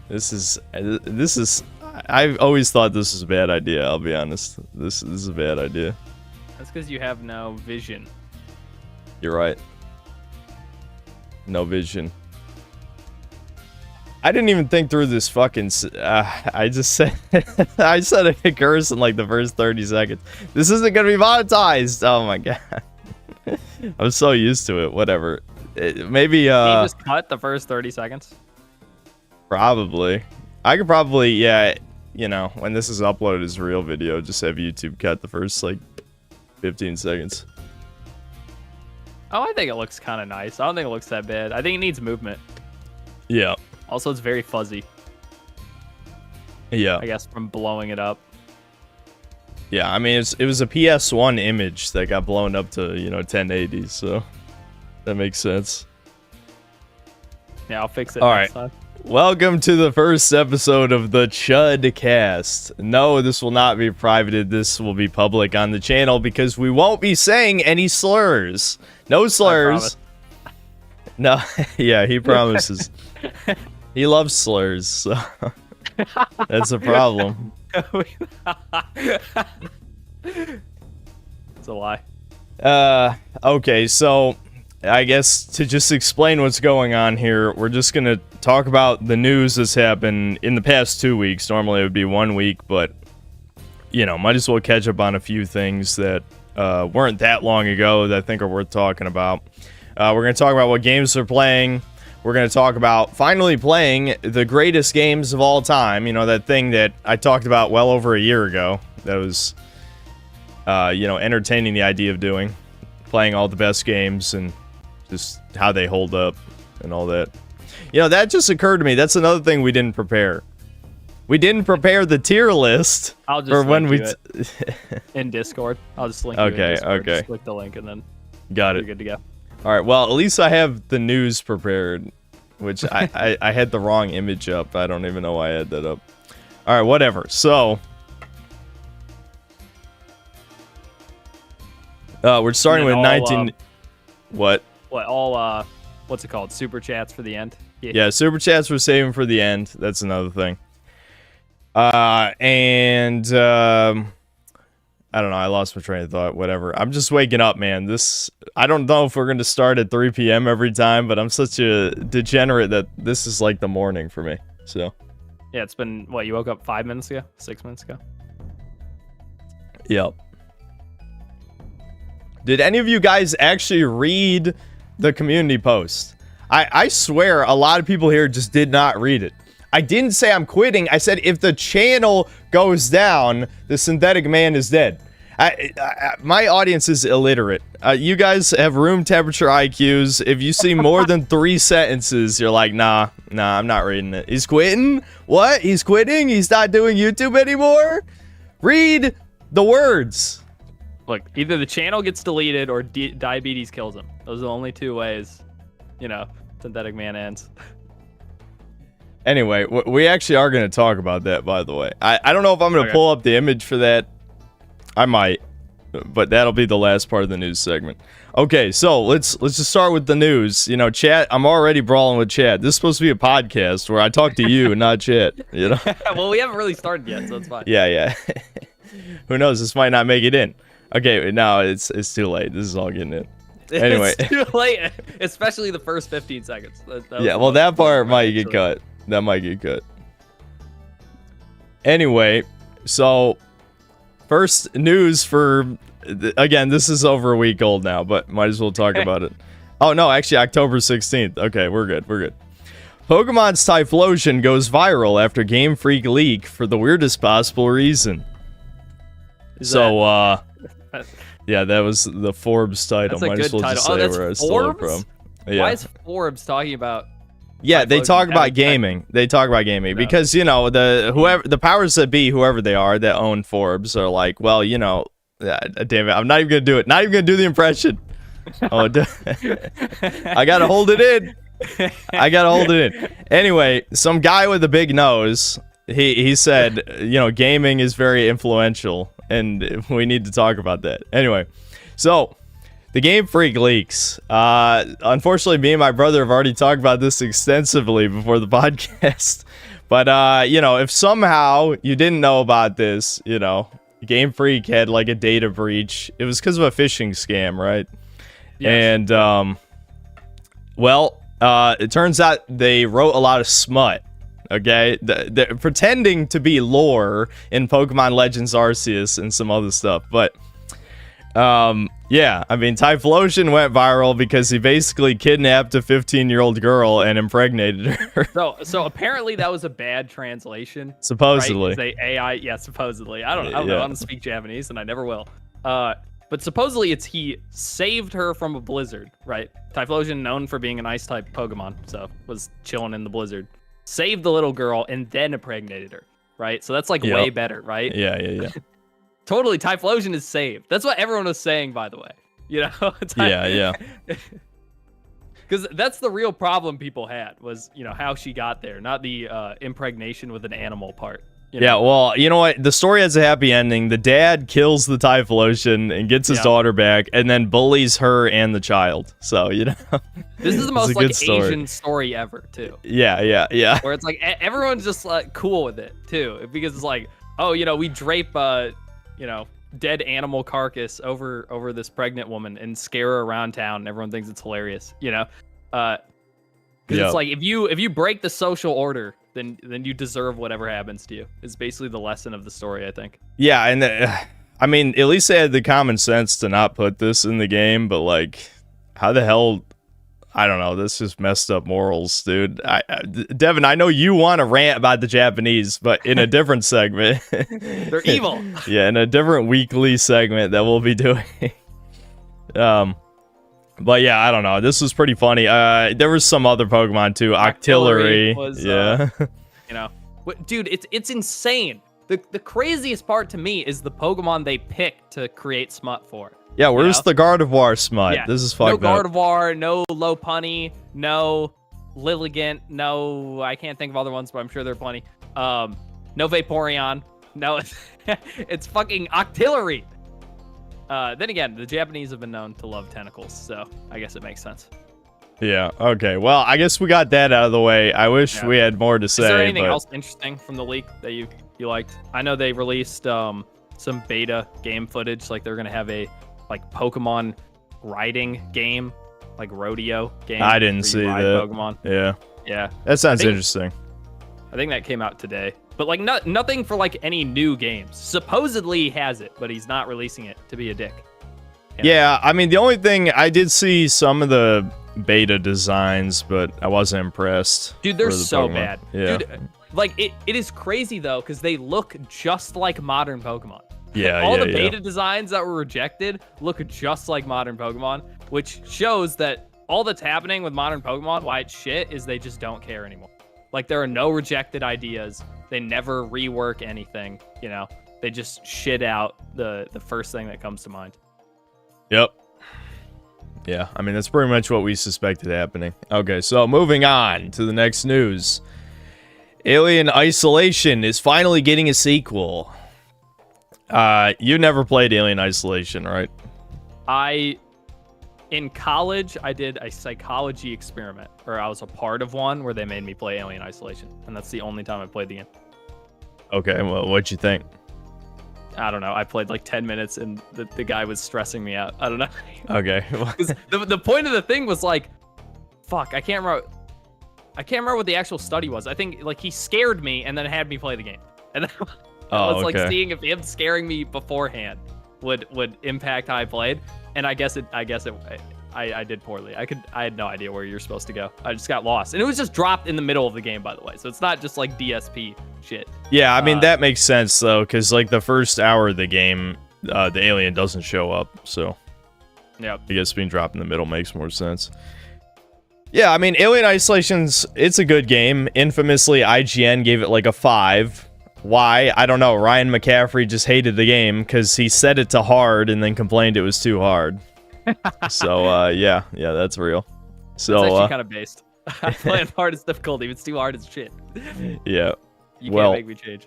This is. I've always thought this was a bad idea. I'll be honest. This is a bad idea. That's because you have no vision. You're right. No vision. I didn't even think through this fucking. I just said. I said a curse in like the first 30 seconds. This isn't gonna be monetized. Oh my god. I'm so used to it. Whatever. Maybe. Can you just cut the first 30 seconds? Probably. I could probably. Yeah. You know, when this is uploaded as a real video, just have YouTube cut the first like 15 seconds. Oh, I think it looks kind of nice. I don't think it looks that bad. I think it needs movement. Yeah. Also, it's very fuzzy. Yeah. I guess from blowing it up. Yeah, I mean, it was a PS1 image that got blown up to, 1080, so that makes sense. Yeah, I'll fix it All next right. time. Welcome to the first episode of the CHUDCAST. No, this will not be privated. This will be public on the channel because we won't be saying any slurs. No slurs. No, yeah, he promises. He loves slurs, so that's a problem. It's a lie. Okay, so I guess to just explain what's going on here, we're just going to talk about the news that's happened in the past 2 weeks. Normally it would be 1 week, but, might as well catch up on a few things that weren't that long ago that I think are worth talking about. We're going to talk about what games they're playing. We're going to talk about finally playing the greatest games of all time. That thing that I talked about well over a year ago. That was, entertaining the idea of doing. Playing all the best games and just how they hold up and all that. That just occurred to me. That's another thing we didn't prepare. We didn't prepare the tier list. I'll just for link when we you it in Discord. I'll just link you in Discord. Okay. Just click the link and then Got it. you're good to go. All right, well, at least I have the news prepared, which I had the wrong image up. I don't even know why I had that up. All right, whatever. So, we're starting with 19... What? What, all, what's it called? Super chats for the end? Yeah, super chats we're saving for the end. That's another thing. I don't know. I lost my train of thought. Whatever. I'm just waking up, man. I don't know if we're going to start at 3 p.m. every time, but I'm such a degenerate that this is like the morning for me. So. Yeah, it's been, what, you woke up 5 minutes ago? 6 minutes ago? Yep. Did any of you guys actually read the community post? I swear a lot of people here just did not read it. I didn't say I'm quitting. I said if the channel goes down, the synthetic man is dead. My audience is illiterate. You guys have room temperature IQs. If you see more than 3 sentences, you're like, nah, I'm not reading it. He's quitting? What? He's quitting? He's not doing YouTube anymore? Read the words. Look, either the channel gets deleted or diabetes kills him. Those are the only 2 ways, synthetic man ends. Anyway, we actually are going to talk about that, by the way. I don't know if I'm going to pull up the image for that. I might, but that'll be the last part of the news segment. Okay, so let's just start with the news. Chat, I'm already brawling with chat. This is supposed to be a podcast where I talk to you, not chat, Well, we haven't really started yet, so it's fine. Yeah. Who knows? This might not make it in. Okay, no, it's too late. This is all getting in. Anyway. It's too late, especially the first 15 seconds. That part might get cut. That might get cut. Anyway, so first news for, again, this is over a week old now, but might as well talk about it. Oh, no, actually, October 16th. Okay, we're good. Pokemon's Typhlosion goes viral after Game Freak leak for the weirdest possible reason. Yeah, that was the Forbes title. Might as well just say where I stole it from. Yeah. Why is Forbes talking about? Yeah, they talk about gaming. They talk about gaming because the powers that be, whoever they are, that own Forbes, are like, well, damn it, I'm not even gonna do it. Not even gonna do the impression. Oh, I gotta hold it in. Anyway, some guy with a big nose. He said, gaming is very influential, and we need to talk about that. Anyway, so the Game Freak leaks. Unfortunately, me and my brother have already talked about this extensively before the podcast. But, you know, if somehow you didn't know about this, you know, Game Freak had like a data breach. It was because of a phishing scam, right? Yes. And, well, it turns out they wrote a lot of smut. Okay, they're pretending to be lore in Pokemon Legends Arceus and some other stuff, but yeah, I mean, Typhlosion went viral because he basically kidnapped a 15-year-old girl and impregnated her. So apparently that was a bad translation. Supposedly, right? AI, yeah, supposedly. I don't know. I don't speak Japanese, and I never will. But supposedly he saved her from a blizzard, right? Typhlosion, known for being an ice type Pokemon, so was chilling in the blizzard. Saved the little girl and then impregnated her, right? So that's like way better, right? Yeah. Totally, Typhlosion is saved. That's what everyone was saying, by the way. You know? Yeah. Because that's the real problem people had was, you know, how she got there, not the impregnation with an animal part. You know? Yeah, well, you know what? The story has a happy ending. The dad kills the Typhlosion and gets his daughter back, and then bullies her and the child. So, you know, this is the most like Asian story ever, too. Yeah. Where it's like everyone's just like cool with it too, because it's like, oh, you know, we drape, you know, dead animal carcass over this pregnant woman and scare her around town, and everyone thinks it's hilarious, you know, because it's like if you break the social order, then you deserve whatever happens to you. Is basically the lesson of the story, I think. Yeah, and I mean, at least they had the common sense to not put this in the game, but like, how the hell? I don't know. This just messed up morals, dude. Devin, I know you want to rant about the Japanese, but in a different segment. They're evil. Yeah, in a different weekly segment that we'll be doing. But yeah, I don't know. This was pretty funny. There was some other Pokemon too. Octillery was, you know, dude, it's insane. The craziest part to me is the Pokemon they pick to create smut for. Yeah, where's the Gardevoir smut? Yeah. This is fucked up. No Gardevoir, no Lopunny, no Lilligant, no, I can't think of other ones, but I'm sure there are plenty. No Vaporeon. No, it's fucking Octillery. Then again, the Japanese have been known to love tentacles, so I guess it makes sense. Yeah, okay. Well, I guess we got that out of the way. I wish we had more to say. Is there anything else interesting from the leak that you liked? I know they released some beta game footage, like they're going to have a like Pokemon riding game, like rodeo game. I didn't see that. Pokemon. Yeah. That sounds interesting. I think that came out today. But like nothing for like any new games. Supposedly he has it, but he's not releasing it to be a dick. Yeah, I mean, the only thing, I did see some of the beta designs, but I wasn't impressed. Dude, they're so Pokemon. bad. Yeah. Dude, like it is crazy though, because they look just like modern Pokemon. Yeah, all the beta designs that were rejected look just like modern Pokemon, which shows that all that's happening with modern Pokemon, why it's shit, is they just don't care anymore. Like, there are no rejected ideas. They never rework anything, you know? They just shit out the first thing that comes to mind. Yep. Yeah, I mean, that's pretty much what we suspected happening. Okay, so moving on to the next news. Alien Isolation is finally getting a sequel. You never played Alien Isolation, right? In college, I did a psychology experiment, or I was a part of one where they made me play Alien Isolation, and that's the only time I played the game. Okay, well, what'd you think? I don't know. I played like 10 minutes, and the guy was stressing me out. I don't know. Okay. the point of the thing was like, fuck, I can't remember what the actual study was. I think like he scared me and then had me play the game, and then I was like seeing if him scaring me beforehand would impact how I played. And I guess I did poorly. I had no idea where you're supposed to go. I just got lost. And it was just dropped in the middle of the game, by the way. So it's not just like DSP shit. Yeah, I mean, that makes sense, though, because like the first hour of the game, the alien doesn't show up. So yeah, I guess being dropped in the middle makes more sense. Yeah, I mean, Alien Isolation's, it's a good game. Infamously, IGN gave it like a 5. Why? I don't know. Ryan McCaffrey just hated the game because he set it to hard and then complained it was too hard. So, yeah, that's real. So, it's actually kind of based. I play on hardest difficulty. If it's too hard, it's shit. Yeah. You can't make me change.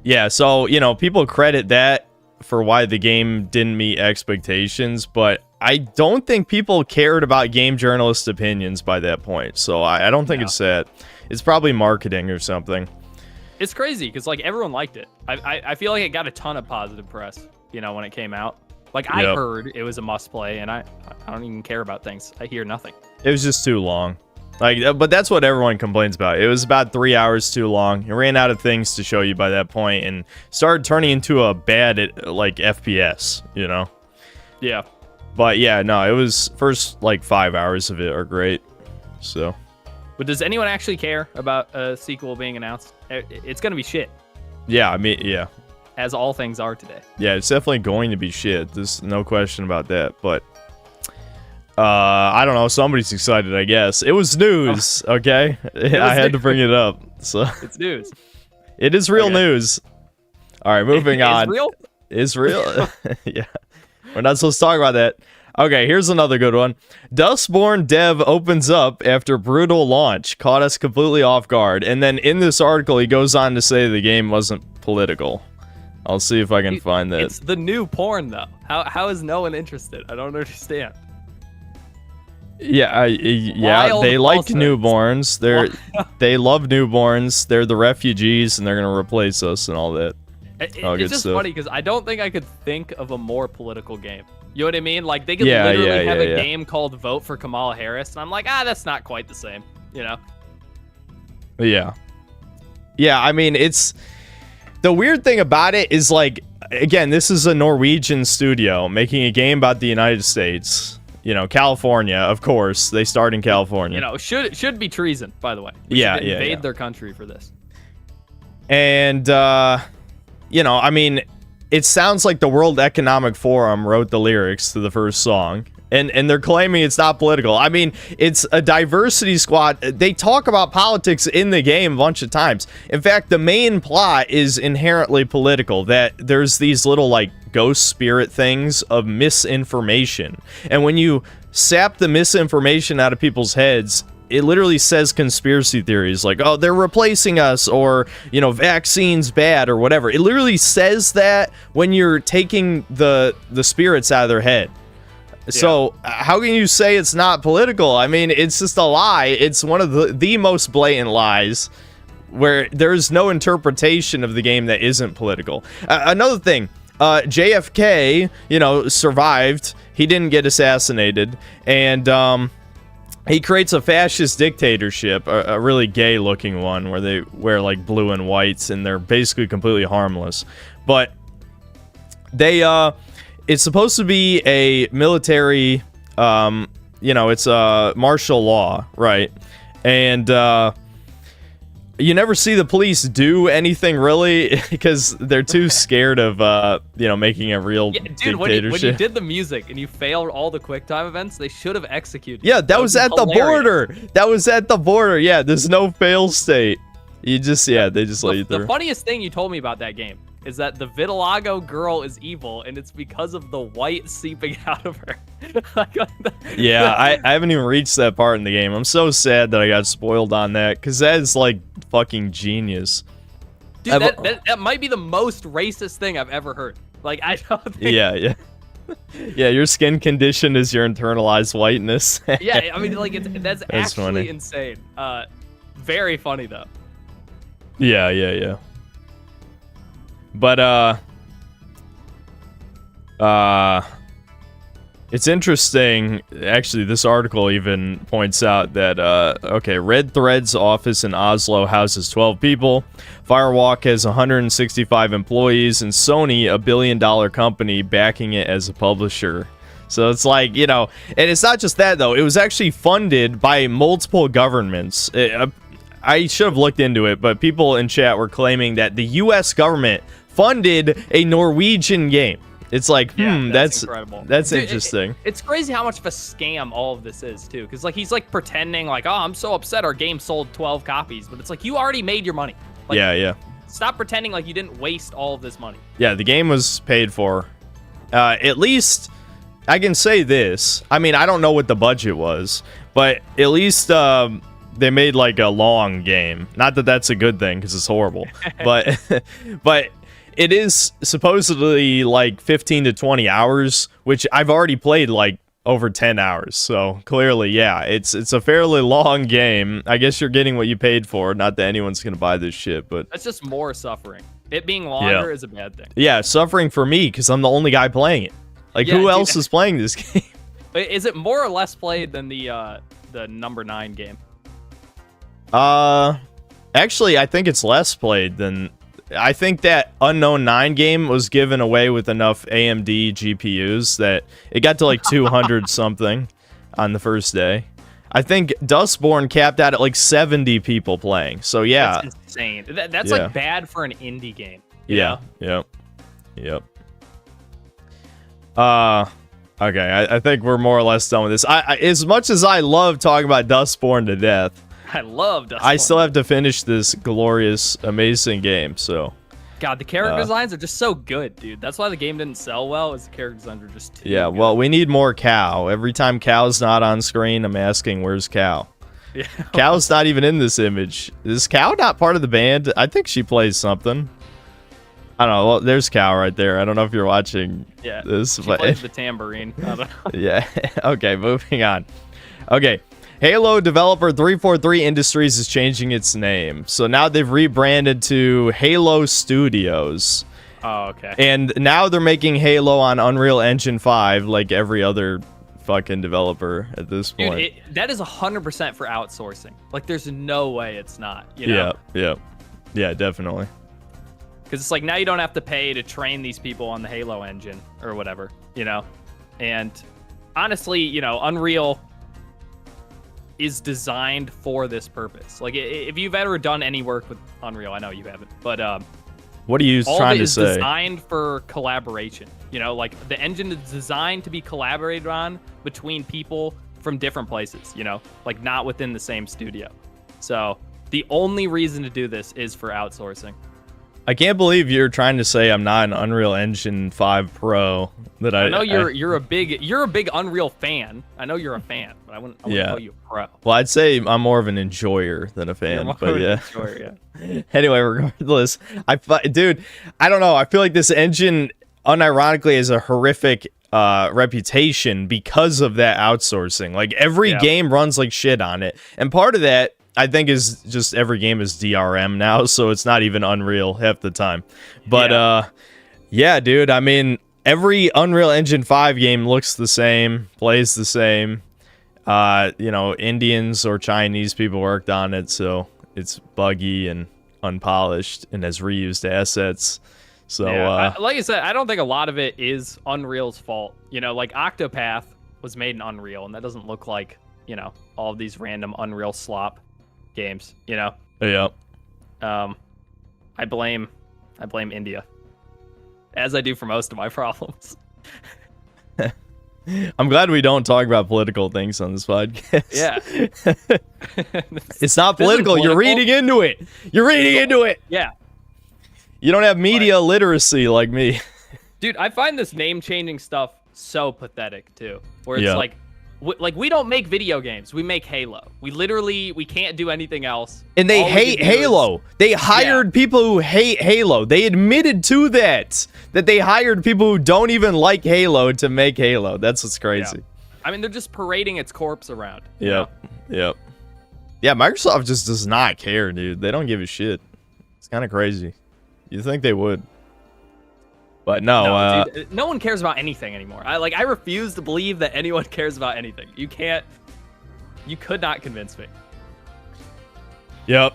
Yeah, so, you know, people credit that for why the game didn't meet expectations, but I don't think people cared about game journalist opinions by that point. So I don't think it's that. It's probably marketing or something. It's crazy because like everyone liked it. I feel like it got a ton of positive press, you know, when it came out. Like I heard it was a must play, and I don't even care about things. I hear nothing. It was just too long. Like, but that's what everyone complains about. It was about 3 hours too long. It ran out of things to show you by that point and started turning into a bad, like, FPS, you know? Yeah. But yeah, no, it was first, like, 5 hours of it are great. So. But does anyone actually care about a sequel being announced? It's going to be shit. Yeah, I mean, yeah. As all things are today. Yeah, it's definitely going to be shit. There's no question about that. But I don't know. Somebody's excited, I guess. It was news, okay? I had to bring it up. So it's news. It is real news. All right, moving on. Real? It's real? Yeah. We're not supposed to talk about that. Okay, here's another good one. Dustborne dev opens up after brutal launch. Caught us completely off guard. And then in this article, he goes on to say the game wasn't political. I'll see if I can find that. It's the new porn, though. How is no one interested? I don't understand. Yeah, they like newborns. They love newborns. They're the refugees, and they're gonna replace us and all that. It's just funny because I don't think I could think of a more political game. You know what I mean? Like they could literally have a game called Vote for Kamala Harris, and I'm like, that's not quite the same. You know? Yeah. Yeah, I mean, it's the weird thing about it is like, again, this is a Norwegian studio making a game about the United States. You know, California, of course. They start in California. You know, should be treason, by the way. We should invade their country for this. And, you know, I mean, it sounds like the World Economic Forum wrote the lyrics to the first song. And they're claiming it's not political. I mean, it's a diversity squad. They talk about politics in the game a bunch of times. In fact, the main plot is inherently political. That there's these little, like, ghost spirit things of misinformation. And when you sap the misinformation out of people's heads, it literally says conspiracy theories like, oh, they're replacing us, or, you know, vaccines bad, or whatever. It literally says that when you're taking the spirits out of their head. So how can you say it's not political? I mean, it's just a lie. It's one of the most blatant lies where there's no interpretation of the game that isn't political. Another thing, JFK, you know, survived. He didn't get assassinated. And he creates a fascist dictatorship, a really gay looking one where they wear like blue and whites and they're basically completely harmless. But they, it's supposed to be a military, you know, it's a martial law, right? And you never see the police do anything really because they're too scared of, you know, making a real dictatorship. When you did the music and you failed all the QuickTime events, they should have executed. Yeah, that was at the border. That was at the border. Yeah, there's no fail state. You just, they just let you through. The funniest thing you told me about that game is that the Vitiligo girl is evil, and it's because of the white seeping out of her. Yeah, I haven't even reached that part in the game. I'm so sad that I got spoiled on that, because that is, like, fucking genius. Dude, that might be the most racist thing I've ever heard. Like, I don't think... Yeah. Yeah, your skin condition is your internalized whiteness. Yeah, I mean, like, that's actually funny. Insane. Very funny, though. Yeah. But, it's interesting, actually, this article even points out that, okay, Red Thread's office in Oslo houses 12 people, Firewalk has 165 employees, and Sony, a billion-dollar company, backing it as a publisher. So it's like, you know, and it's not just that, though. It was actually funded by multiple governments. I should have looked into it, but people in chat were claiming that the U.S. government funded a Norwegian game. It's like, that's incredible. That's interesting. It's crazy how much of a scam all of this is, too. Because, like, he's, like, pretending, like, oh, I'm so upset our game sold 12 copies. But it's like, you already made your money. Like, yeah. Stop pretending like you didn't waste all of this money. Yeah, the game was paid for. At least, I can say this. I mean, I don't know what the budget was. But at least, they made, like, a long game. Not that that's a good thing, because it's horrible. But it is supposedly like 15 to 20 hours, which I've already played like over 10 hours. So clearly, yeah, it's a fairly long game. I guess you're getting what you paid for. Not that anyone's gonna buy this shit, but that's just more suffering. It being longer is a bad thing. Yeah, suffering for me because I'm the only guy playing it. Like, who else is playing this game? Is it more or less played than the number 9 game? Actually, I think it's less played than. I think that Unknown 9 game was given away with enough AMD GPUs that it got to like 200 something on the first day. I think Dustborne capped out at like 70 people playing. So yeah, that's insane. That's like bad for an indie game. Yep. Okay, I think we're more or less done with this. As much as I love talking about Dustborne to death, I love Dustborne. I still have to finish this glorious, amazing game. So, God, the character designs are just so good, dude. That's why the game didn't sell well. Is the character designs are just too good. Well, we need more Cow. Every time Cow's not on screen, I'm asking, "Where's Cow?" Yeah, Cow's not even in this image. Is Cow not part of the band? I think she plays something. I don't know. Well, there's Cow right there. I don't know if you're watching this. She plays the tambourine. I don't know. Yeah. Okay, moving on. Okay. Halo developer 343 Industries is changing its name. So now they've rebranded to Halo Studios. Oh, okay. And now they're making Halo on Unreal Engine 5 like every other fucking developer at this point. Dude, that is 100% for outsourcing. Like, there's no way it's not, you know? Yeah, definitely. Because it's like, now you don't have to pay to train these people on the Halo engine or whatever, you know? And honestly, you know, Unreal is designed for this purpose. Like, if you've ever done any work with Unreal, I know you haven't, but what are you trying to say? All of it is designed for collaboration. You know, like, the engine is designed to be collaborated on between people from different places, you know, like not within the same studio. So the only reason to do this is for outsourcing. I can't believe you're trying to say I'm not an Unreal Engine 5 pro. I know you're a big Unreal fan. I know you're a fan, but I wouldn't call you a pro. Well, I'd say I'm more of an enjoyer than a fan. But yeah. Enjoyer, Anyway, regardless, dude, I don't know. I feel like this engine, unironically, has a horrific reputation because of that outsourcing. Like, every game runs like shit on it, and part of that, I think, is just every game is DRM now, so it's not even Unreal half the time. But yeah, dude, I mean, every Unreal Engine 5 game looks the same, plays the same. You know, Indians or Chinese people worked on it, so it's buggy and unpolished and has reused assets. So like I said, I don't think a lot of it is Unreal's fault. You know, like Octopath was made in Unreal, and that doesn't look like, you know, all of these random Unreal slop games, you know. I blame India, as I do for most of my problems. I'm glad we don't talk about political things on this podcast. Yeah. It's not political. You're reading into it. Yeah. You don't have media literacy like me. Dude, I find this name changing stuff so pathetic too, where it's like we don't make video games. We make Halo. We can't do anything else. And they hate Halo. They hired people who hate Halo. They admitted to that they hired people who don't even like Halo to make Halo. That's what's crazy. Yeah. I mean, they're just parading its corpse around. Yep. Yeah, Microsoft just does not care, dude. They don't give a shit. It's kind of crazy. You think they would. But no, dude, no one cares about anything anymore. I refuse to believe that anyone cares about anything. You could not convince me. Yep.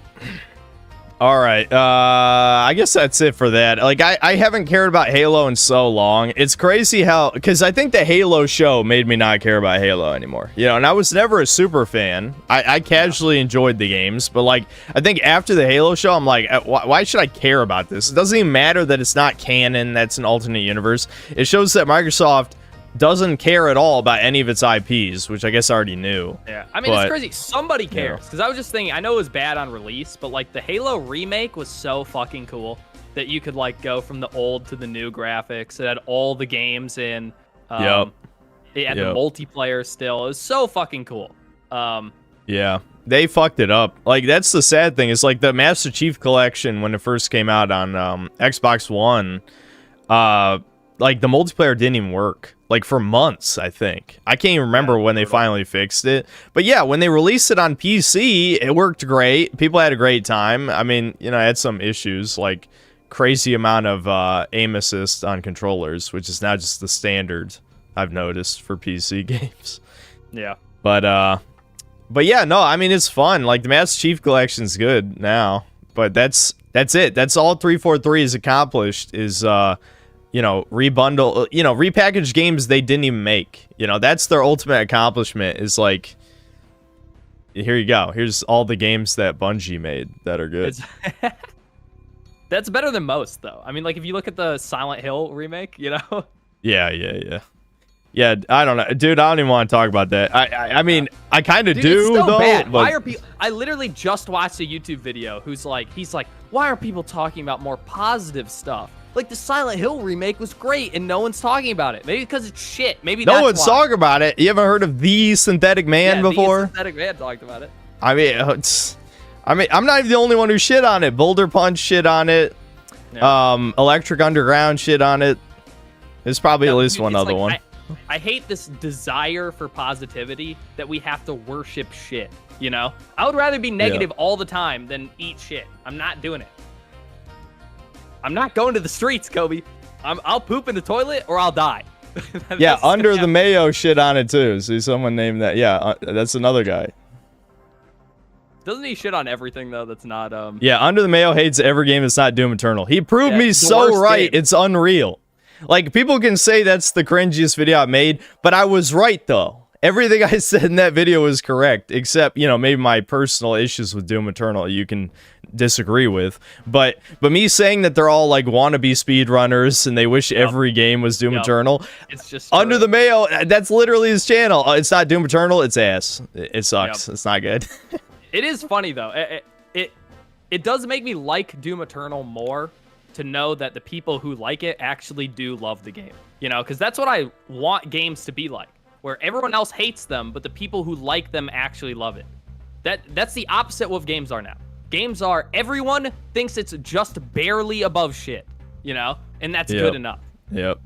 All right. I guess that's it for that. Like, I haven't cared about Halo in so long. It's crazy how, because I think the Halo show made me not care about Halo anymore. You know, and I was never a super fan. I casually enjoyed the games, but like, I think after the Halo show, I'm like, why should I care about this? It doesn't even matter that it's not canon, that's an alternate universe. It shows that Microsoft doesn't care at all about any of its IPs, which I guess I already knew. Yeah, I mean, it's crazy. Somebody cares. Because I was just thinking, I know it was bad on release, but like the Halo remake was so fucking cool that you could like go from the old to the new graphics. It had all the games in. It had the multiplayer still. It was so fucking cool. Yeah. they fucked it up. Like, that's the sad thing. It's like the Master Chief Collection when it first came out on Xbox One. Like, the multiplayer didn't even work. Like, for months, I think. I can't even remember when they finally fixed it. But yeah, when they released it on PC, it worked great. People had a great time. I mean, you know, I had some issues, like crazy amount of aim assist on controllers, which is now just the standard, I've noticed, for PC games. Yeah. But yeah, no, I mean, it's fun. Like, the Master Chief Collection's good now. But that's it. That's all 343 has accomplished is... you know, rebundle, you know, repackage games they didn't even make. You know, that's their ultimate accomplishment is like, here you go. Here's all the games that Bungie made that are good. That's better than most, though. I mean, like, if you look at the Silent Hill remake, you know? Yeah. Yeah, I don't know. Dude, I don't even want to talk about that. I mean, I kind of do, it's so though. Bad. But... Why are people... I literally just watched a YouTube video he's like, why are people talking about more positive stuff? Like, the Silent Hill remake was great, and no one's talking about it. Maybe because it's shit. Maybe no one's talking about it. You ever heard of The Synthetic Man before? The Synthetic Man talked about it. I mean, I'm not even the only one who shit on it. Boulder Punch shit on it. Yeah. Electric Underground shit on it. There's probably at least one other one. I hate this desire for positivity that we have to worship shit, you know? I would rather be negative all the time than eat shit. I'm not doing it. I'm not going to the streets, Kobe. I'll poop in the toilet or I'll die. Yeah, Under the Mayo shit on it too. See, someone named that. Yeah, that's another guy. Doesn't he shit on everything though? That's not Yeah, Under the Mayo hates every game that's not Doom Eternal. He proved me so right. Game. It's unreal. Like, people can say that's the cringiest video I made, but I was right though. Everything I said in that video was correct, except, you know, maybe my personal issues with Doom Eternal you can disagree with. But me saying that they're all like wannabe speedrunners and they wish every game was Doom Eternal. It's just Under the Mayo, that's literally his channel. It's not Doom Eternal, it's ass. It sucks. It's not good. It is funny though. It does make me like Doom Eternal more to know that the people who like it actually do love the game. You know, because that's what I want games to be like, where everyone else hates them, but the people who like them actually love it. That's the opposite of what games are now. Games are, everyone thinks it's just barely above shit, you know? And that's good enough. Yep.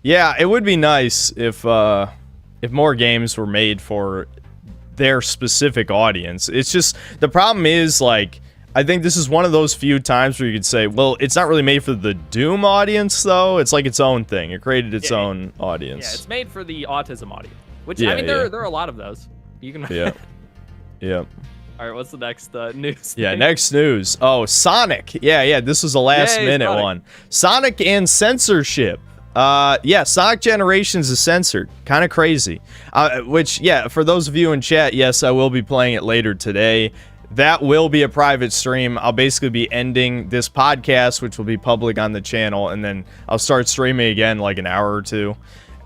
Yeah, it would be nice if more games were made for their specific audience. It's just, the problem is, like, I think this is one of those few times where you could say, well, it's not really made for the Doom audience, though. It's like its own thing. It created its own audience. Yeah, it's made for the autism audience. Which, I mean, there are a lot of those. You can... Yep. All right, what's the next news Yeah, thing? next news. Oh, Sonic. Yeah, this was a last-minute one. Sonic and censorship. Yeah, Sonic Generations is censored. Kind of crazy. Which, yeah, for those of you in chat, yes, I will be playing it later today. That will be a private stream. I'll basically be ending this podcast, which will be public on the channel, and then I'll start streaming again like an hour or two,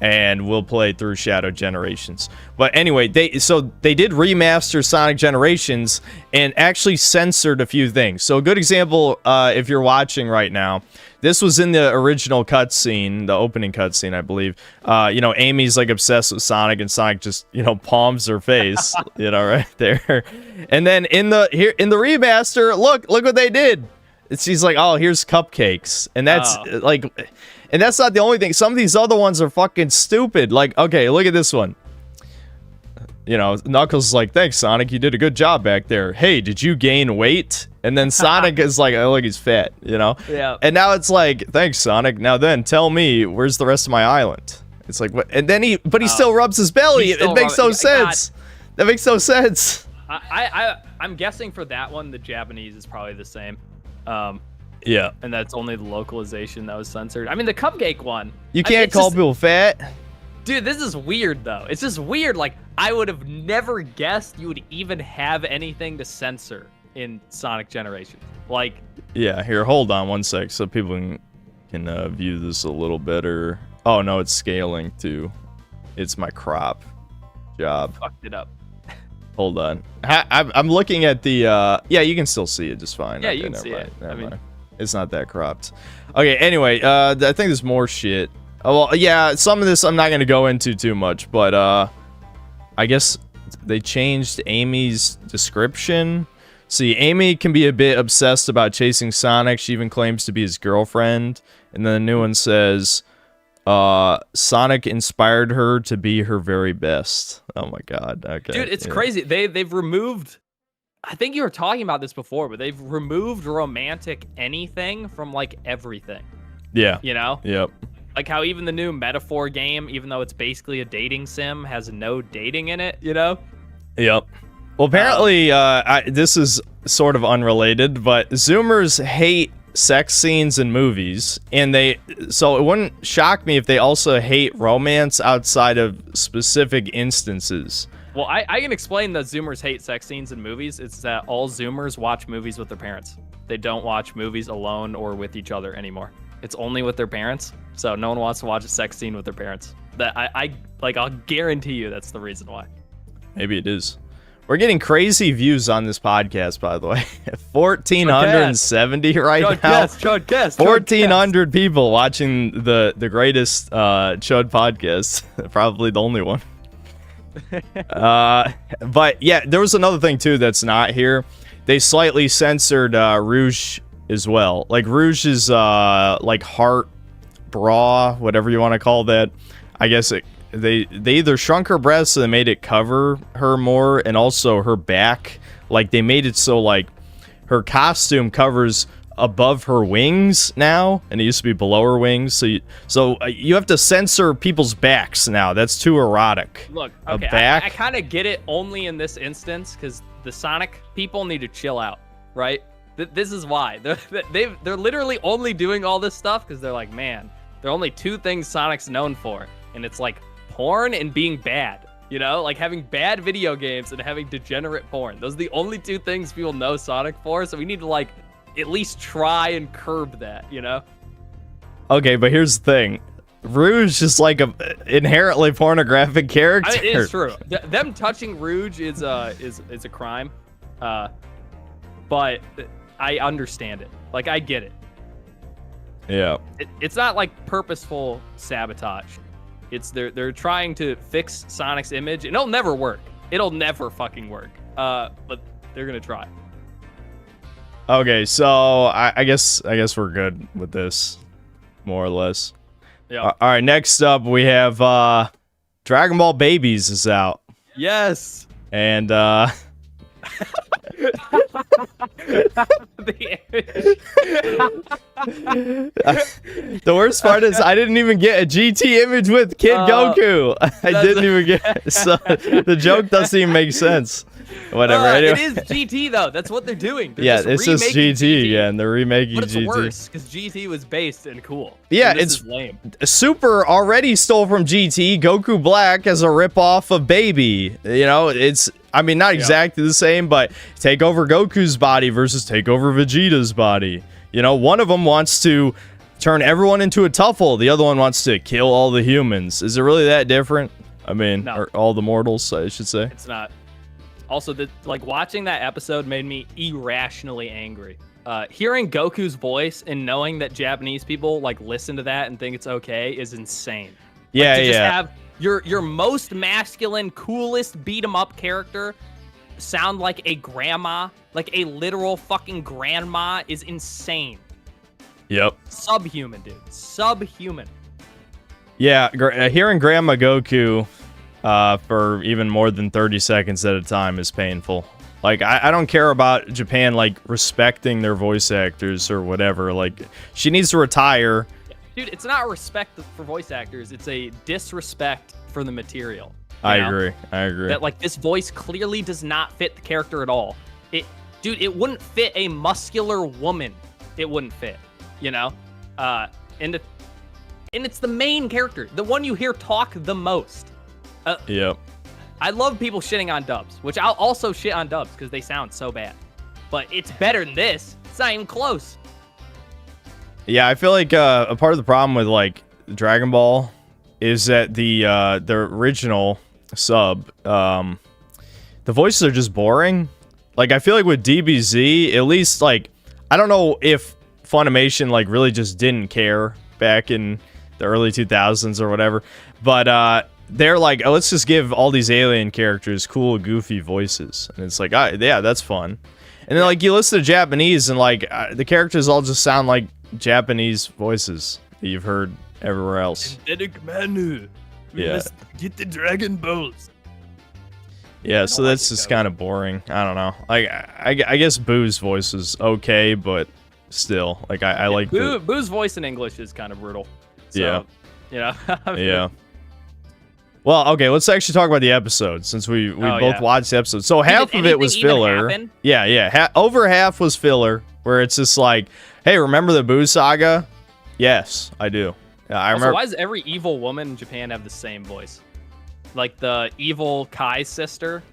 and we'll play through Shadow Generations. But anyway, they did remaster Sonic Generations and actually censored a few things. So a good example, if you're watching right now, this was in the original cutscene, the opening cutscene, I believe. You know, Amy's like obsessed with Sonic, and Sonic just, you know, palms her face, you know, right there. And then in the remaster, look what they did. She's like, oh, here's cupcakes, and that's like, and that's not the only thing. Some of these other ones are fucking stupid. Like, okay, look at this one. You know, Knuckles is like, thanks, Sonic, you did a good job back there. Hey, did you gain weight? And then Sonic is like, oh, look, he's fat, you know? Yeah. And now it's like, thanks, Sonic. Now then, tell me, where's the rest of my island? It's like, what? And then he still rubs his belly. It makes no sense. That makes no sense. I'm guessing for that one, the Japanese is probably the same. Yeah. And that's only the localization that was censored. I mean, the cupcake one. You can't call people fat. Dude, this is weird, though. It's just weird. Like, I would have never guessed you would even have anything to censor in Sonic Generations. Like... Yeah, here, hold on one sec so people can view this a little better. Oh, no, it's scaling, too. It's my crop job. Fucked it up. Hold on. I'm looking at the... yeah, you can still see it just fine. Yeah, okay, you can see it. Never mind. It's not that cropped. Okay, anyway, I think there's more shit. Oh, well, yeah, some of this I'm not going to go into too much, but I guess they changed Amy's description. See, Amy can be a bit obsessed about chasing Sonic. She even claims to be his girlfriend. And then the new one says, Sonic inspired her to be her very best. Oh my god. Okay. Dude, it's crazy. They've removed, I think you were talking about this before, but they've removed romantic anything from like everything. Yeah. You know? Yep. Like how even the new Metaphor game, even though it's basically a dating sim, has no dating in it, you know? Yep. Well, apparently, this is sort of unrelated, but Zoomers hate sex scenes in movies, and so it wouldn't shock me if they also hate romance outside of specific instances. Well, I can explain that Zoomers hate sex scenes in movies. It's that all Zoomers watch movies with their parents. They don't watch movies alone or with each other anymore. It's only with their parents, so no one wants to watch a sex scene with their parents. That I'll guarantee you that's the reason why. Maybe it is. We're getting crazy views on this podcast, by the way. 1,470 right now. CHUDCAST. 1,400 people watching the greatest Chud podcast. Probably the only one. But yeah, there was another thing too that's not here. They slightly censored Rouge as well. Like Rouge is like heart bra, whatever you want to call that. I guess they either shrunk her breasts so they made it cover her more, and also her back. Like they made it so like her costume covers above her wings now, and it used to be below her wings. So you have to censor people's backs now. That's too erotic. Look, okay, I kind of get it only in this instance because the Sonic people need to chill out, right? This is why they're literally only doing all this stuff because they're like, man, there are only two things Sonic's known for, and it's like porn and being bad, you know, like having bad video games and having degenerate porn. Those are the only two things people know Sonic for, so we need to like at least try and curb that, you know? Okay, but here's the thing. Rouge is like a inherently pornographic character. It is true. Them touching Rouge is a crime. But I understand it. Like I get it. Yeah. It's not like purposeful sabotage. It's they're trying to fix Sonic's image, and it'll never work. It'll never fucking work. But they're gonna try. Okay, so I guess we're good with this, more or less. Yeah. All right, next up we have Dragon Ball Babies is out. Yes. And the worst part is I didn't even get a GT image with Kid Goku. I didn't even get, so the joke doesn't even make sense. Whatever. Anyway. It is GT though. That's what they're doing. They're it's just GT. Yeah, and they're remaking but it's GT. Worse because GT was based and cool. Yeah, and it's lame. Super already stole from GT. Goku Black as a ripoff of Baby. You know, it's. I mean, not exactly the same, but take over Goku's body versus take over Vegeta's body. You know, one of them wants to turn everyone into a Tuffle. The other one wants to kill all the humans. Is it really that different? I mean, no. Or all the mortals, I should say. It's not. Also, like watching that episode made me irrationally angry. Hearing Goku's voice and knowing that Japanese people like listen to that and think it's okay is insane. Yeah, like, to just have your most masculine, coolest beat 'em up character sound like a grandma, like a literal fucking grandma, is insane. Yep. Subhuman, dude. Subhuman. Yeah, hearing Grandma Goku for even more than 30 seconds at a time is painful. Like, I don't care about Japan, like, respecting their voice actors or whatever. Like, she needs to retire. Dude, it's not respect for voice actors. It's a disrespect for the material. I agree. That, like, this voice clearly does not fit the character at all. Dude, it wouldn't fit a muscular woman. It wouldn't fit, you know? And it's the main character, the one you hear talk the most. Yep. I love people shitting on dubs, which I'll also shit on dubs because they sound so bad. But it's better than this. It's not even close. Yeah, I feel like a part of the problem with like Dragon Ball is that the original sub, the voices are just boring. Like I feel like with DBZ, at least like I don't know if Funimation like really just didn't care back in the early 2000s or whatever, but they're like, oh, let's just give all these alien characters cool, goofy voices, and it's like, yeah, that's fun. And then like you listen to Japanese, and like the characters all just sound like Japanese voices that you've heard everywhere else. Manu, we must get the Dragon Balls. Yeah, so that's just kind of boring. I don't know. Like I guess Boo's voice is okay, but still, like I like Boo's voice in English is kind of brutal. So, yeah. You know. Yeah. Well, okay, let's actually talk about the episode since we both watched the episode. So half of it was filler. Yeah. Over half was filler, where it's just like, hey, remember the Boo saga? Yes, I do. I remember. Why does every evil woman in Japan have the same voice? Like the evil Kai's sister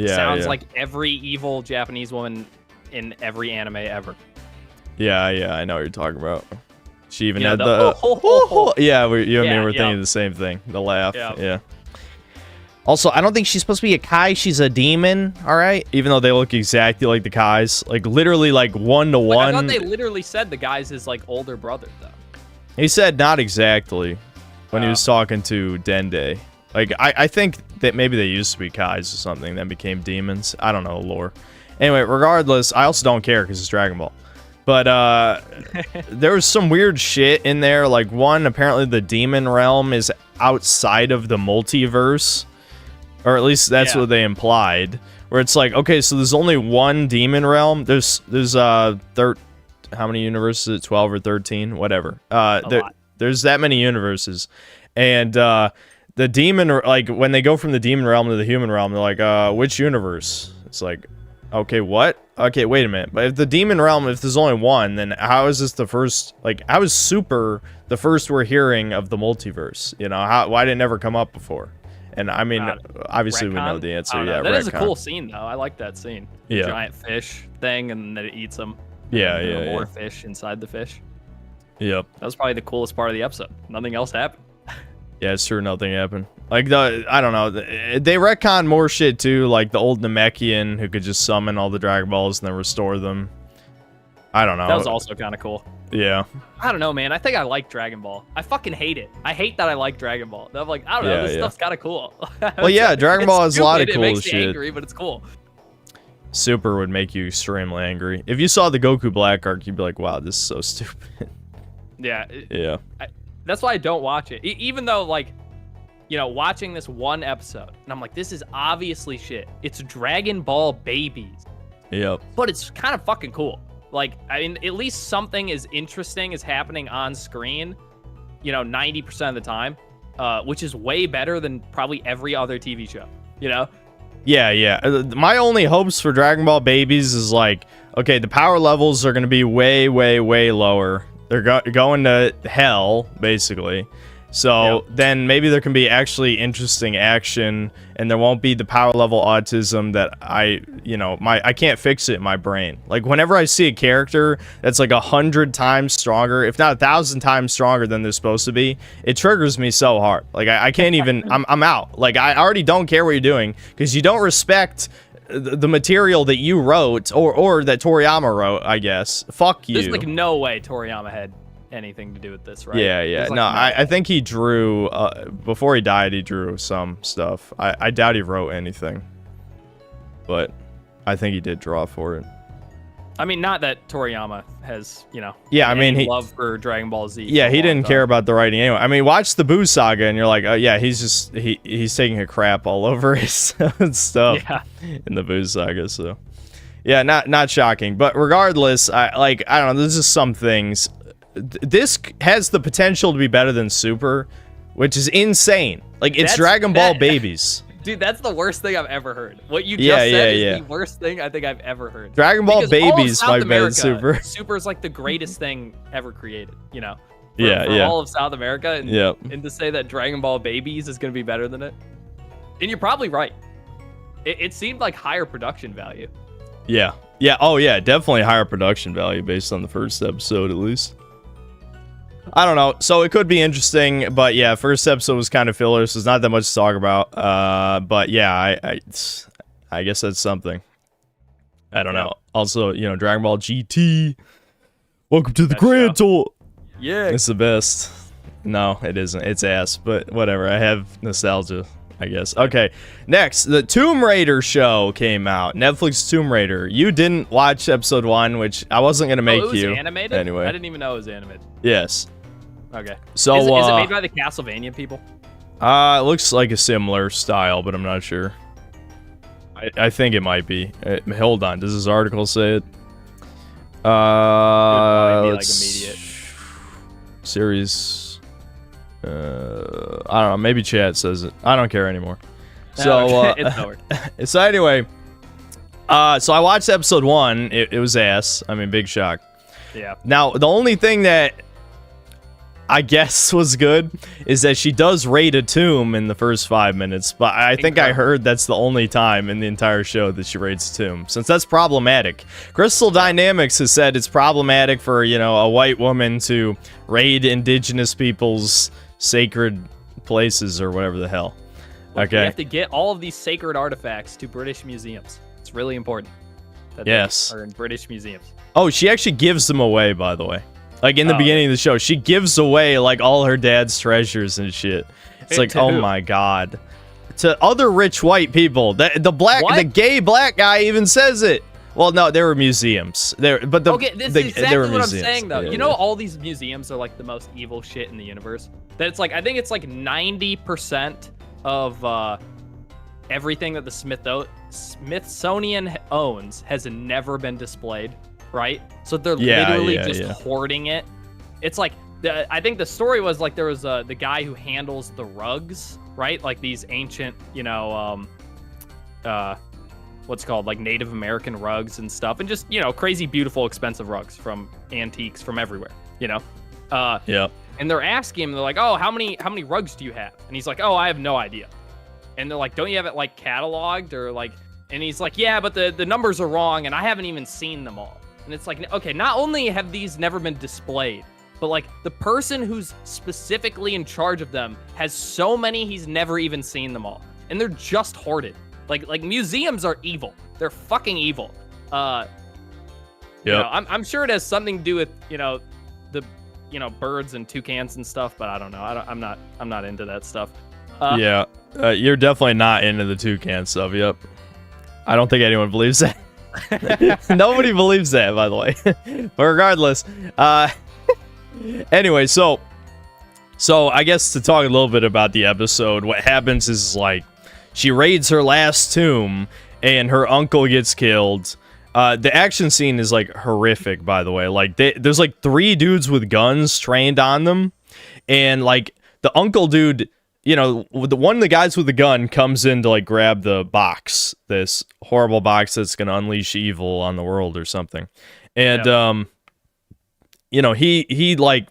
sounds like every evil Japanese woman in every anime ever. Yeah, I know what you're talking about. She even had the yeah, you and me were thinking the same thing. The laugh. Yeah. Also, I don't think she's supposed to be a Kai. She's a demon, all right? Even though they look exactly like the Kais. Like, literally, like, 1-to-1. I thought they literally said the guy's his, like, older brother, though. He said not exactly when he was talking to Dende. Like, I think that maybe they used to be Kais or something, then became demons. I don't know, lore. Anyway, regardless, I also don't care because it's Dragon Ball. But there was some weird shit in there. Like, one, apparently the demon realm is outside of the multiverse. Or at least that's what they implied. Where it's like, okay, so there's only one demon realm. There's how many universes is it? 12 or 13? Whatever. There's that many universes. And the demon, like, when they go from the demon realm to the human realm, they're like, which universe? It's like, okay, what? Okay, wait a minute. But if the demon realm, if there's only one, then how is this the first, like, how is Super the first we're hearing of the multiverse? You know, why did it never come up before? And I mean, obviously we know the answer. Yeah, that is a cool scene, though. I like that scene. Yeah. The giant fish thing, and then it eats them. Yeah. More fish inside the fish. Yep. That was probably the coolest part of the episode. Nothing else happened. Yeah, it's true. Nothing happened. Like, I don't know. They retcon more shit, too. Like the old Namekian who could just summon all the Dragon Balls and then restore them. I don't know. That was also kind of cool. Yeah. I don't know, man. I think I like Dragon Ball. I fucking hate it. I hate that I like Dragon Ball. I'm like, I don't know. This stuff's kind of cool. Well, yeah, Dragon Ball has a lot of cool shit. It makes me angry, but it's cool. Super would make you extremely angry. If you saw the Goku Black arc, you'd be like, wow, this is so stupid. Yeah. Yeah. That's why I don't watch it. Even though, like, you know, watching this one episode, and I'm like, this is obviously shit. It's Dragon Ball babies. Yep. But it's kind of fucking cool. Like, I mean, at least something is interesting is happening on screen, you know, 90% of the time, which is way better than probably every other TV show, you know? Yeah. My only hopes for Dragon Ball Babies is like, okay, the power levels are going to be way, way, way lower. They're going to hell, basically. So then maybe there can be actually interesting action, and there won't be the power level autism that I can't fix it in my brain. Like, whenever I see a character that's like 100 times stronger, if not 1,000 times stronger than they're supposed to be, it triggers me so hard. Like, I can't even, I'm out. Like, I already don't care what you're doing, because you don't respect the material that you wrote, or that Toriyama wrote, I guess. Fuck you. There's like no way Toriyama had anything to do with this, right? Yeah. Like, no, I think he drew before he died. He drew some stuff. I doubt he wrote anything, but I think he did draw for it. I mean, not that Toriyama has, you know, I mean, he love for Dragon Ball Z. Yeah, he didn't care about the writing anyway. I mean, watch the Boo saga, and you're like, oh yeah, he's taking a crap all over his stuff in the Boo saga. So yeah, not shocking. But regardless, I don't know. There's just some things. This has the potential to be better than Super, which is insane. Like, it's Dragon Ball Babies. Dude, that's the worst thing I've ever heard. What you just said is the worst thing I think I've ever heard. Dragon Ball Babies might be better than Super. Super is like the greatest thing ever created, you know? For all of South America. And to say that Dragon Ball Babies is going to be better than it. And you're probably right. It seemed like higher production value. Yeah. Oh, yeah. Definitely higher production value based on the first episode, at least. I don't know. So it could be interesting, but yeah, first episode was kind of filler, so there's not that much to talk about. But yeah, I guess that's something. I don't know. Also, you know, Dragon Ball GT. Welcome to the Grand Tour. Yeah. It's the best. No, it isn't. It's ass, but whatever. I have nostalgia, I guess. Okay, next, the Tomb Raider show came out. Netflix Tomb Raider. You didn't watch episode 1, which I wasn't going to make it was you. Animated? Anyway. I didn't even know it was animated. Yes. Okay. So, is it made by the Castlevania people? It looks like a similar style, but I'm not sure. I think it might be. Hold on. Does this article say it? Immediate. Series. I don't know. Maybe chat says it. I don't care anymore. So, it's over. So anyway, so I watched episode 1. It was ass. I mean, big shock. Yeah. Now, the only thing that I guess was good is that she does raid a tomb in the first 5 minutes, but I think I heard that's the only time in the entire show that she raids a tomb, since that's problematic. Crystal Dynamics has said it's problematic for, you know, a white woman to raid indigenous people's sacred places or whatever the hell. Look, okay. We have to get all of these sacred artifacts to British museums. It's really important that yes. they are in British museums. Oh, she actually gives them away, by the way. Like, in the beginning of the show, she gives away, like, all her dad's treasures and shit. It's like, oh my god. To other rich white people. The gay black guy even says it. Well, no, there were museums. Okay, this is exactly what I'm saying, though. Yeah, you know, all these museums are, like, the most evil shit in the universe? That it's like, I think it's like 90% of everything that the Smithsonian owns has never been displayed. Right? So they're literally just hoarding it. It's like, I think the story was like there was the guy who handles the rugs, right? Like these ancient, you know, what's called like Native American rugs and stuff. And just, you know, crazy, beautiful, expensive rugs from antiques from everywhere, you know? Yeah. And they're asking him, they're like, oh, how many rugs do you have? And he's like, oh, I have no idea. And they're like, don't you have it like cataloged or like, and he's like, yeah, but the numbers are wrong and I haven't even seen them all. And it's like, okay, not only have these never been displayed, but like the person who's specifically in charge of them has so many he's never even seen them all. And they're just hoarded. Like museums are evil. They're fucking evil. You know, I'm sure it has something to do with, you know, birds and toucans and stuff, but I don't know. I'm not into that stuff. You're definitely not into the toucan stuff. Yep. I don't think anyone believes that. Nobody believes that, by the way. But regardless, anyway, so I guess to talk a little bit about the episode, what happens is like she raids her last tomb and her uncle gets killed. The action scene is like horrific, by the way. Like there's like 3 dudes with guns trained on them, and like the uncle dude, you know, one of the guys with the gun comes in to like grab the box, this horrible box that's gonna unleash evil on the world or something, and you know, he like,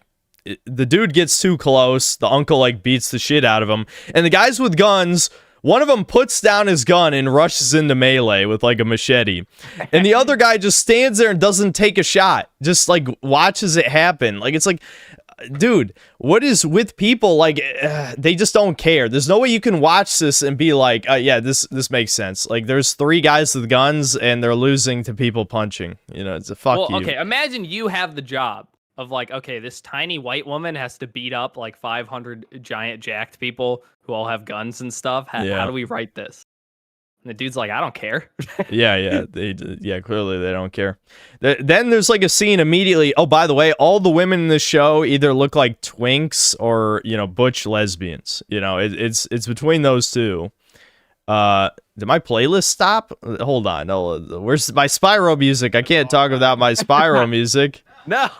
the dude gets too close, the uncle like beats the shit out of him, and the guys with guns, one of them puts down his gun and rushes into melee with like a machete, and the other guy just stands there and doesn't take a shot, just like watches it happen. Like, it's like, dude, what is with people? Like, they just don't care. There's no way you can watch this and be like, yeah, this makes sense. Like, there's 3 guys with guns and they're losing to people punching. You know, it's a fuck you. Okay, imagine you have the job of like, okay, this tiny white woman has to beat up like 500 giant jacked people who all have guns and stuff. How do we write this? And the dude's like, I don't care. yeah, clearly they don't care. Then there's like a scene immediately. Oh, by the way, all the women in this show either look like twinks or, you know, butch lesbians. You know, it's between those two. Did my playlist stop? Hold on. No, where's my Spyro music? I can't talk without my Spyro music. No.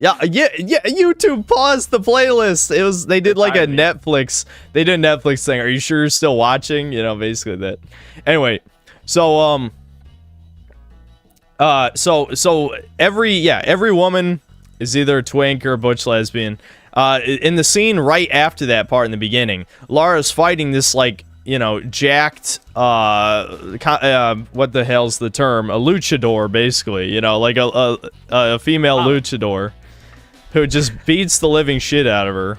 Yeah. YouTube paused the playlist. They did like a Netflix. They did a Netflix thing. Are you sure you're still watching? You know, basically that. Anyway, so every woman is either a twink or a butch lesbian. In the scene right after that part in the beginning, Lara's fighting this like, you know, jacked, what the hell's the term? A luchador, basically. You know, like a female luchador who just beats the living shit out of her.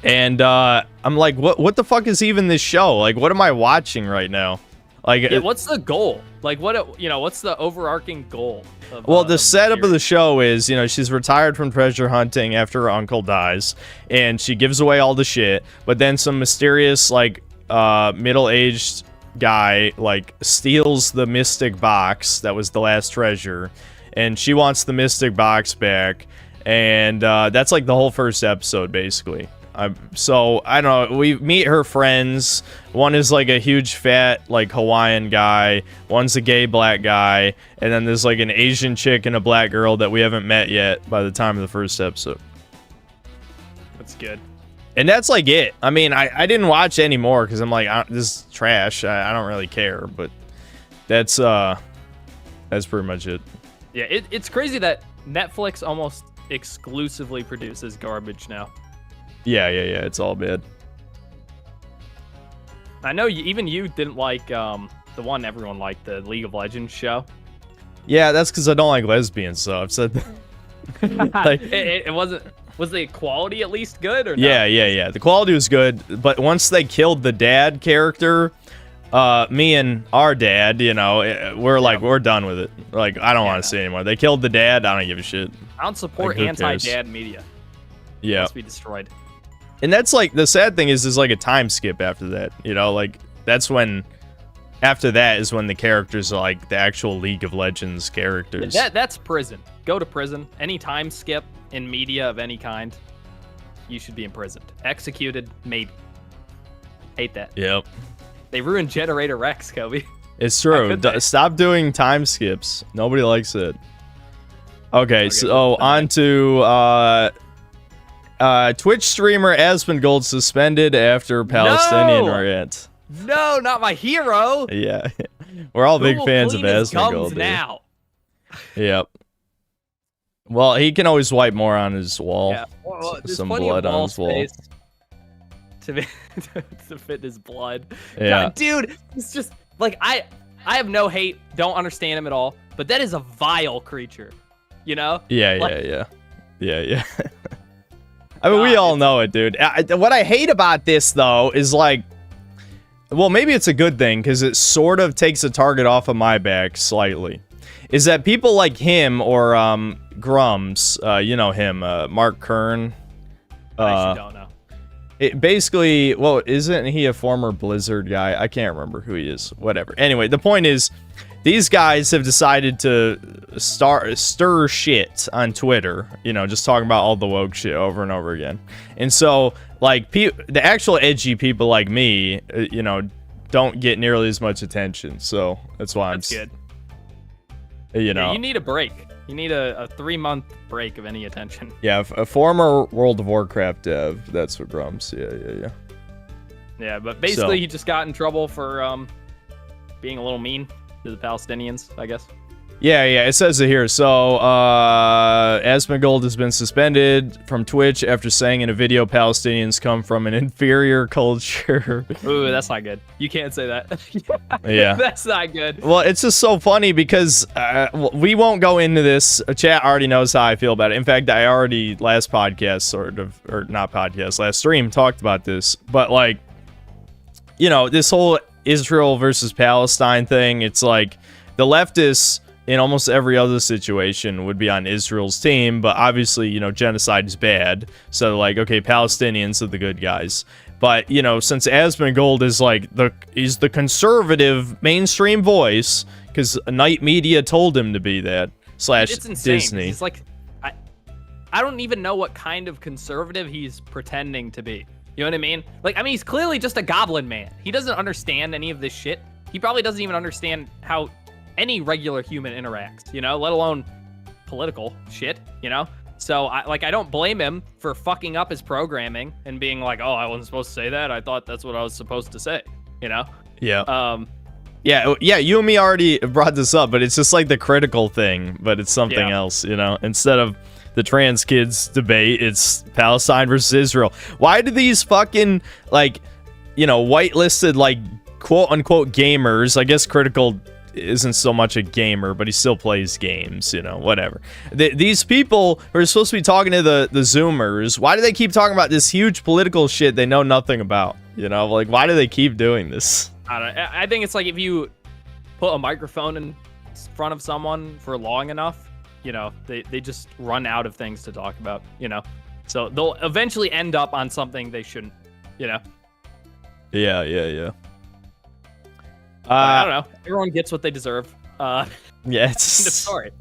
And I'm like, what the fuck is even this show? Like, what am I watching right now? Like, yeah, what's the goal? Like, what's the overarching goal? Well, the setup of the show is, she's retired from treasure hunting after her uncle dies, and she gives away all the shit, but then some mysterious, like, middle-aged guy, like, steals the mystic box that was the last treasure, and she wants the mystic box back, and that's, like, the whole first episode, basically. So, I don't know, we meet her friends. One is, like, a huge, fat, like, Hawaiian guy. One's a gay black guy. And then there's, like, an Asian chick and a black girl that we haven't met yet by the time of the first episode. That's good. And that's, like, it. I mean, I didn't watch any more because I'm like, this is trash. I don't really care. But that's pretty much it. Yeah, it's crazy that Netflix almost exclusively produces garbage now. Yeah, it's all bad. I know even you didn't like the one everyone liked, the League of Legends show. Yeah, that's because I don't like lesbians, so I've said that. Like, it wasn't. Was the quality at least good or no? Yeah. The quality was good, but once they killed the dad character, me and our dad, we're done with it. Like, I don't want to see it anymore. They killed the dad. I don't give a shit. I don't support anti-dad media. Yeah. It must be destroyed. And that's, like, the sad thing is like a time skip after that, like, that's when, after that is when the characters are, like, the actual League of Legends characters. That's prison. Go to prison. Any time skip in media of any kind, you should be imprisoned. Executed, maybe. Hate that. Yep. They ruined Generator Rex, Kobe. It's true. Stop doing time skips. Nobody likes it. Okay, so on to, Twitch streamer Asmongold suspended after Palestinian rant. No, not my hero. Yeah, we're all big fans of Asmongold now. Yep. Well, he can always wipe more on his wall. Yeah, well, some blood on his wall to fit his blood. Yeah, God, dude, it's just like I have no hate. Don't understand him at all. But that is a vile creature. Yeah. I mean, God, we all know it, dude. What I hate about this, though, is like, well, maybe it's a good thing because it sort of takes a target off of my back slightly. Is that people like him or Grums, you know him, Mark Kern. I actually don't know. Basically, well, isn't he a former Blizzard guy? I can't remember who he is. Whatever. Anyway, the point is, these guys have decided to stir shit on Twitter, just talking about all the woke shit over and over again. And so, like, the actual edgy people like me, don't get nearly as much attention. So that's why that's good. Yeah, you need a break. You need a 3-month break of any attention. Yeah, a former World of Warcraft dev. That's what Grumps. Yeah. Yeah, but basically he just got in trouble for being a little mean to the Palestinians, I guess. Yeah, it says it here. So, Asmongold has been suspended from Twitch after saying in a video Palestinians come from an inferior culture. Ooh, that's not good. You can't say that. Yeah. That's not good. Well, it's just so funny because we won't go into this. Chat already knows how I feel about it. In fact, I already, last stream, talked about this. But, like, this whole Israel versus Palestine thing, it's like the leftists in almost every other situation would be on Israel's team, but obviously, genocide is bad. So, like, okay, Palestinians are the good guys. But, since Asmongold is like he's the conservative mainstream voice, because Night Media told him to be that, / it's insane. Disney. It's like, I don't even know what kind of conservative he's pretending to be. You know what I mean? Like, he's clearly just a goblin man. He doesn't understand any of this shit. He probably doesn't even understand how any regular human interacts, let alone political shit, So, I don't blame him for fucking up his programming and being like, oh, I wasn't supposed to say that. I thought that's what I was supposed to say, Yeah. Yeah, you and me already brought this up, but it's just like the critical thing, but it's something else, Instead of the trans kids debate, it's Palestine versus Israel. Why do these fucking, like, whitelisted, like, quote-unquote gamers, I guess critical isn't so much a gamer, but he still plays games, whatever. These people who are supposed to be talking to the Zoomers, why do they keep talking about this huge political shit they know nothing about? Like, why do they keep doing this? I don't know. I think it's like if you put a microphone in front of someone for long enough, you know, they just run out of things to talk about, you know? So they'll eventually end up on something they shouldn't, you know? Yeah. I don't know. Everyone gets what they deserve. Yeah, it's... Sorry.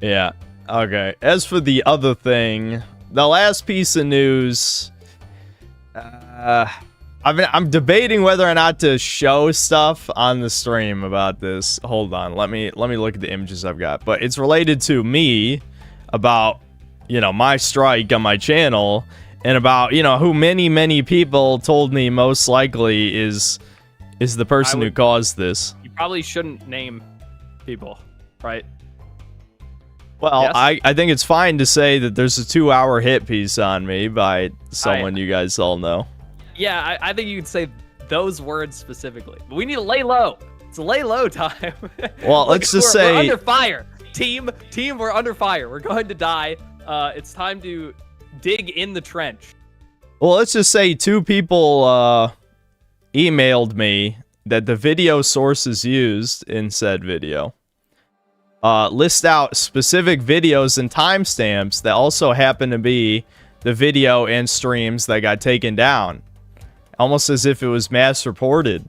Yeah. Okay. As for the other thing, the last piece of news, I'm debating whether or not to show stuff on the stream about this. Hold on. Let me look at the images I've got. But it's related to me, about, you know, my strike on my channel, and about, you know, who many people told me most likely is the person who caused this. You probably shouldn't name people, right? Well, yes? I think it's fine to say that there's a 2-hour hit piece on me by someone you guys all know. Yeah, I think you could say those words specifically. But we need to lay low. It's lay low time. Well, let's just say... We're under fire. Team, we're under fire. We're going to die. It's time to dig in the trench. Well, let's just say 2 people emailed me that the video sources used in said video list out specific videos and timestamps that also happen to be the video and streams that got taken down, almost as if it was mass reported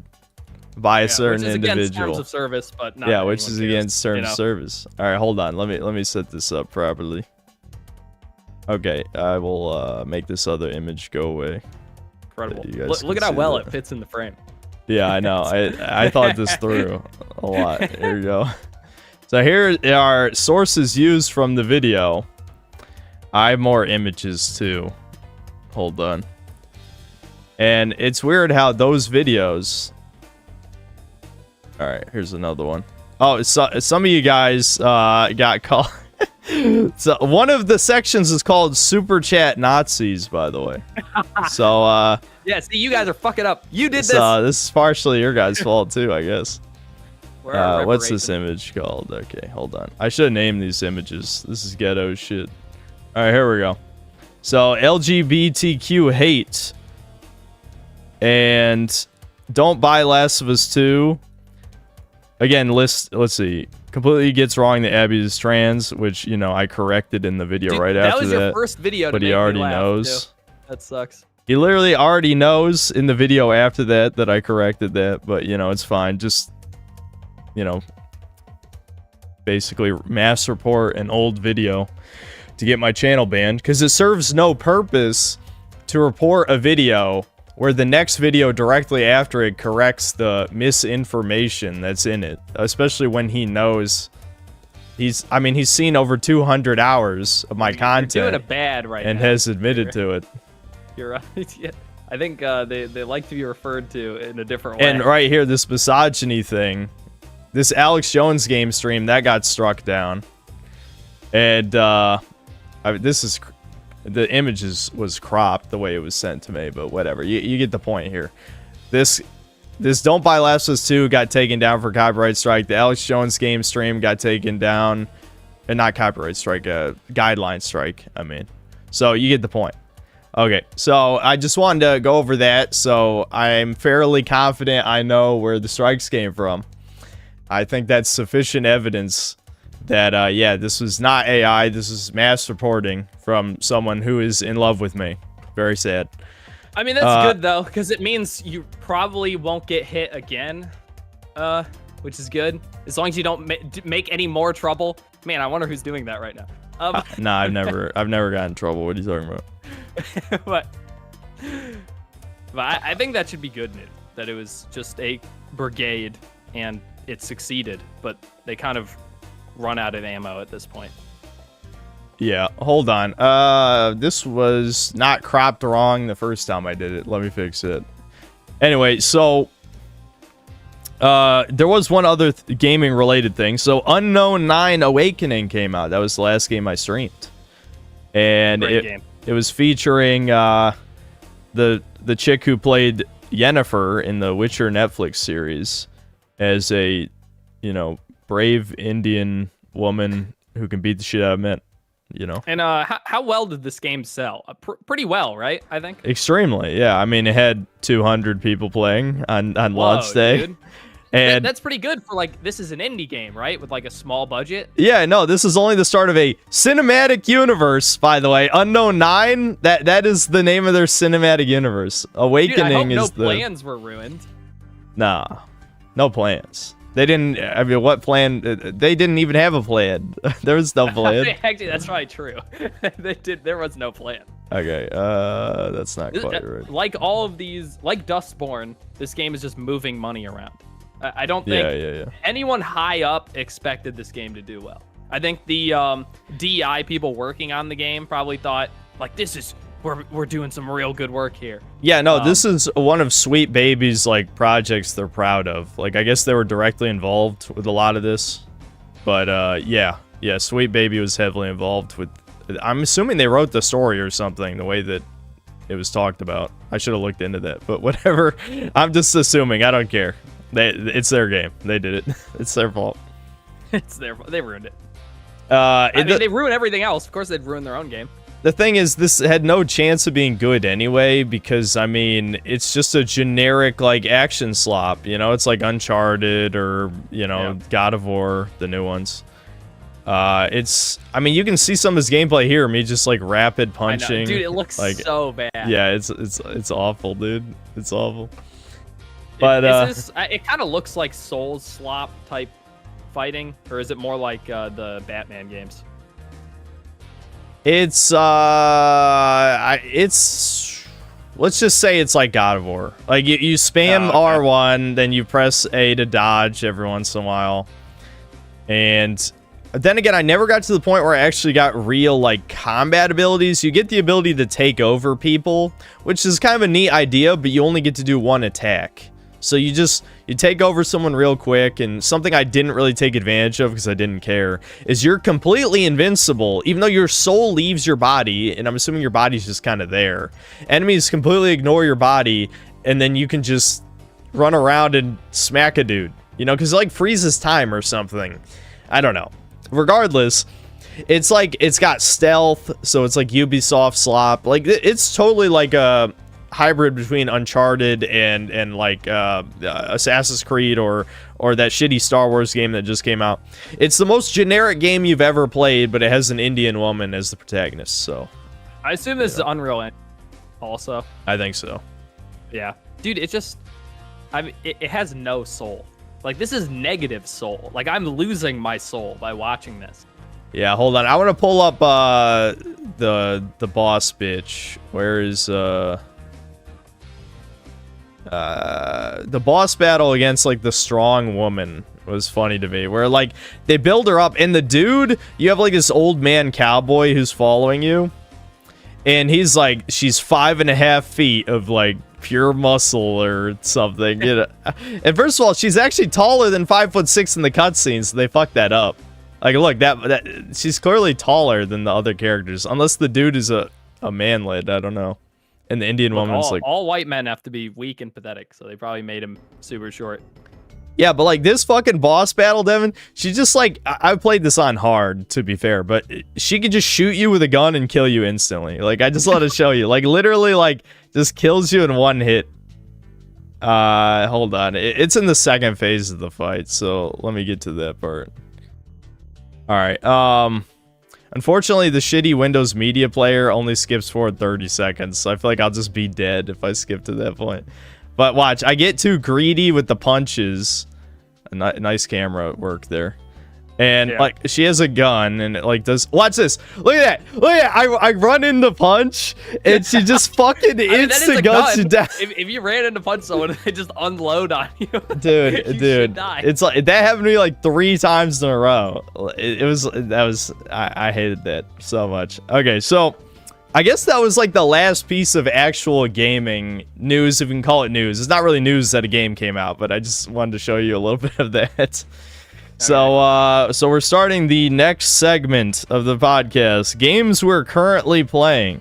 by a certain which is individual. Against terms of service, but not which is against terms of service. All right, hold on. Let me set this up properly. Okay, I will make this other image go away. Incredible. Look at how well it fits in the frame. Yeah, I know. I thought this through a lot. Here we go. So here are sources used from the video. I have more images too. Hold on. And it's weird how those videos... Alright, here's another one. Oh, so, some of you guys got called... So one of the sections is called Super Chat Nazis, by the way. So, yeah, see, you guys are fucking up. You did this. This is partially your guys' fault too, I guess. What's this Reparation. image called? Okay, hold on. I should name these images. This is ghetto shit. Alright, here we go. So, LGBTQ hate. And don't buy Last of Us 2. Again, let's see. Completely gets wrong that Abby is trans, which, you know, I corrected in the video right after that. That was your first video, but he already knows. Too. That sucks. He literally already knows in the video after that I corrected that, but, you know, it's fine. Just, you know, basically mass report an old video to get my channel banned, because it serves no purpose to report a video where the next video directly after it corrects the misinformation that's in it, especially when he knows he's seen over 200 hours of my content. You're doing a bad right and now. has admitted to it. You're right. Yeah. I think they like to be referred to in a different way. And right here, this misogyny thing, this Alex Jones game stream, that got struck down. And this is... The image was cropped the way it was sent to me, but whatever. You get the point here. This Don't Buy Last of Us 2 got taken down for copyright strike. The Alex Jones game stream got taken down. And not copyright strike, guideline strike, I mean. So you get the point. Okay, so I just wanted to go over that. So I'm fairly confident I know where the strikes came from. I think that's sufficient evidence that, yeah, this was not AI. This is mass reporting from someone who is in love with me. Very sad. I mean, that's good, though, because it means you probably won't get hit again, which is good. As long as you don't make any more trouble. Man, I wonder who's doing that right now. Nah, I've never gotten in trouble. What are you talking about? but I think that should be good news, that it was just a brigade and it succeeded, but they kind of run out of ammo at this point. Yeah, hold on. This was not cropped wrong the first time I did it. Let me fix it. Anyway, so there was one other gaming related thing. So Unknown 9 Awakening came out. That was the last game I streamed. And it was featuring the chick who played Yennefer in the Witcher Netflix series as a, you know, brave Indian woman who can beat the shit out of men. you know. And how well did this game sell? Pretty well, right? I think. Extremely, yeah. I mean, it had 200 people playing on launch day. Dude. And that's pretty good for like, this is an indie game, right? With like a small budget. Yeah, no, this is only the start of a cinematic universe, by the way. Unknown 9, that is the name of their cinematic universe. Awakening. Dude, I hope is no plans were ruined. Nah, no plans. They didn't, I mean, what plan? They didn't even have a plan. There was no plan. Actually, that's probably true. There was no plan. Okay, that's not quite right. Like all of these, like Dustborne, this game is just moving money around. I don't think anyone high up expected this game to do well. I think the DI people working on the game probably thought, like, we're doing some real good work here. Yeah, no, this is one of Sweet Baby's, like, projects they're proud of. Like, I guess they were directly involved with a lot of this. But, yeah, Sweet Baby was heavily involved with... I'm assuming they wrote the story or something, the way that it was talked about. I should have looked into that, but whatever. I'm just assuming. I don't care. It's their game. They did it. It's their fault. They ruined it. I mean, they ruined everything else. Of course, they'd ruin their own game. The thing is, this had no chance of being good anyway, because, I mean, it's just a generic, like, action slop, you know? It's like Uncharted or, you know, God of War, the new ones. I mean, you can see some of this gameplay here, me just, like, rapid punching. Dude, it looks like, so bad. Yeah, it's awful, dude. It's awful. But, it kind of looks like Souls slop type fighting, or is it more like the Batman games? It's let's just say it's like God of War. Like you spam R1, then you press A to dodge every once in a while. And then again, I never got to the point where I actually got real like combat abilities. You get the ability to take over people, which is kind of a neat idea, but you only get to do one attack. So you take over someone real quick, and something I didn't really take advantage of because I didn't care is you're completely invincible, even though your soul leaves your body, and I'm assuming your body's just kind of there. Enemies completely ignore your body, and then you can just run around and smack a dude, you know, because it like freezes time or something. I don't know. Regardless, it's like it's got stealth, so it's like Ubisoft slop. Like it's totally like a hybrid between Uncharted and like Assassin's Creed or that shitty Star Wars game that just came out. It's the most generic game you've ever played, but it has an Indian woman as the protagonist. So I assume this is Unreal Engine also. I think so. Yeah, dude, it just, I mean, it has no soul. Like, this is negative soul. Like, I'm losing my soul by watching this. Yeah, hold on. I want to pull up the boss bitch. Where is the boss battle against like the strong woman was funny to me, where like they build her up, and the dude, you have like this old man cowboy who's following you, and he's like, she's 5.5 feet of like pure muscle or something, you know. And first of all, she's actually taller than 5'6" in the cutscenes, so they fucked that up. Like, look, that she's clearly taller than the other characters, unless the dude is a manlet. I don't know. And the Indian woman's like... All white men have to be weak and pathetic, so they probably made him super short. Yeah, but like this fucking boss battle, Devin, she just like... I played this on hard, to be fair, but she could just shoot you with a gun and kill you instantly. Like, I just let it show you. Like, literally, like, just kills you in one hit. Hold on. It's in the second phase of the fight, so let me get to that part. Alright, unfortunately, the shitty Windows Media Player only skips forward 30 seconds, so I feel like I'll just be dead if I skip to that point. But watch, I get too greedy with the punches. Nice camera work there. And, like, she has a gun, and it, like, does... Watch this! Look at that! Look at that! I run into punch, and she just fucking instant guns you down. If you ran into punch someone, they just unload on you. Dude, it's like... That happened to me, like, 3 times in a row. I hated that so much. Okay, so... I guess that was, like, the last piece of actual gaming news, if you can call it news. It's not really news that a game came out, but I just wanted to show you a little bit of that. So we're starting the next segment of the podcast. Games we're currently playing.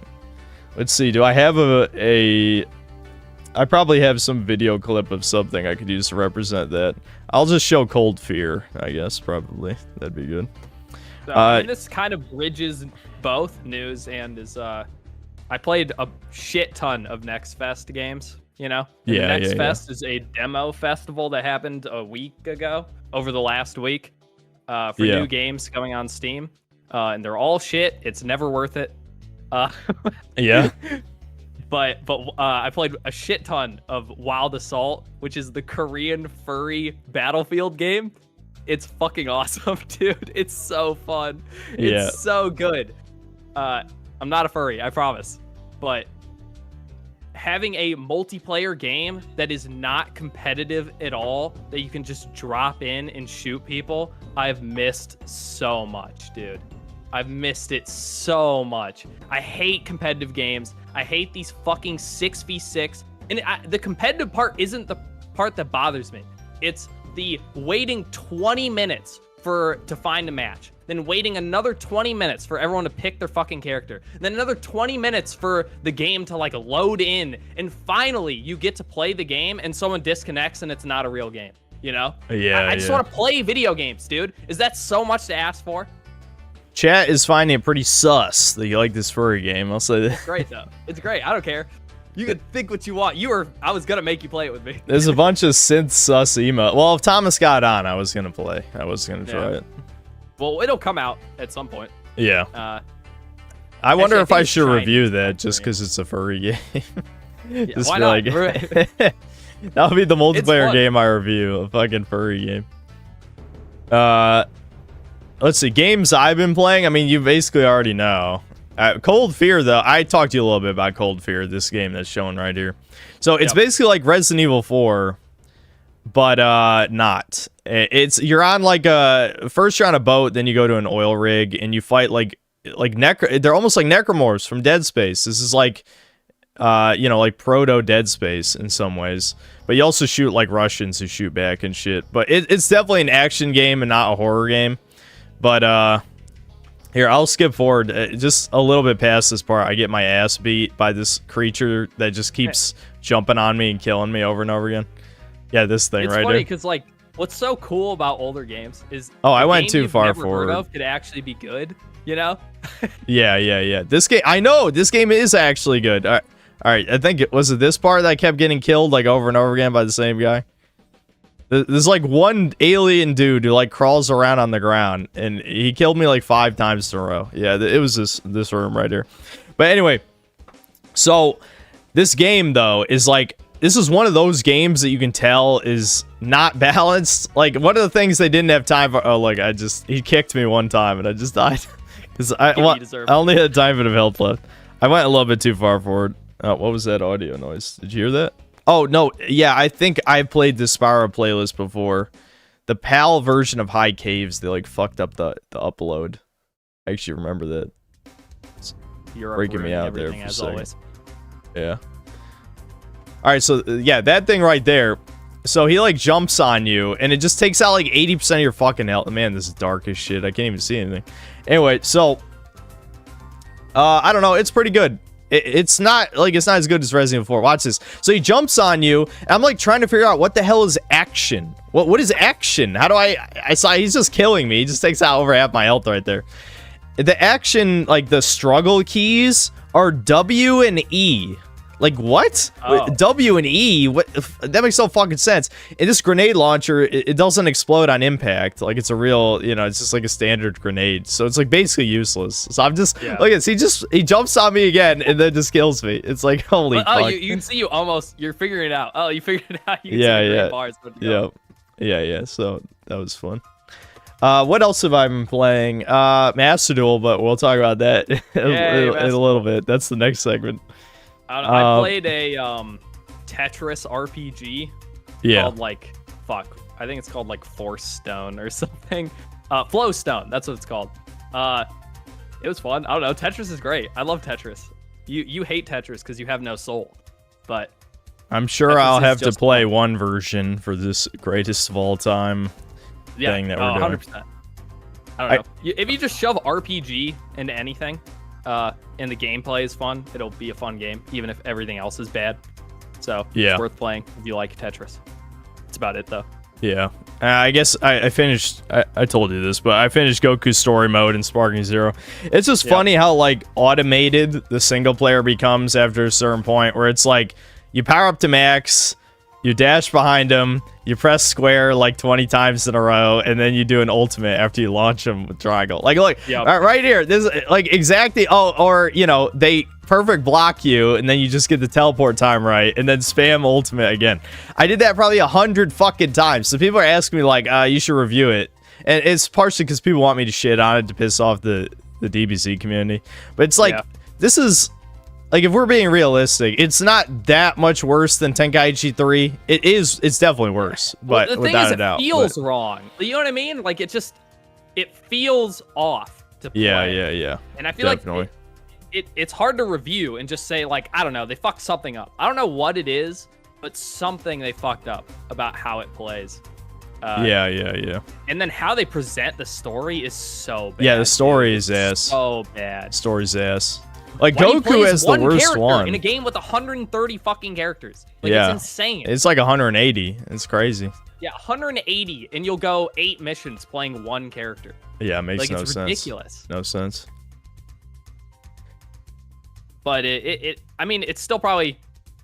Let's see. Do I have I probably have some video clip of something I could use to represent that. I'll just show Cold Fear, I guess, probably. That'd be good. So, I mean, this kind of bridges both news and is I played a shit ton of Next Fest games, you know? And Next Fest is a demo festival that happened a week ago, over the last week, for new games coming on Steam. And they're all shit. It's never worth it. Yeah. But I played a shit ton of Wild Assault, which is the Korean furry Battlefield game. It's fucking awesome, dude. It's so fun. It's so good. I'm not a furry, I promise. But having a multiplayer game that is not competitive at all, that you can just drop in and shoot people, I've missed so much, dude. I've missed it so much. I hate competitive games. I hate these fucking 6v6. And the competitive part isn't the part that bothers me. It's the waiting 20 minutes to find a match. Then waiting another 20 minutes for everyone to pick their fucking character. Then another 20 minutes for the game to like load in. And finally, you get to play the game and someone disconnects and it's not a real game. You know? I just want to play video games, dude. Is that so much to ask for? Chat is finding it pretty sus that you like this furry game. I'll say that. It's great, though. It's great. I don't care. You can think what you want. I was going to make you play it with me. There's a bunch of synth sus emo. Well, if Thomas got on, I was going to play. I was going to try it. Well, it'll come out at some point. Yeah. I wonder if I should review that just because it's a furry game. Why not? That'll be the multiplayer game I review. A fucking furry game. Let's see. Games I've been playing. I mean, you basically already know. Cold Fear, though. I talked to you a little bit about Cold Fear, this game that's shown right here. So it's basically like Resident Evil 4, but not. You're on like first you're on a boat, then you go to an oil rig, and you fight they're almost like necromorphs from Dead Space. This is like, like proto Dead Space in some ways. But you also shoot like Russians who shoot back and shit. But it's definitely an action game and not a horror game. But here, I'll skip forward just a little bit past this part. I get my ass beat by this creature that just keeps jumping on me and killing me over and over again. Yeah, this thing right here. It's funny because like what's so cool about older games is I went too far forward. Heard of could actually be good, you know? Yeah. This game, I know this game is actually good. All right, I think was it this part that I kept getting killed like over and over again by the same guy? There's like one alien dude who like crawls around on the ground, and he killed me like 5 times in a row. Yeah, it was this room right here. But anyway, so this game though is like, this is one of those games that you can tell is not balanced. Like one of the things they didn't have time for. Oh, like he kicked me one time and I just died because I only had time for the health left. I went a little bit too far forward. What was that audio noise? Did you hear that? Oh, no. Yeah, I think I played the Spyro playlist before. The PAL version of High Caves, they like fucked up the upload. I actually remember that. You're breaking me out there for as a second. Always. Yeah. All right, so yeah, that thing right there. So he like jumps on you, and it just takes out like 80% of your fucking health. Man, this is dark as shit. I can't even see anything. Anyway, so I don't know. It's pretty good. It's not as good as Resident Evil 4. Watch this. So he jumps on you, and I'm like trying to figure out what the hell is action. What is action? How do I saw he's just killing me. He just takes out over half my health right there. The action, like the struggle keys, are W and E. Like what? W and E? What? That makes no fucking sense. In this grenade launcher, it doesn't explode on impact. Like it's a real, it's just like a standard grenade. So it's like basically useless. So I'm just look at this. He jumps on me again and then just kills me. It's like holy fuck. Oh, you can see you're figuring it out. Oh, you figured it out. You can see bars, yeah. So that was fun. What else have I been playing? Master Duel, but we'll talk about that in a little bit. That's the next segment. I played a Tetris RPG called I think it's called like Force Stone or something. Flow Stone, that's what it's called. It was fun. I don't know. Tetris is great. I love Tetris. You hate Tetris because you have no soul, but I'm sure Tetris I'll have to play one version for this greatest of all time thing that we're doing. 100%. I don't know. If you just shove RPG into anything, and the gameplay is fun, it'll be a fun game, even if everything else is bad. So it's worth playing if you like Tetris. That's about it, though. Yeah. I guess I finished, I told you this, but I finished Goku's story mode in Sparking Zero. It's just funny how, like, automated the single player becomes after a certain point, where it's like, you power up to max, you dash behind him, you press square like 20 times in a row, and then you do an ultimate after you launch him with triangle. Like, look, right here, this is like exactly, or, you know, they perfect block you, and then you just get the teleport time right, and then spam ultimate again. I did that probably 100 fucking times. So people are asking me, like, you should review it. And it's partially because people want me to shit on it to piss off the DBZ community. But it's like, this is... Like, if we're being realistic, it's not that much worse than Tenkaichi 3. It's definitely worse, but the without thing is, a doubt. It feels wrong. You know what I mean? Like, it feels off to play. Yeah. And I feel like it's hard to review and just say, like, I don't know, they fucked something up. I don't know what it is, but something they fucked up about how it plays. Yeah. And then how they present the story is so bad. Yeah, the story is ass. So bad. Story's ass. Like, Goku is the worst one. In a game with 130 fucking characters. Like, it's insane. It's like 180. It's crazy. Yeah, 180, and you'll go 8 missions playing one character. Yeah, it makes no it's sense. Ridiculous. No sense. But I mean, it's still probably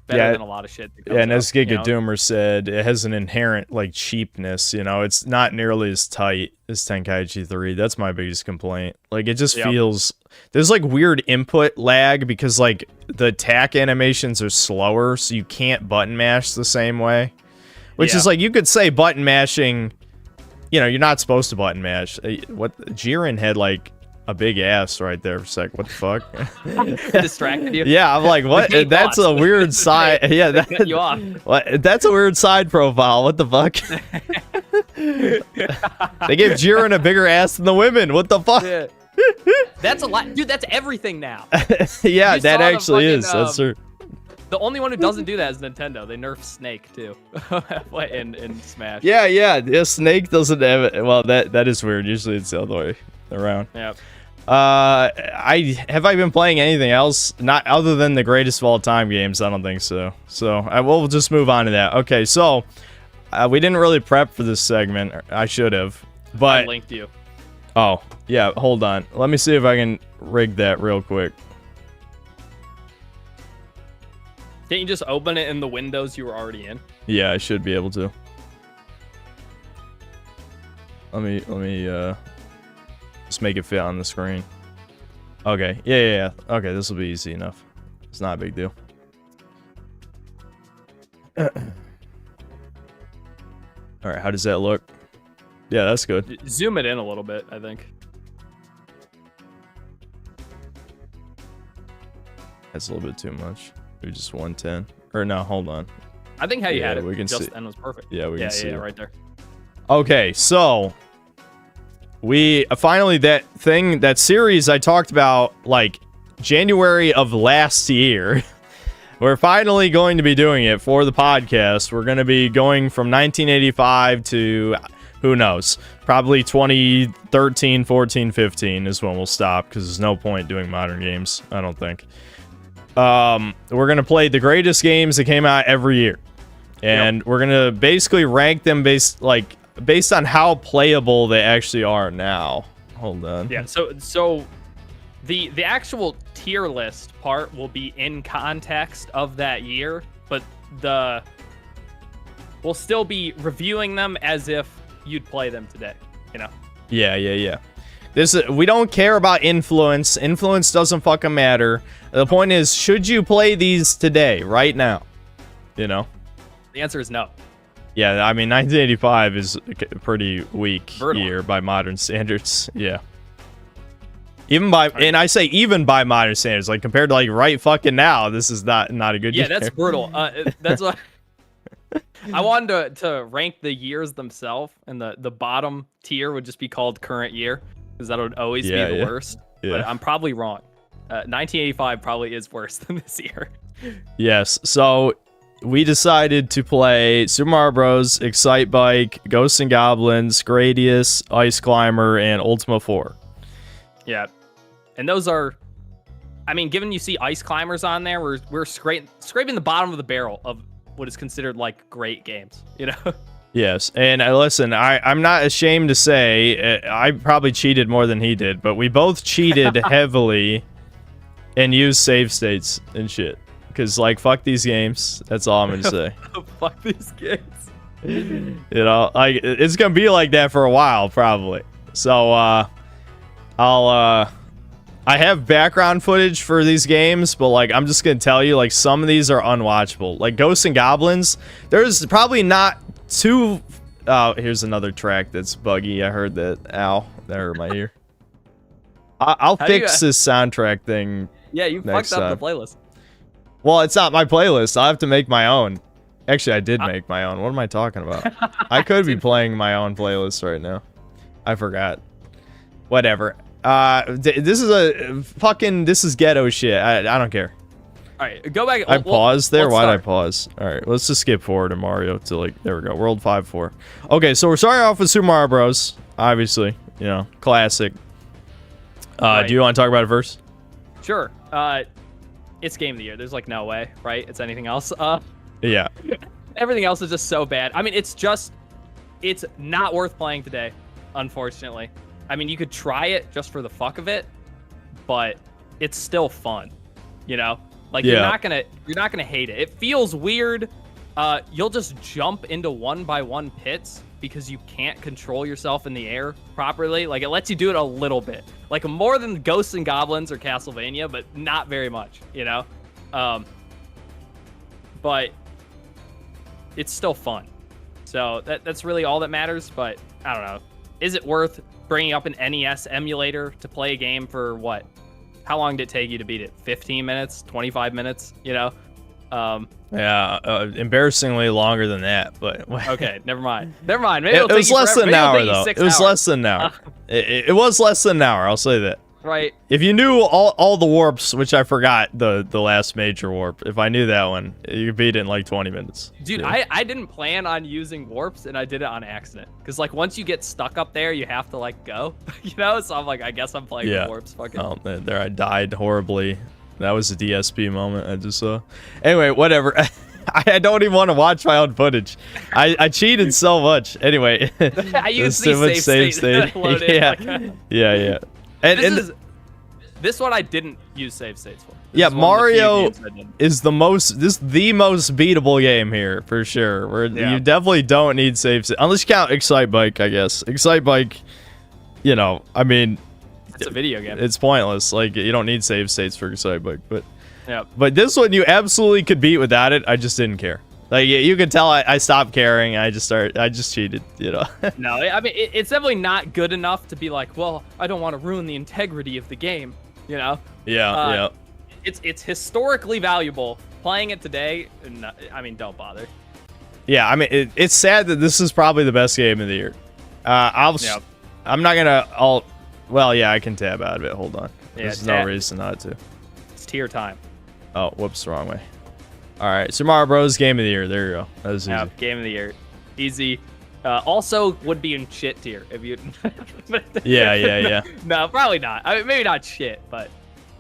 better than a lot of shit. And as Giga Doomer said, it has an inherent, like, cheapness, you know? It's not nearly as tight as Tenkaichi 3. That's my biggest complaint. Like, it just feels... There's, like, weird input lag because, like, the attack animations are slower, so you can't button mash the same way. Which is, like, you could say button mashing... You know, you're not supposed to button mash. What... Jiren had, like... a big ass right there for a sec. What the fuck? Distracted you? Yeah, I'm like, what? That's a weird side. Yeah, cut you off. What? That's a weird side profile. What the fuck? They gave Jiren a bigger ass than the women. What the fuck? Yeah. That's a lot, dude. That's everything now. Yeah, that actually is. That's true. The only one who doesn't do that is Nintendo. They nerfed Snake too, in Smash. Yeah. Snake doesn't have it. Well, that is weird. Usually it's the other way around. Yep. Have I been playing anything else? Not other than the greatest of all time games. I don't think so. So I will just move on to that. Okay, so we didn't really prep for this segment. I should have, but I linked you. Oh yeah, hold on. Let me see if I can rig that real quick. Can't you just open it in the windows you were already in? Yeah, I should be able to. Let me just make it fit on the screen. Okay. Yeah. Okay, this will be easy enough. It's not a big deal. All right, how does that look? Yeah, that's good. Zoom it in a little bit, I think. That's a little bit too much. Maybe just 110. Or no, hold on. I think how you had it we can just see. then was perfect. Yeah, we can see. Yeah, right there. Okay, so we finally that series I talked about like January of last year. We're finally going to be doing it for the podcast. We're going to be going from 1985 to who knows, probably 2013, 14, 15 is when we'll stop because there's no point doing modern games, I don't think. We're going to play the greatest games that came out every year. And we're going to basically rank them based on how playable they actually are now. Hold on. Yeah, so the actual tier list part will be in context of that year, but we'll still be reviewing them as if you'd play them today, you know? Yeah. We don't care about influence. Influence doesn't fucking matter. The point is, should you play these today, right now? You know? The answer is no. Yeah, I mean, 1985 is a pretty weak year by modern standards. Yeah. And I say even by modern standards, like compared to like right fucking now, this is not a good year. Yeah, that's brutal. That's what I wanted to rank the years themselves, and the bottom tier would just be called current year, because that would always be the worst. Yeah. But I'm probably wrong. 1985 probably is worse than this year. Yes. So we decided to play Super Mario Bros., Excite Bike, Ghosts and Goblins, Gradius, Ice Climber, and Ultima 4. Yeah. And those are, I mean, given you see Ice Climbers on there, we're scraping the bottom of the barrel of what is considered like great games, you know? Yes, and listen, I'm not ashamed to say I probably cheated more than he did, but we both cheated heavily and used save states and shit. Because, like, fuck these games. That's all I'm going to say. Fuck these games. You know, like, it's going to be like that for a while, probably. So, I have background footage for these games, but, like, I'm just going to tell you, like, some of these are unwatchable. Like, Ghosts and Goblins, there's probably not too... Oh, here's another track that's buggy. I heard that. Ow, that hurt my ear. I'll fix this soundtrack thing. Yeah, you fucked up the playlist. Well, it's not my playlist. I'll have to make my own. Actually, I did make my own. What am I talking about? I could be playing my own playlist right now. I forgot. Whatever. This is ghetto shit. I don't care. All right, go back. I paused there. Why did I pause? All right, let's just skip forward to Mario to, like, there we go. World 5-4. Okay, so we're starting off with Super Mario Bros. Obviously, you know, classic. Right. Do you want to talk about it first? Sure. It's game of the year. There's, like, no way, right? It's anything else. Yeah. Everything else is just so bad. I mean, it's not worth playing today, unfortunately. I mean, you could try it just for the fuck of it, but it's still fun, you know? Like, you're not gonna hate it. It feels weird. You'll just jump into 1-by-1 pits because you can't control yourself in the air properly. Like, it lets you do it a little bit. Like, more than Ghosts and Goblins or Castlevania, but not very much, you know? But it's still fun. So that's really all that matters, but I don't know. Is it worth bringing up an NES emulator to play a game for what? How long did it take you to beat it? 15 minutes? 25 minutes? You know? Embarrassingly longer than that, but... Okay, never mind. Maybe it was less than an hour, though. It was less than an hour. It was less than an hour, I'll say that. Right. If you knew all the warps, which I forgot the last major warp, if I knew that one, you could beat it in like 20 minutes. Dude, yeah. I didn't plan on using warps, and I did it on accident. Because, like, once you get stuck up there, you have to, like, go. You know? So I'm like, I guess I'm playing with warps. Fucking. Oh, man, there I died horribly. That was a DSP moment I just saw. Anyway, whatever. I don't even want to watch my own footage. I cheated so much. Anyway. I used the save state. Yeah. And this one I didn't use save states for. Mario is the most beatable game here for sure. You definitely don't need save states unless you count Excite Bike, I guess. Excite Bike, you know, I mean, it's a video game. It's pointless. Like, you don't need save states for Excite Bike, but this one you absolutely could beat without it. I just didn't care. Like, you can tell I stopped caring. I just cheated, you know. No, I mean, it's definitely not good enough to be like, well, I don't want to ruin the integrity of the game, you know? Yeah. It's historically valuable. Playing it today, I mean, don't bother. Yeah, I mean, it's sad that this is probably the best game of the year. I'm not gonna. Well, yeah, I can tab out of it. Hold on. There's no reason not to. It's tier time. Oh, whoops, wrong way. All right, Super Mario Bros. Game of the year. There you go. That was easy. Game of the year. Easy. Also would be in shit tier if you. Yeah. No, probably not. I mean, maybe not shit, but.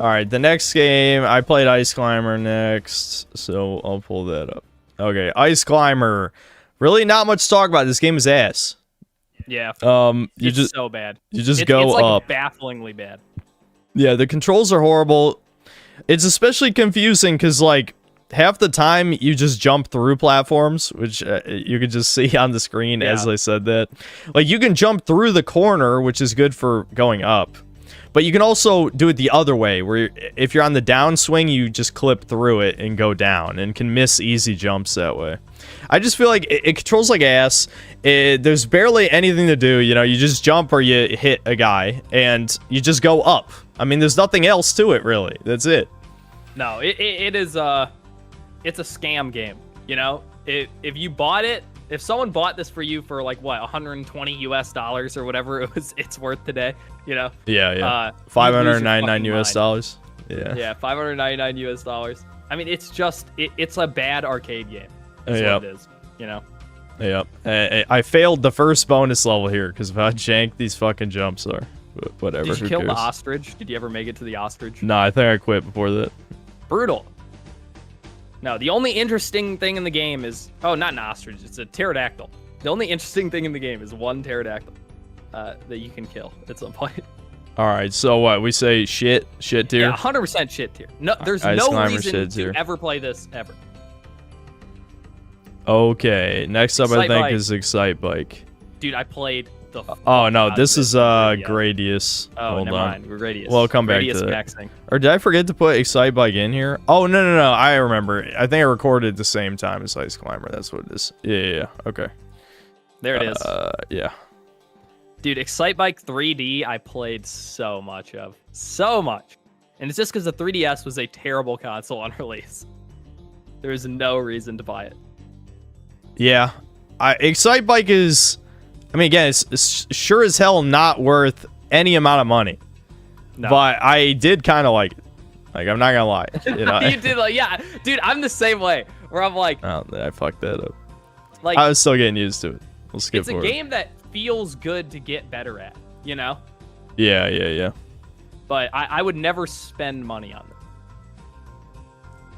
All right, the next game I played Ice Climber next, so I'll pull that up. Okay, Ice Climber. Really, not much to talk about. This game is ass. Yeah. It's so bad. You just go it's like up. Bafflingly bad. Yeah, the controls are horrible. It's especially confusing because, like, half the time you just jump through platforms, which you could just see on the screen as I said that. Like, you can jump through the corner, which is good for going up. But you can also do it the other way, where if you're on the downswing, you just clip through it and go down, and can miss easy jumps that way. I just feel like it controls like ass. There's barely anything to do. You know, you just jump or you hit a guy, and you just go up. I mean, there's nothing else to it, really. That's it. No, it is it's a scam game. You know, if you bought it, if someone bought this for you for like what, $120 or whatever it's worth today, you know? Yeah. $599 US. Yeah, $599 US. I mean, it's just it's a bad arcade game. That's what it is, you know? Yep. I failed the first bonus level here because of how jank these fucking jumps are. But whatever. Did you kill the ostrich? Did you ever make it to the ostrich? No, I think I quit before that. Brutal. No, the only interesting thing in the game is... Oh, not an ostrich. It's a pterodactyl. The only interesting thing in the game is one pterodactyl that you can kill at some point. All right, so what? We say shit tier? Yeah, 100% shit tier. No, there's no reason to ever play this ever. Okay, next up I think Excitebike. is Excitebike. Dude, I played the. Oh no, this is Gradius. Oh, Hold never on. mind. We're Gradius. We'll come back Gradius to that. maxing. Or did I forget to put Excitebike in here? Oh no, I remember. I think I recorded at the same time as Ice Climber. That's what it is. Yeah. Okay. There it is. Yeah. Dude, Excitebike 3D, I played so much of. So much. And it's just because the 3DS was a terrible console on release. There was no reason to buy it. Yeah. Excitebike is... I mean, again, it's sure as hell not worth any amount of money. No. But I did kind of like it. Like, I'm not gonna lie. You know? You did, like, yeah. Dude, I'm the same way. Where I'm like... Oh, I fucked that up. Like, I was still getting used to it. We'll skip it's forward. a game that feels good to get better at, you know? Yeah. But I would never spend money on it.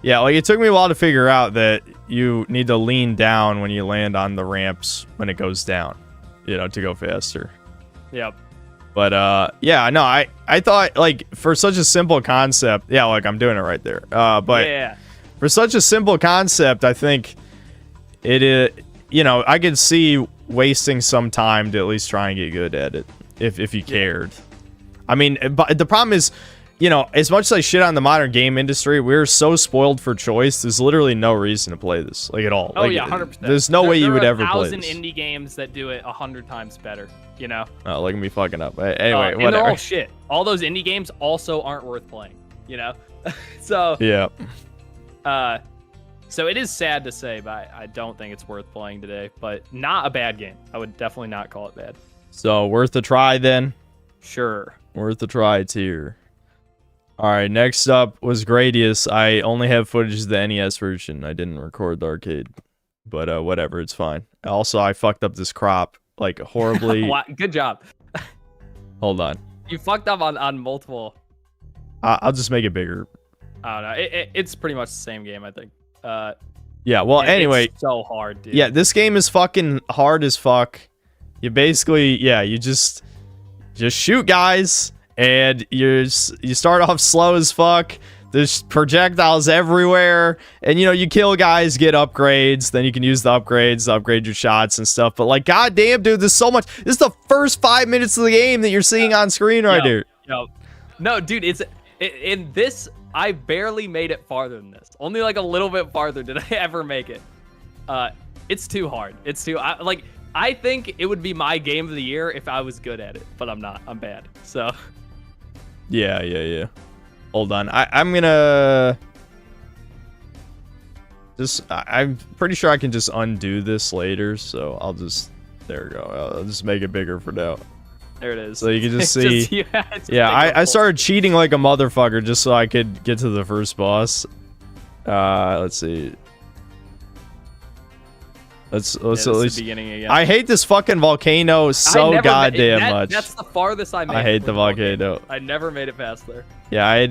Yeah, like, it took me a while to figure out that you need to lean down when you land on the ramps when it goes down, you know, to go faster. Yep. But, yeah, no, I thought, like, for such a simple concept, yeah, like, I'm doing it right there. But yeah. For such a simple concept, I think it is, you know, I could see wasting some time to at least try and get good at it, if you cared. I mean, but the problem is, you know, as much as I shit on the modern game industry, we're so spoiled for choice. There's literally no reason to play this, like, at all. Oh, like, yeah, 100%. There's no way you would ever play this. There are 1,000 indie games that do it 100 times better, you know? Oh, look at me fucking up. Anyway, and whatever. they're all shit. All those indie games also aren't worth playing, you know? So, yeah. So it is sad to say, but I don't think it's worth playing today. But not a bad game. I would definitely not call it bad. So, worth a try then? Sure. Worth a try tier. Alright, next up was Gradius. I only have footage of the NES version. I didn't record the arcade. But whatever, it's fine. Also, I fucked up this crop, like, horribly. Good job. Hold on. You fucked up on multiple. I'll just make it bigger. I don't know. It's pretty much the same game, I think. Yeah, well, anyway. It's so hard, dude. Yeah, this game is fucking hard as fuck. You basically, yeah, you just shoot guys, and you start off slow as fuck. There's projectiles everywhere, and, you know, you kill guys, get upgrades, then you can use the upgrades to upgrade your shots and stuff. But, like, goddamn, dude, there's so much. This is the first 5 minutes of the game that you're seeing on screen right here. No, dude, in this, I barely made it farther than this. Only like a little bit farther did I ever make it. It's too hard. It's too, I think it would be my game of the year if I was good at it, but I'm not. I'm bad. So. Yeah. Hold on. I'm gonna I'm pretty sure I can just undo this later, so I'll just, there we go. I'll just make it bigger for now. There it is. So you can just see. Yeah, I started cheating like a motherfucker just so I could get to the first boss. Let's see. Let's at least. Beginning again. I hate this fucking volcano so goddamn much. That's the farthest I made. I hate the volcano. I never made it past there. Yeah,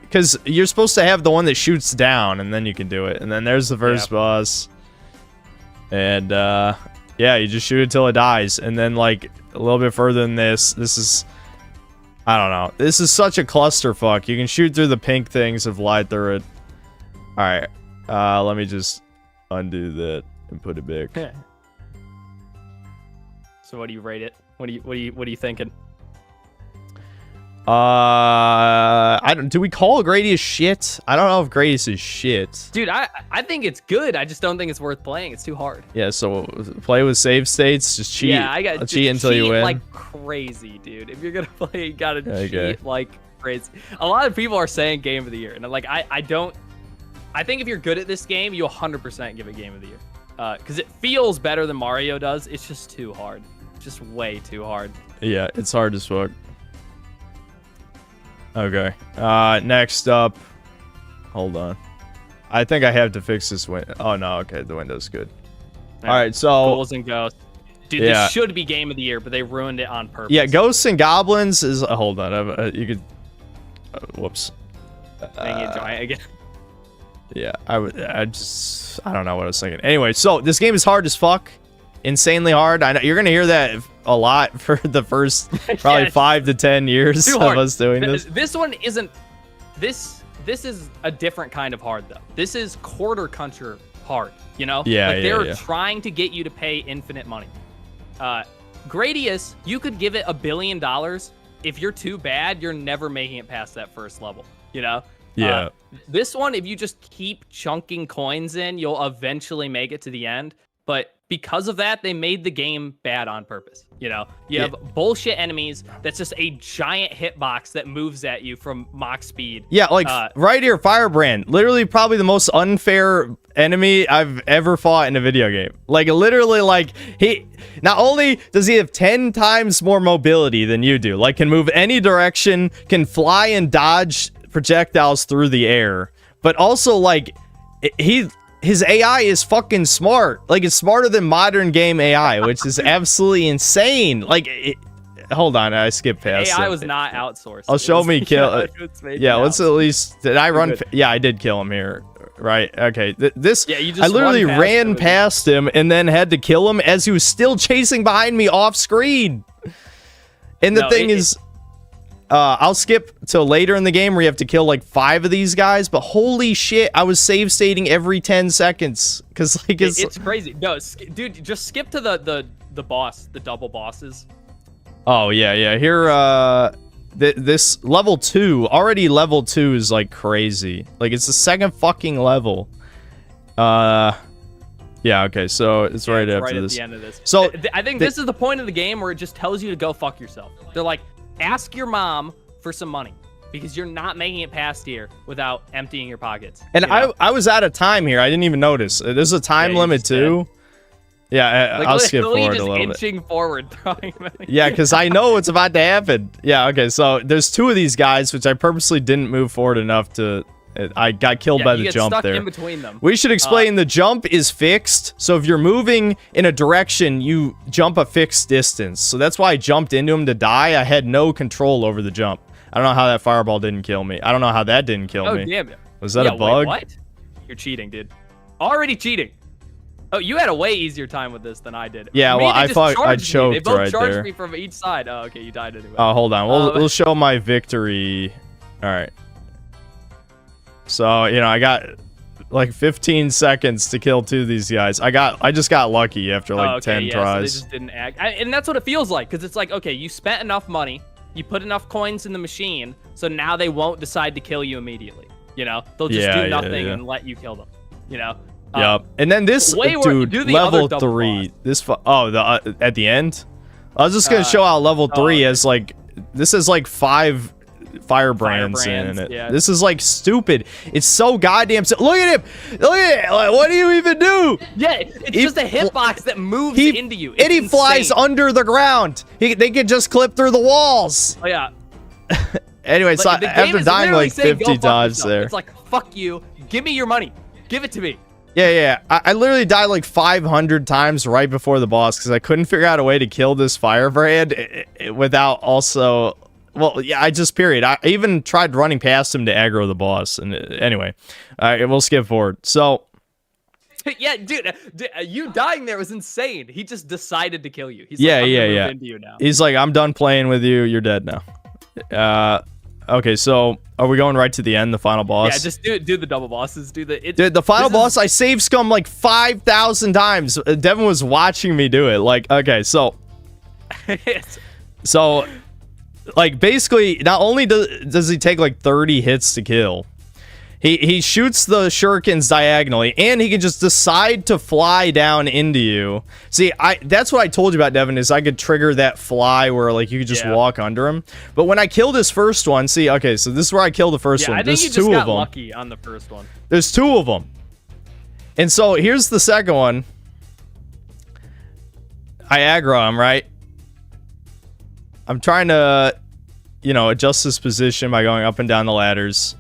because you're supposed to have the one that shoots down, and then you can do it. And then there's the first boss. And yeah, you just shoot it till it dies, and then like a little bit further than this is, I don't know. This is such a clusterfuck. You can shoot through the pink things and fly through it. All right, let me just undo that and put it back. So what do you rate it? What are you thinking? Do we call Gradius shit? I don't know if Gradius is shit. Dude, I think it's good. I just don't think it's worth playing. It's too hard. Yeah, so play with save states. Just cheat. Yeah, I got cheat until you win. Like crazy, dude. If you're gonna play, you gotta cheat like crazy. A lot of people are saying game of the year, and I'm like, I don't. I think if you're good at this game, you 100% give it game of the year. Because it feels better than Mario does. It's just too hard. Just way too hard. Yeah, it's hard as fuck. Okay. Next up. Hold on. I think I have to fix this window. Oh, no. Okay, the window's good. All right, so... Ghouls and Ghosts. Dude, this should be game of the year, but they ruined it on purpose. Yeah, Ghosts and Goblins is... hold on. You could... whoops. Making it giant again. Yeah, I don't know what I was thinking. Anyway, so this game is hard as fuck. insanely hard. I know you're gonna hear that a lot for the first probably 5 to 10 years of us doing this. This one isn't. This is a different kind of hard though. This is quarter country hard. You know? Yeah, like they're trying to get you to pay infinite money. Gradius, you could give it $1 billion. If you're too bad, you're never making it past that first level. You know? Yeah. This one, if you just keep chunking coins in, you'll eventually make it to the end. But because of that, they made the game bad on purpose. You know, you have bullshit enemies that's just a giant hitbox that moves at you from Mach speed. Yeah, like right here, Firebrand. Literally probably the most unfair enemy I've ever fought in a video game. Like literally, like he not only does he have 10 times more mobility than you do, like can move any direction, can fly and dodge projectiles through the air, but also like his AI is fucking smart. Like, it's smarter than modern game AI, which is absolutely insane. Like, hold on, I skipped past AI it. was not outsourced. I'll show me kill. Yeah, let's at least. Did I run? Yeah, I did kill him here. Right. Okay. This. Yeah, you just I literally ran past him and then had to kill him as he was still chasing behind me off screen. And the thing is. I'll skip till later in the game where you have to kill like 5 of these guys, but holy shit, I was save stating every 10 seconds because like it's crazy. No, dude, just skip to the boss, the double bosses. Oh yeah. Here, this level 2 already. Level 2 is like crazy. Like it's the second fucking level. Yeah. Okay. So it's right after this. At the end of this. So I think this is the point of the game where it just tells you to go fuck yourself. They're like, ask your mom for some money because you're not making it past here without emptying your pockets. And I was out of time here. I didn't even notice. There's a time limit too. Yeah, like, I'll skip forward a little bit. Inching forward, throwing them. Yeah, because I know what's about to happen. Yeah, okay. So there's 2 of these guys, which I purposely didn't move forward enough to. I got killed by the jump there. In between them. We should explain the jump is fixed. So if you're moving in a direction, you jump a fixed distance. So that's why I jumped into him to die. I had no control over the jump. I don't know how that fireball didn't kill me. I don't know how that didn't kill me. Oh, damn it. Was that a bug? Wait, what? You're cheating, dude. Already cheating. Oh, you had a way easier time with this than I did. Yeah, well, I thought I choked right there. They both charged there. me from each side. Oh, okay, you died anyway. Oh, hold on. We'll show my victory. All right. So, you know, I got like 15 seconds to kill 2 of these guys. I just got lucky after like 10 tries. So they just didn't act. And that's what it feels like, because it's like, okay, you spent enough money, you put enough coins in the machine, so now they won't decide to kill you immediately. You know, they'll just do nothing and let you kill them. You know. Yep. And then this dude, level 3. This at the end. I was just gonna show out level 3 as like this is like 5 firebrands in it. Yeah. This is like stupid. It's so goddamn. Look at him. Look at it. Like, what do you even do? Yeah, it's just a hitbox that moves into you. It's and he flies under the ground. They can just clip through the walls. Oh yeah. Anyway, so after dying like 50 times there, it's like, fuck you. Give me your money. Give it to me. Yeah. I literally died like 500 times right before the boss because I couldn't figure out a way to kill this firebrand without also. Well, yeah, I even tried running past him to aggro the boss. And anyway, we'll skip forward. So, yeah, dude, you dying there was insane. He just decided to kill you. He's like, I'm gonna move into you now. He's like, I'm done playing with you. You're dead now. Okay, so are we going right to the end, the final boss? Yeah, just do the double bosses. Dude, the final boss, I saved scum like 5,000 times. Devin was watching me do it. Like, okay, so like basically, not only does he take like 30 hits to kill, he shoots the shurikens diagonally, and he can just decide to fly down into you. See, that's what I told you about, Devin, is I could trigger that fly where like you could just walk under him. But when I killed this first one, see, okay, so this is where I killed the first one. I think you just got lucky on the first one. There's 2 of them. And so here's the second one. I aggro him, right? I'm trying to, you know, adjust his position by going up and down the ladders.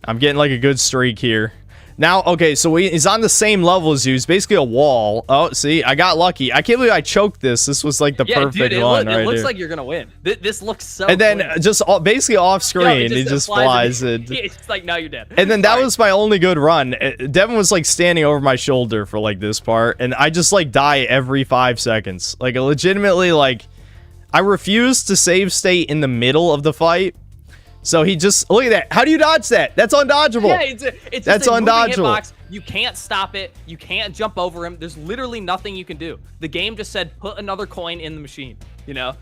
I'm getting like a good streak here. Now, okay, so he's on the same level as you. He's basically a wall. Oh, see, I got lucky. I can't believe I choked this. This was like the perfect one, right? It looks here. like you're gonna win. This looks so. And then clean. just basically off screen, he just flies it. It's like, no, you're dead. And then that was my only good run. Devin was like standing over my shoulder for like this part, and I just like die every 5 seconds. Like legitimately, like I refuse to save state in the middle of the fight. So he just, look at that. How do you dodge that? That's undodgeable. Yeah, it's that's just a undodgeable. Hitbox. You can't stop it. You can't jump over him. There's literally nothing you can do. The game just said, put another coin in the machine, you know?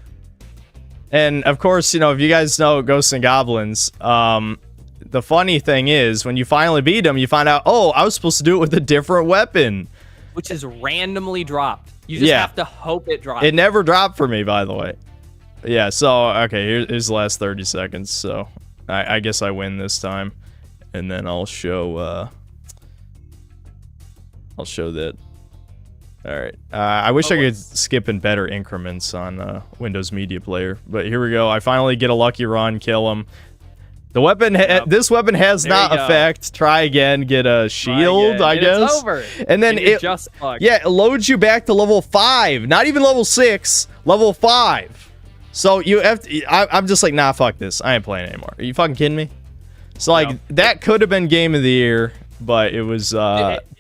And of course, you know, if you guys know Ghosts and Goblins, the funny thing is when you finally beat him, you find out, oh, I was supposed to do it with a different weapon. Which is randomly dropped. You just have to hope it drops. It never dropped for me, by the way. Yeah, so, okay, here's the last 30 seconds, so I guess I win this time. And then I'll show that. Alright, I wish I could skip in better increments on Windows Media Player, but here we go. I finally get a lucky run, kill him. The weapon, this weapon has not effect. Try again, get a shield, I guess. It's over. And then it loads you back to level 5, not even level 6, level 5. So you have to, I'm just like, nah, fuck this. I ain't playing anymore. Are you fucking kidding me? So like that could have been game of the year, but it was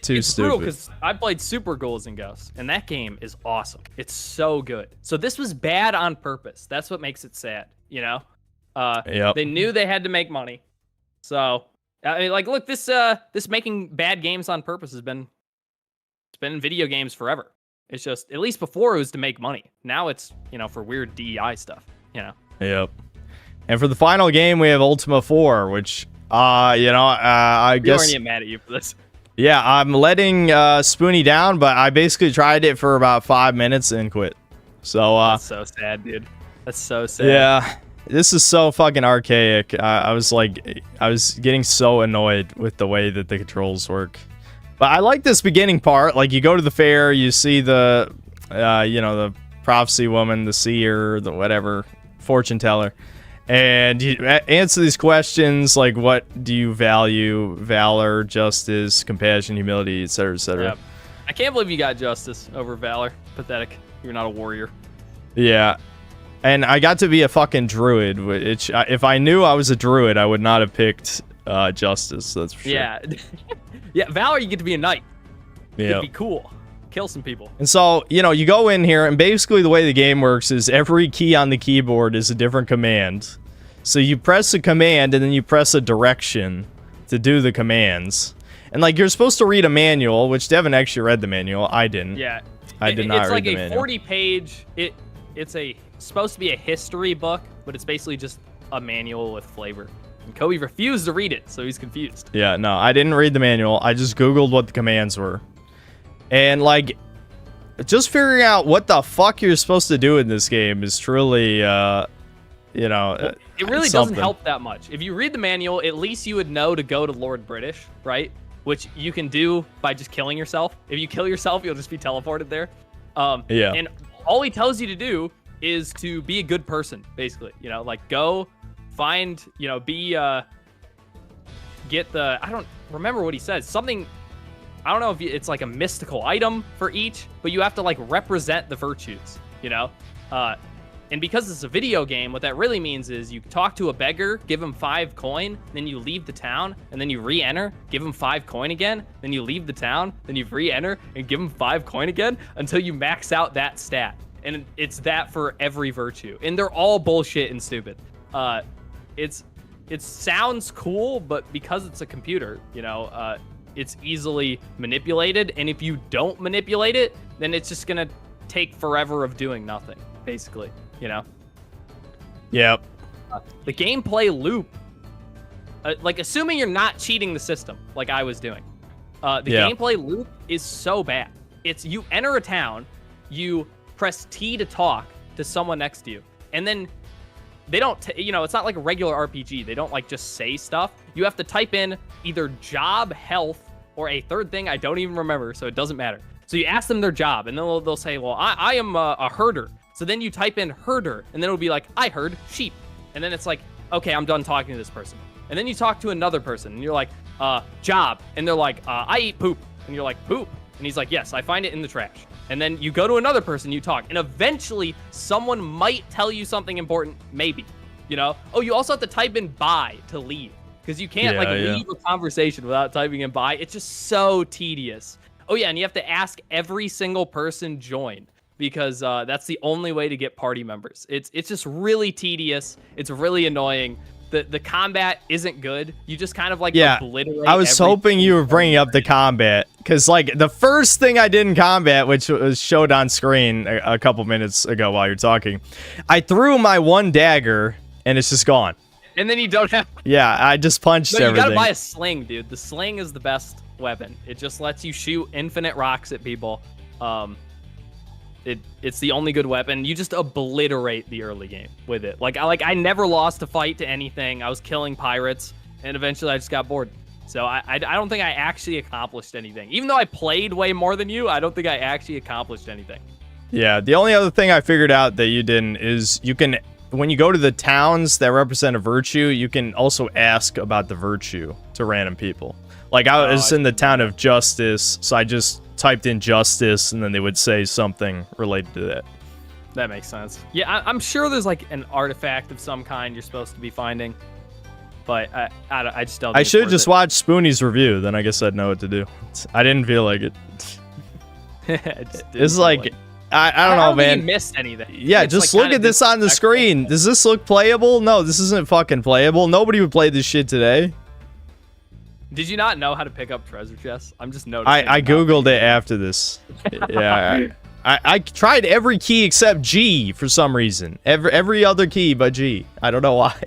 too stupid. Because I played Super Ghouls and Ghosts, and that game is awesome. It's so good. So this was bad on purpose. That's what makes it sad, you know? They knew they had to make money. So I mean, like, look, this making bad games on purpose it's been in video games forever. It's just, at least before it was to make money. Now it's, you know, for weird DEI stuff, you know? Yep. And for the final game, we have Ultima 4, which, you know, I guess... People aren't mad at you for this. Yeah, I'm letting Spoonie down, but I basically tried it for about 5 minutes and quit. So, that's so sad, dude. That's so sad. Yeah. This is so fucking archaic. I was getting so annoyed with the way that the controls work. But I like this beginning part. Like, you go to the fair, you see the, you know, the prophecy woman, the seer, the whatever, fortune teller. And you answer these questions, like, what do you value? Valor, justice, compassion, humility, etc., etc. Yep. I can't believe you got justice over valor. Pathetic. You're not a warrior. Yeah. And I got to be a fucking druid, which, if I knew I was a druid, I would not have picked justice, that's for sure. Yeah. Yeah, valor, you get to be a knight. Yeah. It'd be cool. Kill some people. And so, you know, you go in here, and basically the way the game works is every key on the keyboard is a different command. So you press a command, and then you press a direction to do the commands. And, like, you're supposed to read a manual, which Devin actually read the manual. I didn't. Yeah. I did not read the manual. It's like a 40-page... It's supposed to be a history book, but it's basically just a manual with flavor. And Kobe refused to read it, so he's confused. Yeah, no, I didn't read the manual. I just Googled what the commands were. And, like, just figuring out what the fuck you're supposed to do in this game is truly, you know, it really doesn't help that much. If you read the manual, at least you would know to go to Lord British, right? Which you can do by just killing yourself. If you kill yourself, you'll just be teleported there. Yeah. And all he tells you to do is to be a good person, basically. You know, like, go find, you know, get the, I don't remember what he says. Something, I don't know if it's like a mystical item for each, but you have to, like, represent the virtues, you know? And because it's a video game, what that really means is you talk to a beggar, give him 5 coin, then you leave the town, and then you re-enter, give him 5 coin again, then you leave the town, then you re-enter, and give him 5 coin again, until you max out that stat. And it's that for every virtue. And they're all bullshit and stupid. It sounds cool, but because it's a computer, you know, it's easily manipulated. And if you don't manipulate it, then it's just gonna take forever of doing nothing, basically, you know? Yep. The gameplay loop, like, assuming you're not cheating the system, like I was doing, the gameplay loop is so bad. It's, you enter a town, you press T to talk to someone next to you, and then they don't, you know, it's not like a regular RPG. They don't, like, just say stuff. You have to type in either job, health, or a third thing I don't even remember, so it doesn't matter. So you ask them their job, and then they'll say, well, I am a herder. So then you type in herder, and then it'll be like, I herd sheep. And then it's like, okay, I'm done talking to this person. And then you talk to another person, and you're like, job. And they're like, I eat poop. And you're like, poop? And he's like, yes, I find it in the trash. And then you go to another person, you talk, and eventually someone might tell you something important, maybe, you know? Oh, you also have to type in bye to leave, because you can't leave a conversation without typing in bye. It's just so tedious. Oh yeah, and you have to ask every single person join, because that's the only way to get party members. It's just really tedious. It's really annoying. The combat isn't good. You just kind of like obliterate. I was hoping you were bringing up the combat, because like the first thing I did in combat, which was showed on screen a couple minutes ago while you're talking, I threw my one dagger and it's just gone. And then you don't have. Yeah, I just punched everything. You gotta buy a sling, dude. The sling is the best weapon. It just lets you shoot infinite rocks at people. It's the only good weapon. You just obliterate the early game with it. I never lost a fight to anything. I was killing pirates, and eventually I just got bored. So I don't think I actually accomplished anything. Even though I played way more than you, I don't think I actually accomplished anything. Yeah, the only other thing I figured out that you didn't is you can, when you go to the towns that represent a virtue, you can also ask about the virtue to random people. Like I was in the town of Justice, so I just typed in justice, and then they would say something related to that. That makes sense. Yeah, I'm sure there's like an artifact of some kind you're supposed to be finding, but I just don't. I should have just watched Spoonie's review, then I guess I'd know what to do. I didn't feel like it. It's like I don't know, man. You missed anything. Yeah, it's just like look at this on the screen. Does this look playable? No, this isn't fucking playable. Nobody would play this shit today. Did you not know how to pick up treasure chests? I'm just noticing. I googled it after this. Yeah, I tried every key except G for some reason. Every other key but G. I don't know why.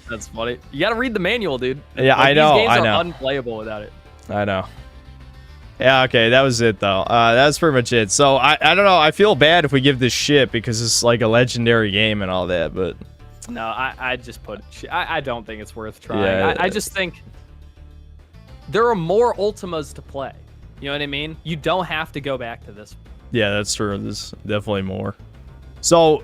That's funny. You gotta read the manual, dude. Yeah, like, I know. These games are unplayable without it. I know. Yeah, okay, that was it though. That's pretty much it. So I don't know. I feel bad if we give this shit because it's like a legendary game and all that, but no, I just put. I don't think it's worth trying. Yeah, I just think. There are more Ultimas to play. You know what I mean? You don't have to go back to this. Yeah, that's true. There's definitely more. So,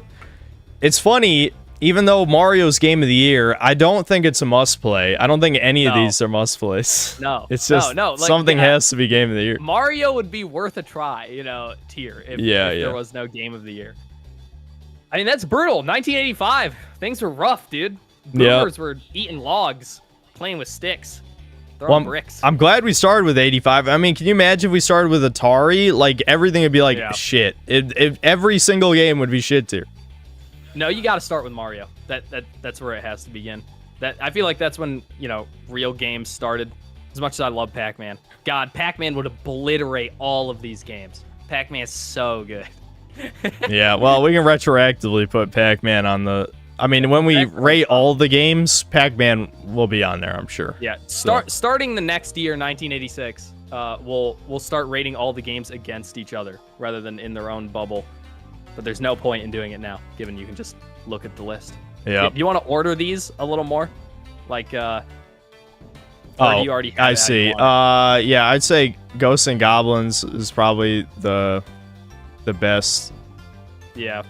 it's funny, even though Mario's Game of the Year, I don't think it's a must-play. I don't think any of these are must-plays. No. It's just like, something has to be Game of the Year. Mario would be worth a try, you know, tier, if there was no Game of the Year. I mean, that's brutal. 1985. Things were rough, dude. Boomers were eating logs, playing with sticks. Bricks. I'm glad we started with 85. I mean, can you imagine if we started with Atari? Like, everything would be like shit. Every single game would be shit tier. No, you got to start with Mario. That's where it has to begin. I feel like that's when, you know, real games started. As much as I love Pac-Man. God, Pac-Man would obliterate all of these games. Pac-Man's so good. Yeah, well, we can retroactively put Pac-Man on the... I mean, when we rate all the games, Pac-Man will be on there, I'm sure. Yeah, starting the next year, 1986, we'll start rating all the games against each other rather than in their own bubble. But there's no point in doing it now, given you can just look at the list. Yeah. Do you want to order these a little more? Like, or do you already have I see. Yeah, I'd say Ghosts and Goblins is probably the best. Yeah.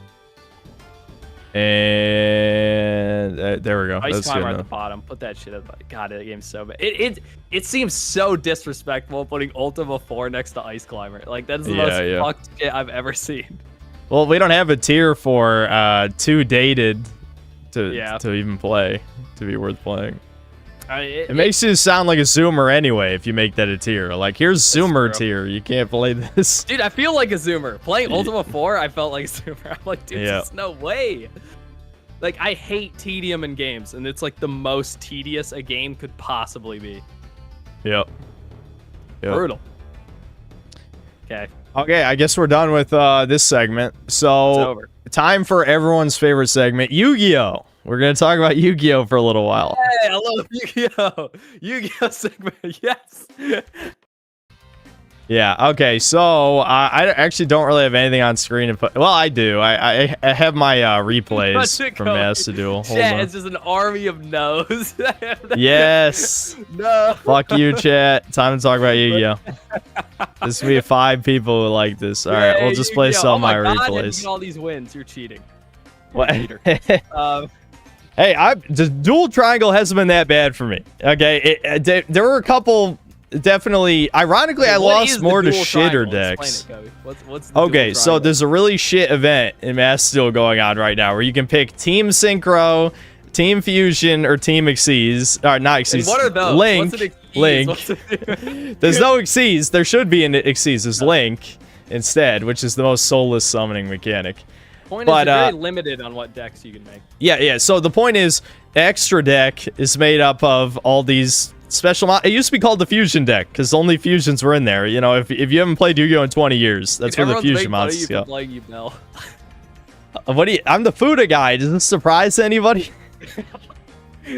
And there we go. Ice Climber at the bottom. Put that shit at the bottom. God, that game's so bad. It seems so disrespectful putting Ultima 4 next to Ice Climber. Like, that's the most fucked shit I've ever seen. Well, we don't have a tier for too dated to even play, to be worth playing. It makes you sound like a Zoomer anyway if you make that a tier. Like, here's Zoomer tier. You can't play this. Dude, I feel like a Zoomer. Playing Ultima 4, I felt like a Zoomer. I'm like, dude, there's no way. Like, I hate tedium in games, and it's like the most tedious a game could possibly be. Yep. Brutal. Okay. Okay, I guess we're done with this segment. So, it's over. Time for everyone's favorite segment, Yu-Gi-Oh! We're going to talk about Yu-Gi-Oh! For a little while. Hey, I love Yu-Gi-Oh! Yu-Gi-Oh! Segment, yes! Yeah, okay, so I actually don't really have anything on screen to put. Well, I do. I have my replays from Master Duel. Chat, it's just an army of no's. Yes. No. Fuck you, chat. Time to talk about Yu-Gi-Oh! This will be 5 people who like this. All right, we'll just play some of my replays. You get all these wins. You're cheating. What? Hey, the dual triangle hasn't been that bad for me. Okay, there were a couple. Definitely, ironically, I lost more to shitter decks. What's okay, so there's a really shit event in Mass Duel going on right now where you can pick Team Synchro, Team Fusion, or Team Xyz. Or not Xyz. And what are those? Link. There's no Xyz. There should be an Xyz. There's Link instead, which is the most soulless summoning mechanic. Point is you're very limited on what decks you can make. Yeah. So the point is, extra deck is made up of all these special it used to be called the Fusion deck because only fusions were in there. You know, if you haven't played Yu-Gi-Oh in 20 years, that's where the fusion monsters go. What do you? I'm the Fuda guy. Does this surprise anybody?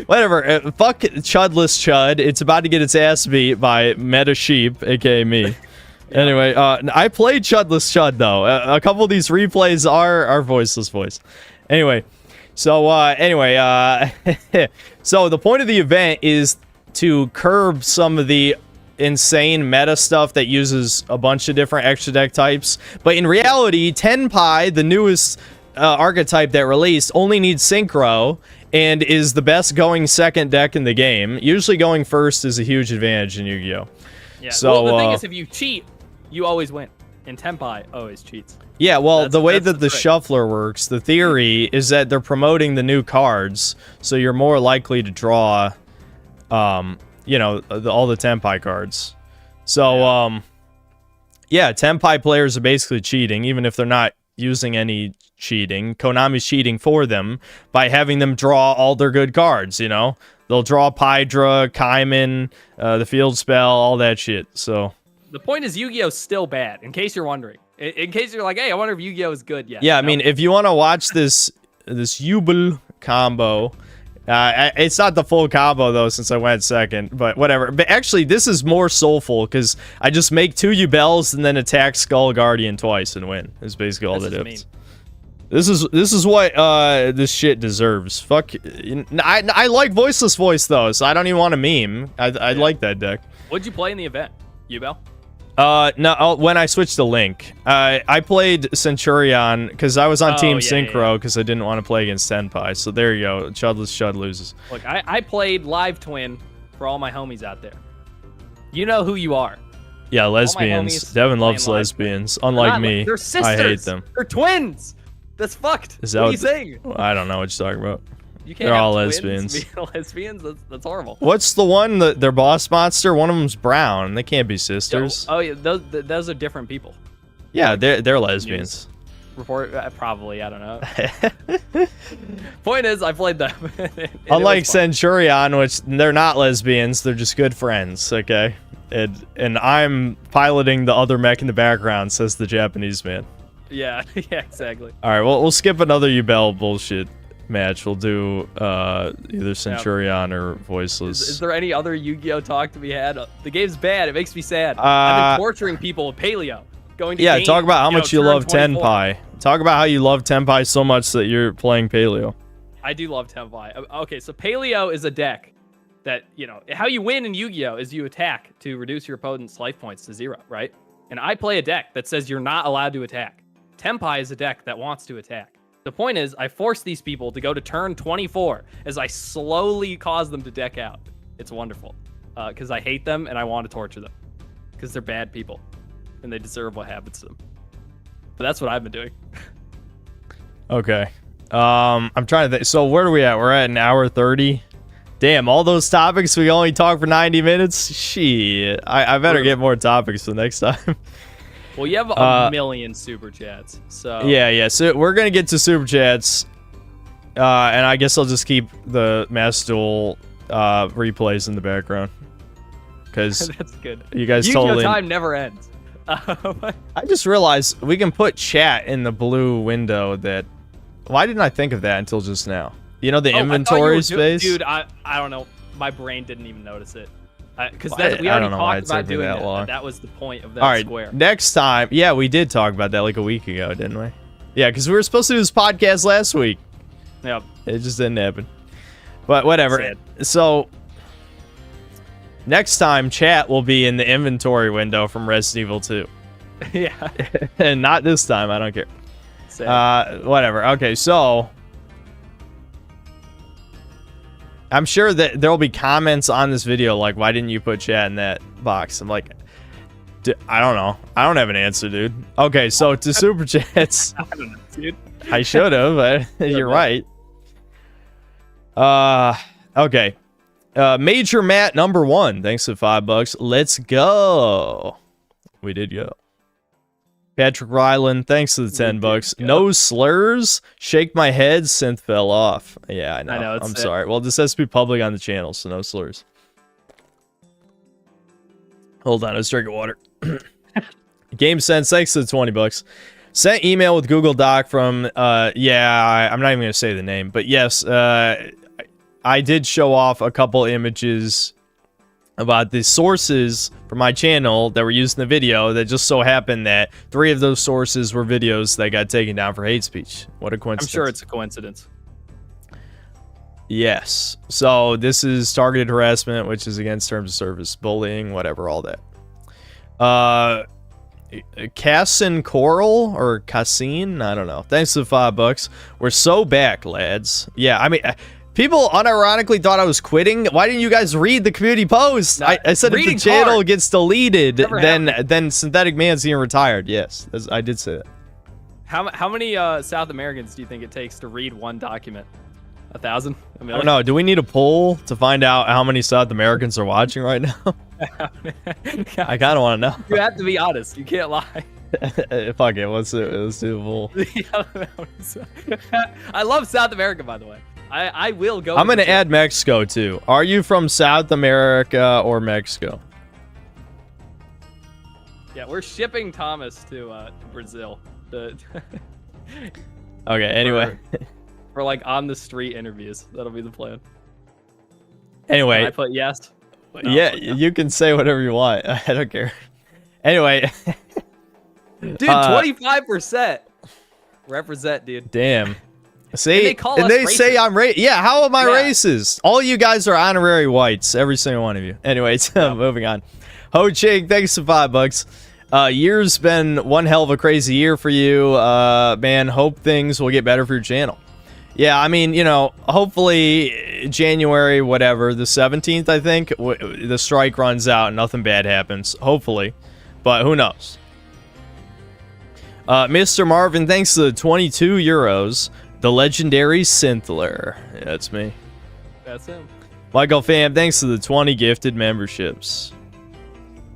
Whatever. Fuck Chudless Chud. It's about to get its ass beat by Meta Sheep, aka me. Yeah. Anyway, I played Chudless Chud though. A couple of these replays are voiceless voice. Anyway, so so the point of the event is to curb some of the insane meta stuff that uses a bunch of different extra deck types. But in reality, Tenpai, the newest archetype that released, only needs Synchro and is the best going second deck in the game. Usually going first is a huge advantage in Yu-Gi-Oh! Yeah, so, well, the thing is, if you cheat, you always win. And Tenpai always cheats. Yeah, well, the way that the shuffler works, the theory is that they're promoting the new cards, so you're more likely to draw you know, all the Tenpai cards. So, yeah, Tenpai players are basically cheating, even if they're not using any cheating. Konami's cheating for them by having them draw all their good cards, you know? They'll draw Pydra, Kaiman, the Field Spell, all that shit, so... The point is Yu-Gi-Oh's still bad, in case you're wondering. In case you're like, hey, I wonder if Yu-Gi-Oh is good yet. Yeah, I mean, if you want to watch this Jubel combo... it's not the full combo though, since I went second, but whatever. But actually, this is more soulful because I just make 2 Yubels and then attack Skull Guardian twice and win. Is basically all that is. This is what this shit deserves. Fuck. I like voiceless voice though, so I don't even want to meme. I like that deck. What'd you play in the event? Yubel? No, when I switched to Link, I played Centurion because I was on Team Synchro because I didn't want to play against Tenpai. So there you go. Chudless Chud loses. Look, I played Live Twin for all my homies out there. You know who you are. Yeah, lesbians. Devin loves lesbians. Unlike me, they're sisters. I hate them. They're twins. That's fucked. What are you saying? I don't know what you're talking about. You can't They're all lesbians. Lesbians? That's horrible. What's the one that their boss monster? One of them's brown. They can't be sisters. Oh yeah, those are different people. Yeah, they're lesbians. Report probably. I don't know. Point is, I played them. Unlike Centurion, which they're not lesbians, they're just good friends. Okay, and I'm piloting the other mech in the background, says the Japanese man. Yeah, yeah, exactly. All right, well, we'll skip another Yubel bullshit match. We'll do either Centurion or voiceless. Is there any other Yu-Gi-Oh talk to be had? The game's bad. It makes me sad. I've been torturing people with Paleo. Going to talk about how much you love Tenpai. Talk about how you love Tenpai so much that you're playing Paleo. I do love Tenpai. Okay, so Paleo is a deck that, you know, how you win in Yu-Gi-Oh is you attack to reduce your opponent's life points to 0, right? And I play a deck that says you're not allowed to attack. Tenpai is a deck that wants to attack. The point is, I force these people to go to turn 24 as I slowly cause them to deck out. It's wonderful. Because I hate them and I want to torture them. Because they're bad people. And they deserve what happens to them. But that's what I've been doing. Okay. I'm trying to think. So where are we at? We're at an hour 30. Damn, all those topics we only talk for 90 minutes? Shit. I better get more topics for next time. Well, you have a million super chats, so... Yeah, so we're going to get to super chats, and I guess I'll just keep the Mass Duel replays in the background, because... That's good. You guys Yu-Gi-Oh totally... time never ends. I just realized we can put chat in the blue window that... Why didn't I think of that until just now? You know, the inventory space? Dude, I don't know. My brain didn't even notice it. Because we already talked about doing that. That was the point of that square. Next time, yeah, we did talk about that like a week ago, didn't we? Yeah, because we were supposed to do this podcast last week. Yep. It just didn't happen. But whatever. Sad. So next time, chat will be in the inventory window from Resident Evil 2. Yeah. And not this time. I don't care. Sad. Whatever. Okay, so I'm sure that there'll be comments on this video like, why didn't you put chat in that box? I'm like, I don't know. I don't have an answer, dude. Okay, so to super chats. I don't know, dude. I should have, but you're right. Okay. Major Matt number 1. Thanks for $5. Let's go. We did go. Patrick Ryland, thanks for the $10. No slurs. Shake my head. Synth fell off. Yeah, I know. I'm sorry. Well, this has to be public on the channel, so no slurs. Hold on, let's drink water. Game Sense, thanks to the $20. Sent email with Google Doc from, I'm not even going to say the name, but yes, I did show off a couple images about the sources for my channel that were used in the video that just so happened that 3 of those sources were videos that got taken down for hate speech. What a coincidence. I'm sure it's a coincidence. Yes. So this is targeted harassment, which is against terms of service, bullying, whatever, all that. Cassin Coral or Cassin, I don't know. Thanks to the $5. We're so back, lads. Yeah, I mean, people unironically thought I was quitting. Why didn't you guys read the community post? I said if the channel gets deleted, then Synthetic Man's getting retired. Yes, I did say that. How many South Americans do you think it takes to read one document? 1,000? I don't know. Do we need a poll to find out how many South Americans are watching right now? I kind of want to know. You have to be honest. You can't lie. Fuck it. Let's do a poll. I love South America, by the way. I will go. I'm going to add Mexico, too. Are you from South America or Mexico? Yeah, we're shipping Thomas to Brazil. Okay, anyway. For like on the street interviews. That'll be the plan. Anyway. Can I put yes? No, yeah, you can say whatever you want. I don't care. Anyway. Dude, 25%. Represent, dude. Damn. See, and they say I'm racist. Yeah, how am I racist? All you guys are honorary whites, every single one of you. Anyways, moving on. Ho Ching, thanks for $5. Year's been one hell of a crazy year for you, man. Hope things will get better for your channel. Yeah, I mean, you know, hopefully January, whatever, the 17th, I think, the strike runs out and nothing bad happens. Hopefully, but who knows? Mr. Marvin, thanks to the 22 euros. The legendary Synthler. Yeah, that's me. That's him. Michael Pham, thanks to the 20 gifted memberships.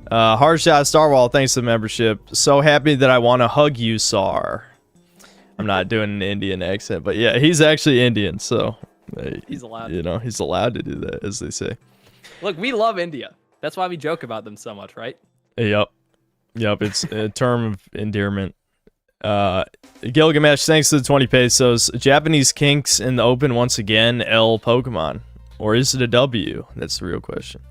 Hardshot Starwall, thanks to the membership. So happy that I want to hug you, Sar. I'm not doing an Indian accent, but yeah, he's actually Indian, so he's allowed. You know, he's allowed to do that, as they say. Look, we love India. That's why we joke about them so much, right? Yep. It's a term of endearment. Gilgamesh, thanks to the 20 pesos. Japanese kinks in the open once again. L Pokemon, or is it a W? That's the real question.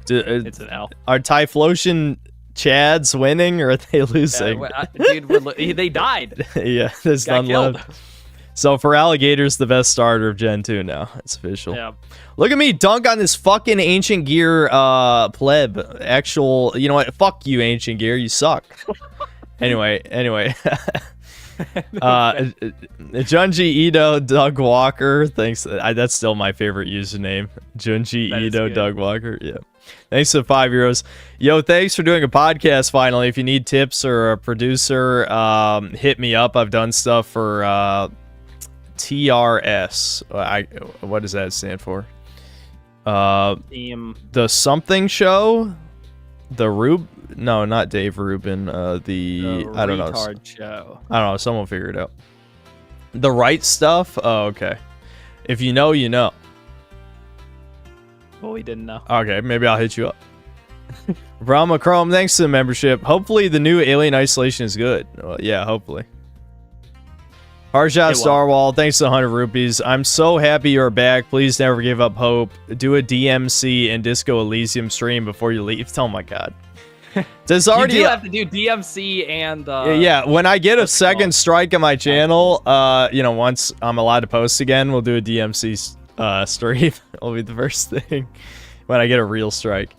It's an L. Are Typhlosion Chads winning or are they losing? Dude, they died. Yeah, there's none left. So for Alligator's the best starter of Gen 2 now. It's official. Yeah. Look at me dunk on this fucking Ancient Gear pleb. Actual, you know what? Fuck you, Ancient Gear. You suck. Anyway. Junji Ito, Doug Walker. Thanks. That's still my favorite username. Junji Ito, Doug Walker. Yeah. Thanks for 5 euros. Yo, thanks for doing a podcast finally. If you need tips or a producer, hit me up. I've done stuff for TRS. What does that stand for? The something show? No, not Dave Rubin. The I don't know. Retard show. I don't know. Someone figure it out. The right stuff? Oh, okay. If you know, you know. Well, we didn't know. Okay, maybe I'll hit you up. Brahma Chrome, thanks to the membership. Hopefully the new Alien Isolation is good. Well, yeah, hopefully. Harshot Starwall, thanks to 100 rupees. I'm so happy you're back. Please never give up hope. Do a DMC and Disco Elysium stream before you leave. Oh my god. There's already you do have to do DMC and yeah, when I get a second strike on my channel, you know, once I'm allowed to post again, we'll do a DMC stream. It'll be the first thing when I get a real strike.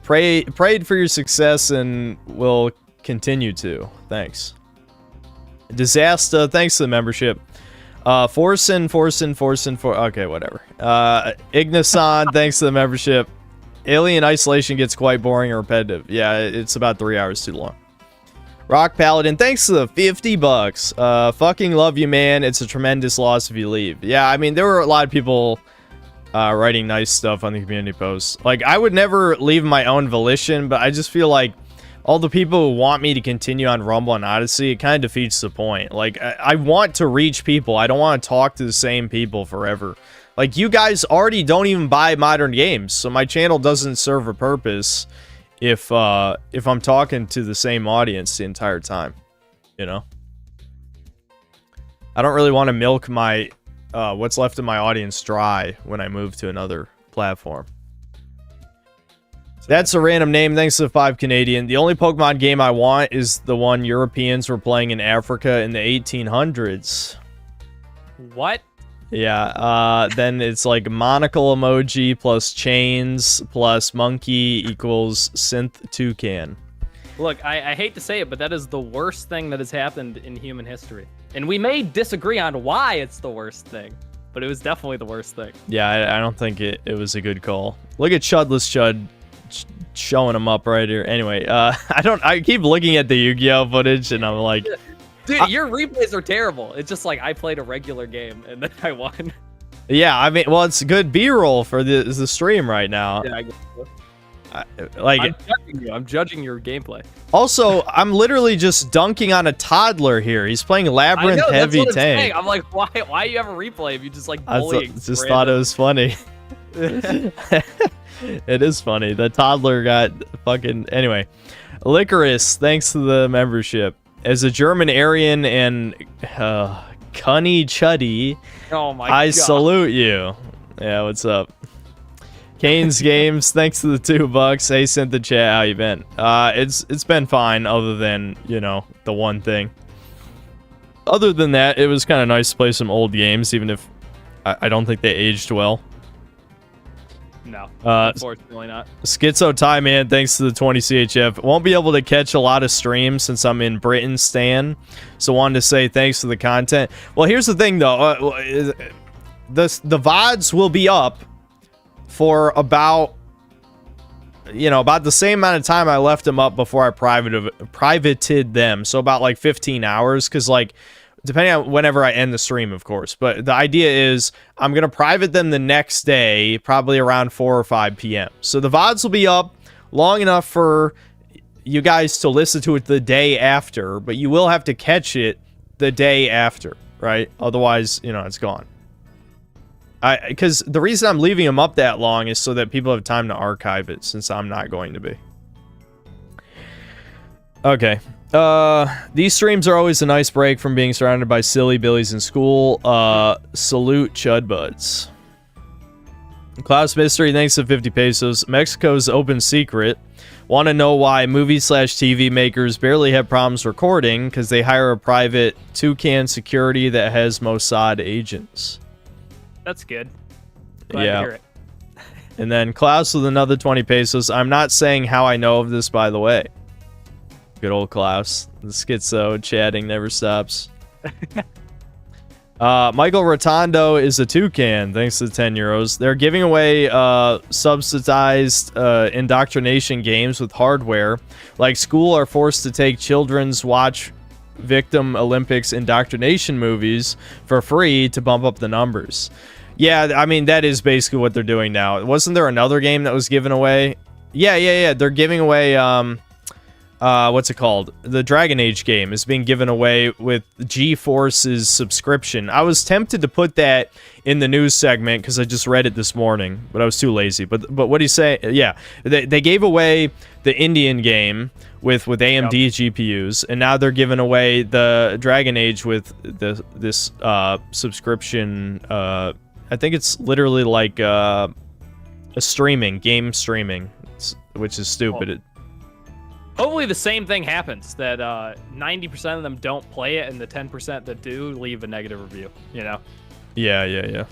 Prayed for your success and will continue to. Thanks. Disaster, thanks to the membership. Forcin. Okay, whatever. Ignason, thanks to the membership. Alien Isolation gets quite boring and repetitive. Yeah, it's about 3 hours too long. Rock Paladin, thanks to the $50. Fucking love you, man. It's a tremendous loss if you leave. Yeah, I mean, there were a lot of people writing nice stuff on the community posts. Like, I would never leave my own volition, but I just feel like all the people who want me to continue on Rumble and Odyssey, it kind of defeats the point. Like, I want to reach people. I don't want to talk to the same people forever. Like, you guys already don't even buy modern games, so my channel doesn't serve a purpose if I'm talking to the same audience the entire time, you know? I don't really want to milk my what's left of my audience dry when I move to another platform. That's a random name. Thanks to the 5 Canadian. The only Pokemon game I want is the one Europeans were playing in Africa in the 1800s. What? Yeah, then it's like monocle emoji plus chains plus monkey equals synth toucan. Look, I hate to say it, but that is the worst thing that has happened in human history. And we may disagree on why it's the worst thing, but it was definitely the worst thing. Yeah, I don't think it was a good call. Look at Chudless Chud showing him up right here. Anyway, I keep looking at the Yu-Gi-Oh footage and I'm like, dude, your replays are terrible. It's just like I played a regular game and then I won. Yeah, I mean, well, it's good B-roll for the stream right now. Yeah, I guess so. Like, I'm judging your gameplay. Also, I'm literally just dunking on a toddler here. He's playing Labyrinth Heavy Tank. I'm like, why you have a replay if you just like bullying? I just thought it was funny. It is funny. The toddler got fucking... Anyway. Licorice, thanks to the membership. As a German Aryan and Cunny Chuddy, oh my I God. salute you. Yeah, what's up? Kane's Games, thanks to the $2. Hey, sent the chat, how you been? It's been fine, other than, you know, the one thing. Other than that, it was kind of nice to play some old games, even if I don't think they aged well. No, unfortunately not. Schizo Tie Man, thanks to the 20 CHF. Won't be able to catch a lot of streams since I'm in Britain, Stan. So wanted to say thanks for the content. Well, here's the thing, though. The VODs will be up for about the same amount of time I left them up before I privated them. So about like 15 hours, because like, depending on whenever I end the stream, of course. But the idea is I'm going to private them the next day, probably around 4 or 5 p.m. So the VODs will be up long enough for you guys to listen to it the day after, but you will have to catch it the day after, right? Otherwise, you know, it's gone. Because the reason I'm leaving them up that long is so that people have time to archive it, since I'm not going to be. Okay. These streams are always a nice break from being surrounded by silly billies in school. Salute Chud Buds. Klaus Mystery, thanks to 50 pesos. Mexico's open secret. Want to know why movie/TV makers barely have problems recording? Because they hire a private toucan security that has Mossad agents. That's good. Glad to hear it. And then Klaus with another 20 pesos. I'm not saying how I know of this, by the way. Good old Klaus. The schizo chatting never stops. Michael Rotondo is a toucan, thanks to the 10 euros. They're giving away subsidized indoctrination games with hardware. Like school are forced to take children's watch Victim Olympics indoctrination movies for free to bump up the numbers. Yeah, I mean, that is basically what they're doing now. Wasn't there another game that was given away? Yeah. They're giving away... what's it called? The Dragon Age game is being given away with GeForce's subscription. I was tempted to put that in the news segment because I just read it this morning, but I was too lazy. But what do you say? Yeah, they gave away the Indian game with AMD GPUs, and now they're giving away the Dragon Age with this subscription. I think it's literally like a game streaming, which is stupid. Hopefully the same thing happens, that 90% of them don't play it, and the 10% that do leave a negative review, you know? Yeah.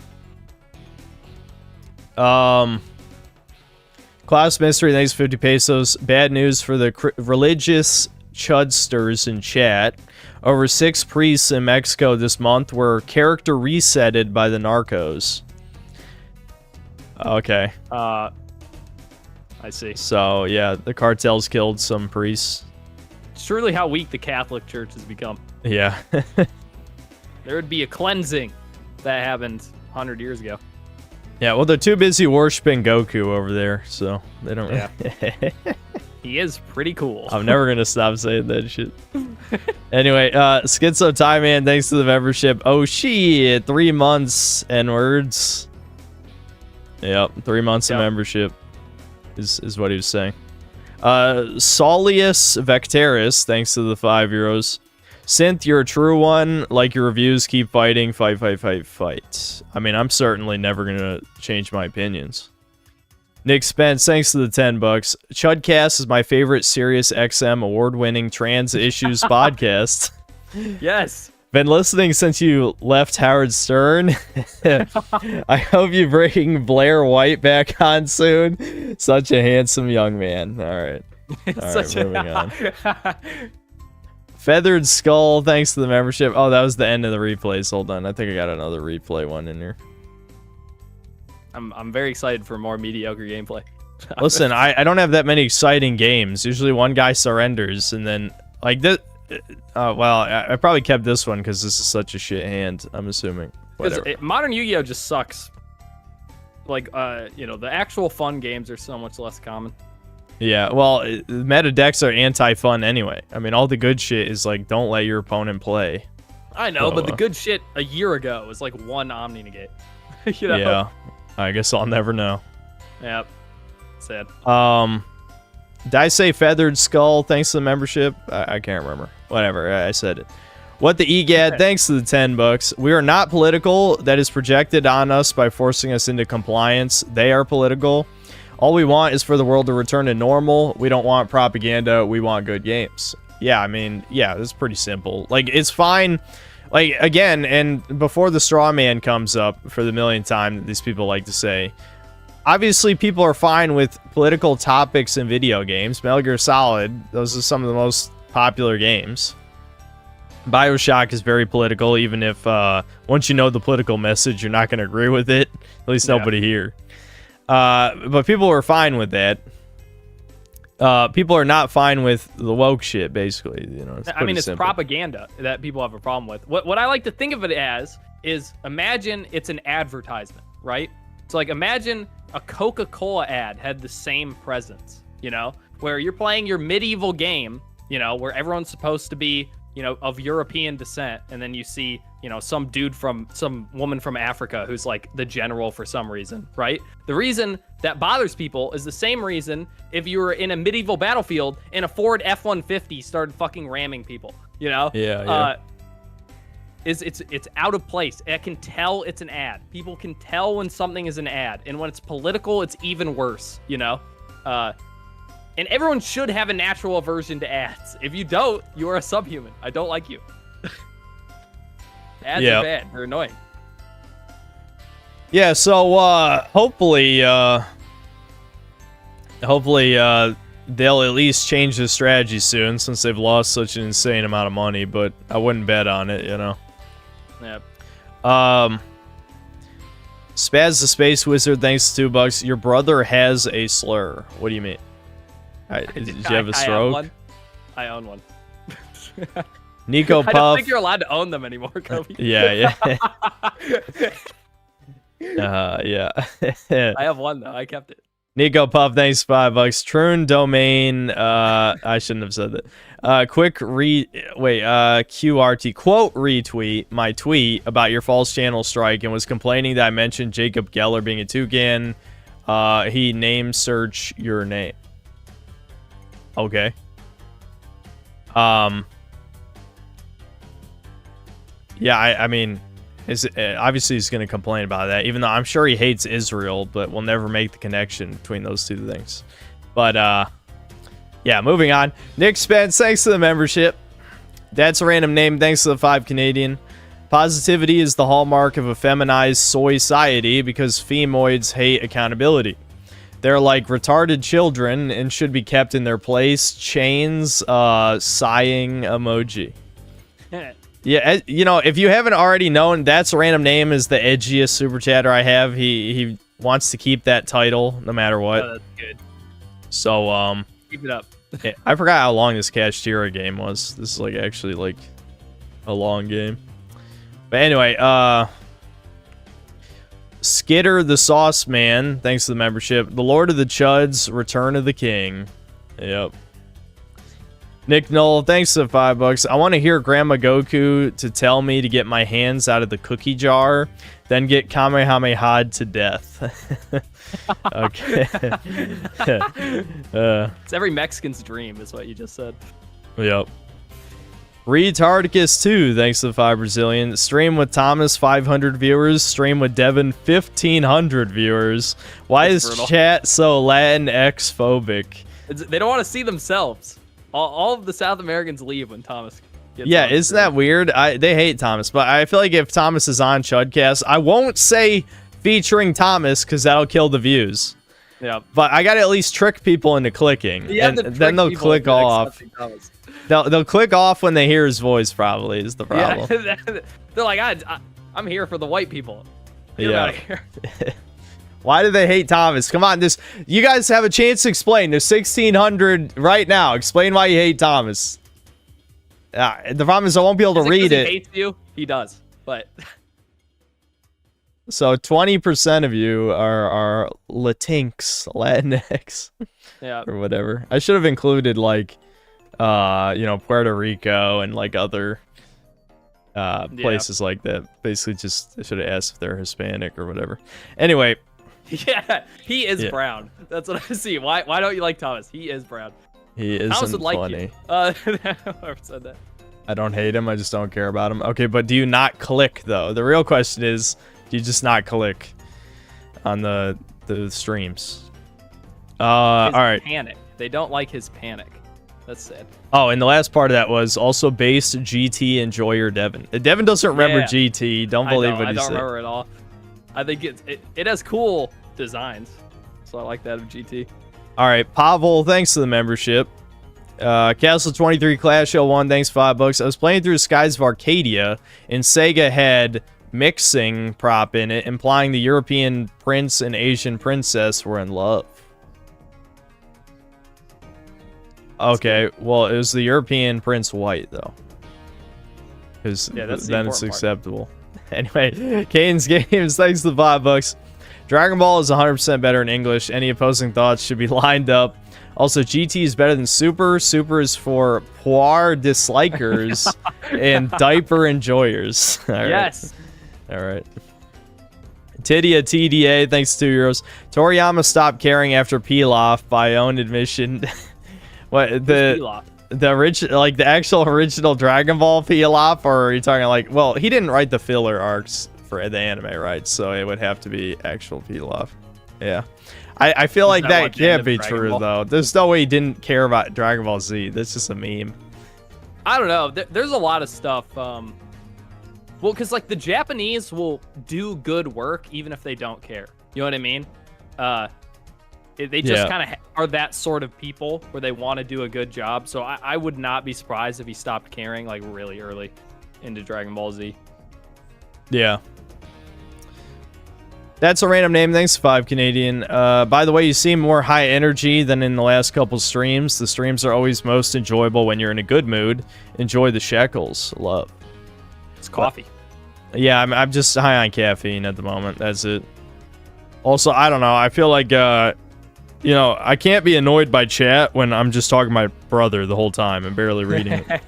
Class Mystery, thanks 50 pesos. Bad news for the religious Chudsters in chat. Over 6 priests in Mexico this month were character resetted by the narcos. Okay. I see. So, yeah, the cartels killed some priests. It's truly how weak the Catholic Church has become. Yeah. There would be a cleansing that happened 100 years ago. Yeah, well, they're too busy worshiping Goku over there, so they don't really... Yeah. He is pretty cool. I'm never going to stop saying that shit. Anyway, Schizo Time Man, thanks to the membership. Oh, shit. 3 months, N-words. Yep, 3 months of membership is what he was saying. Saulius Vecteris, thanks to the €5. Synth, you're a true one. Like your reviews, keep fighting. Fight, fight, fight, fight. I mean, I'm certainly never going to change my opinions. Nick Spence, thanks to the $10. CHUDCAST is my favorite Sirius XM award-winning trans issues podcast. Yes. Been listening since you left Howard Stern. I hope you bring Blair White back on soon. Such a handsome young man. All right. Moving on. Feathered Skull, thanks to the membership. Oh, that was the end of the replays. Hold on. I think I got another replay one in here. I'm very excited for more mediocre gameplay. Listen, I don't have that many exciting games. Usually one guy surrenders, and then, like, this... well, I probably kept this one because this is such a shit hand, I'm assuming. Modern Yu-Gi-Oh! Just sucks. Like, the actual fun games are so much less common. Yeah, well, meta decks are anti-fun anyway. I mean, all the good shit is, like, don't let your opponent play. I know, but the good shit a year ago was, like, one Omni negate. You know? Yeah, I guess I'll never know. Yep. Sad. Did I say Feathered Skull? Thanks to the membership. I can't remember. Whatever, I said it. What the EGAD? Thanks to the $10. We are not political. That is projected on us by forcing us into compliance. They are political. All we want is for the world to return to normal. We don't want propaganda. We want good games. Yeah, I mean, yeah, it's pretty simple. Like, it's fine. Like, again, and before the straw man comes up for the millionth time that these people like to say, obviously people are fine with political topics in video games. Metal Gear Solid, those are some of the most popular games. BioShock is very political, even if once you know the political message, you're not going to agree with it. At least nobody here. But people are fine with that. People are not fine with the woke shit, basically. You know, it's simple. Propaganda that people have a problem with. What I like to think of it as is, imagine it's an advertisement, right? So, like, imagine a Coca-Cola ad had the same presence, you know, where you're playing your medieval game, you know, where everyone's supposed to be, you know, of European descent, and then you see, you know, some woman from Africa who's like the general for some reason, right? The reason that bothers people is the same reason if you were in a medieval battlefield and a Ford F-150 started fucking ramming people, you know? Yeah. It's out of place. I can tell it's an ad. People can tell when something is an ad, and when it's political, it's even worse, you know? And everyone should have a natural aversion to ads. If you don't, you are a subhuman. I don't like you. Ads are bad. They're annoying. Yeah, so hopefully they'll at least change the strategy soon, since they've lost such an insane amount of money, but I wouldn't bet on it, you know. Yep. Spaz the Space Wizard, thanks to $2. Your brother has a slur. What do you mean? Did you have a stroke? I own one. Nico Puff. I don't think you're allowed to own them anymore, Kobe. Yeah. Yeah. I have one, though. I kept it. Nico Puff, thanks $5. Troon Domain. I shouldn't have said that. QRT quote retweet my tweet about your false channel strike and was complaining that I mentioned Jacob Geller being a toucan. He name search your name. Okay. Yeah, I mean, obviously he's going to complain about that, even though I'm sure he hates Israel, but we'll never make the connection between those two things. But, yeah, moving on. Nick Spence, thanks to the membership. That's a random name, thanks to the 5 Canadian. Positivity is the hallmark of a feminized soy society because femoids hate accountability. They're like retarded children and should be kept in their place. Chains, sighing emoji. Yeah, you know, if you haven't already known, That's a Random Name is the edgiest super chatter I have. He wants to keep that title no matter what. Oh, that's good. So, keep it up. I forgot how long this Kashtira game was. This is like actually like a long game. But anyway, Skitter the Sauce Man, thanks to the membership. The Lord of the Chuds, Return of the King. Yep. Nick Knoll, thanks to the $5. I want to hear Grandma Goku to tell me to get my hands out of the cookie jar, then get Kamehameha'd to death. Okay. It's every Mexican's dream, is what you just said. Yep. Retardicus 2, thanks to the 5 Brazilian. Stream with Thomas, 500 viewers. Stream with Devin, 1,500 viewers. Why is chat so Latinx phobic? They don't want to see themselves. All of the South Americans leave when Thomas gets Yeah, on isn't that weird? They hate Thomas, but I feel like if Thomas is on CHUDCAST, I won't say featuring Thomas because that'll kill the views. Yeah. But I gotta at least trick people into clicking, and then they'll click off. They'll click off when they hear his voice. Probably is the problem. Yeah, they're like, I'm here for the white people. Get out of here. Why do they hate Thomas? Come on, you guys have a chance to explain. There's 1,600 right now. Explain why you hate Thomas. The problem is I won't be able to read it. He hates you. He does, but. So 20% of you are Latinx, yeah, or whatever. I should have included like, you know, Puerto Rico and like other places like that. Basically, just I should have asked if they're Hispanic or whatever. Anyway. Yeah, he is brown. That's what I see. Why don't you like Thomas? He is brown. He isn't Thomas would like funny. Whoever said that. I don't hate him. I just don't care about him. Okay, but do you not click though? The real question is, do you just not click on the streams? All right. Panic. They don't like his panic. That's sad. Oh, and the last part of that was also based GT enjoyer Devin. Devin doesn't remember GT. Don't believe what he said. I don't remember at all. I think it has cool designs, so I like that of GT. All right, Pavel, thanks to the membership. Castle 23 Clash 01, thanks $5. I was playing through Skies of Arcadia, and Sega had mixing prop in it, implying the European prince and Asian princess were in love. Okay, well, it was the European prince white, though. Because then it's acceptable. Anyway, Kane's Games, thanks to the $5. Dragon Ball is 100% better in English. Any opposing thoughts should be lined up. Also, GT is better than Super. Super is for poor dislikers and diaper enjoyers. Yes. All right. Tidia TDA, thanks to €2. Toriyama stopped caring after Pilaf by own admission. What the original, like the actual original Dragon Ball Pilaf, or are you talking like, well, he didn't write the filler arcs for the anime, right? So it would have to be actual Pilaf. Yeah. I feel like that can't be true, though. There's no way he didn't care about Dragon Ball Z. That's just a meme. I don't know. There's a lot of stuff. Well, because like the Japanese will do good work even if they don't care. You know what I mean? They just kind of are that sort of people where they want to do a good job. So I would not be surprised if he stopped caring like really early into Dragon Ball Z. Yeah. That's a random name. Thanks, 5 Canadian. By the way, you seem more high energy than in the last couple streams. The streams are always most enjoyable when you're in a good mood. Enjoy the shekels. Love. It's coffee. Yeah, I'm just high on caffeine at the moment. That's it. Also, I don't know. I feel like, you know, I can't be annoyed by chat when I'm just talking to my brother the whole time and barely reading it.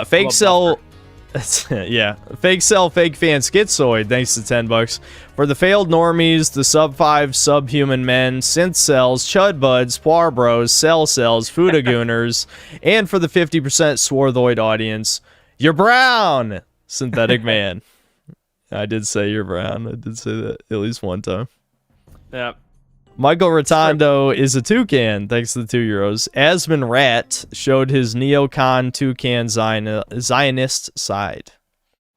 Fake Cell... yeah, Fake Cell, Fake Fan Schizoid, thanks to $10. For the failed normies, the sub-5 subhuman men, synth cells, chud buds, poir bros, cell cells, fudagooners, and for the 50% swarthoid audience, you're brown, synthetic man. I did say you're brown. I did say that at least one time. Yeah. Michael Rotondo is a toucan, thanks to the €2. Asmon Rat showed his neocon toucan Zionist side.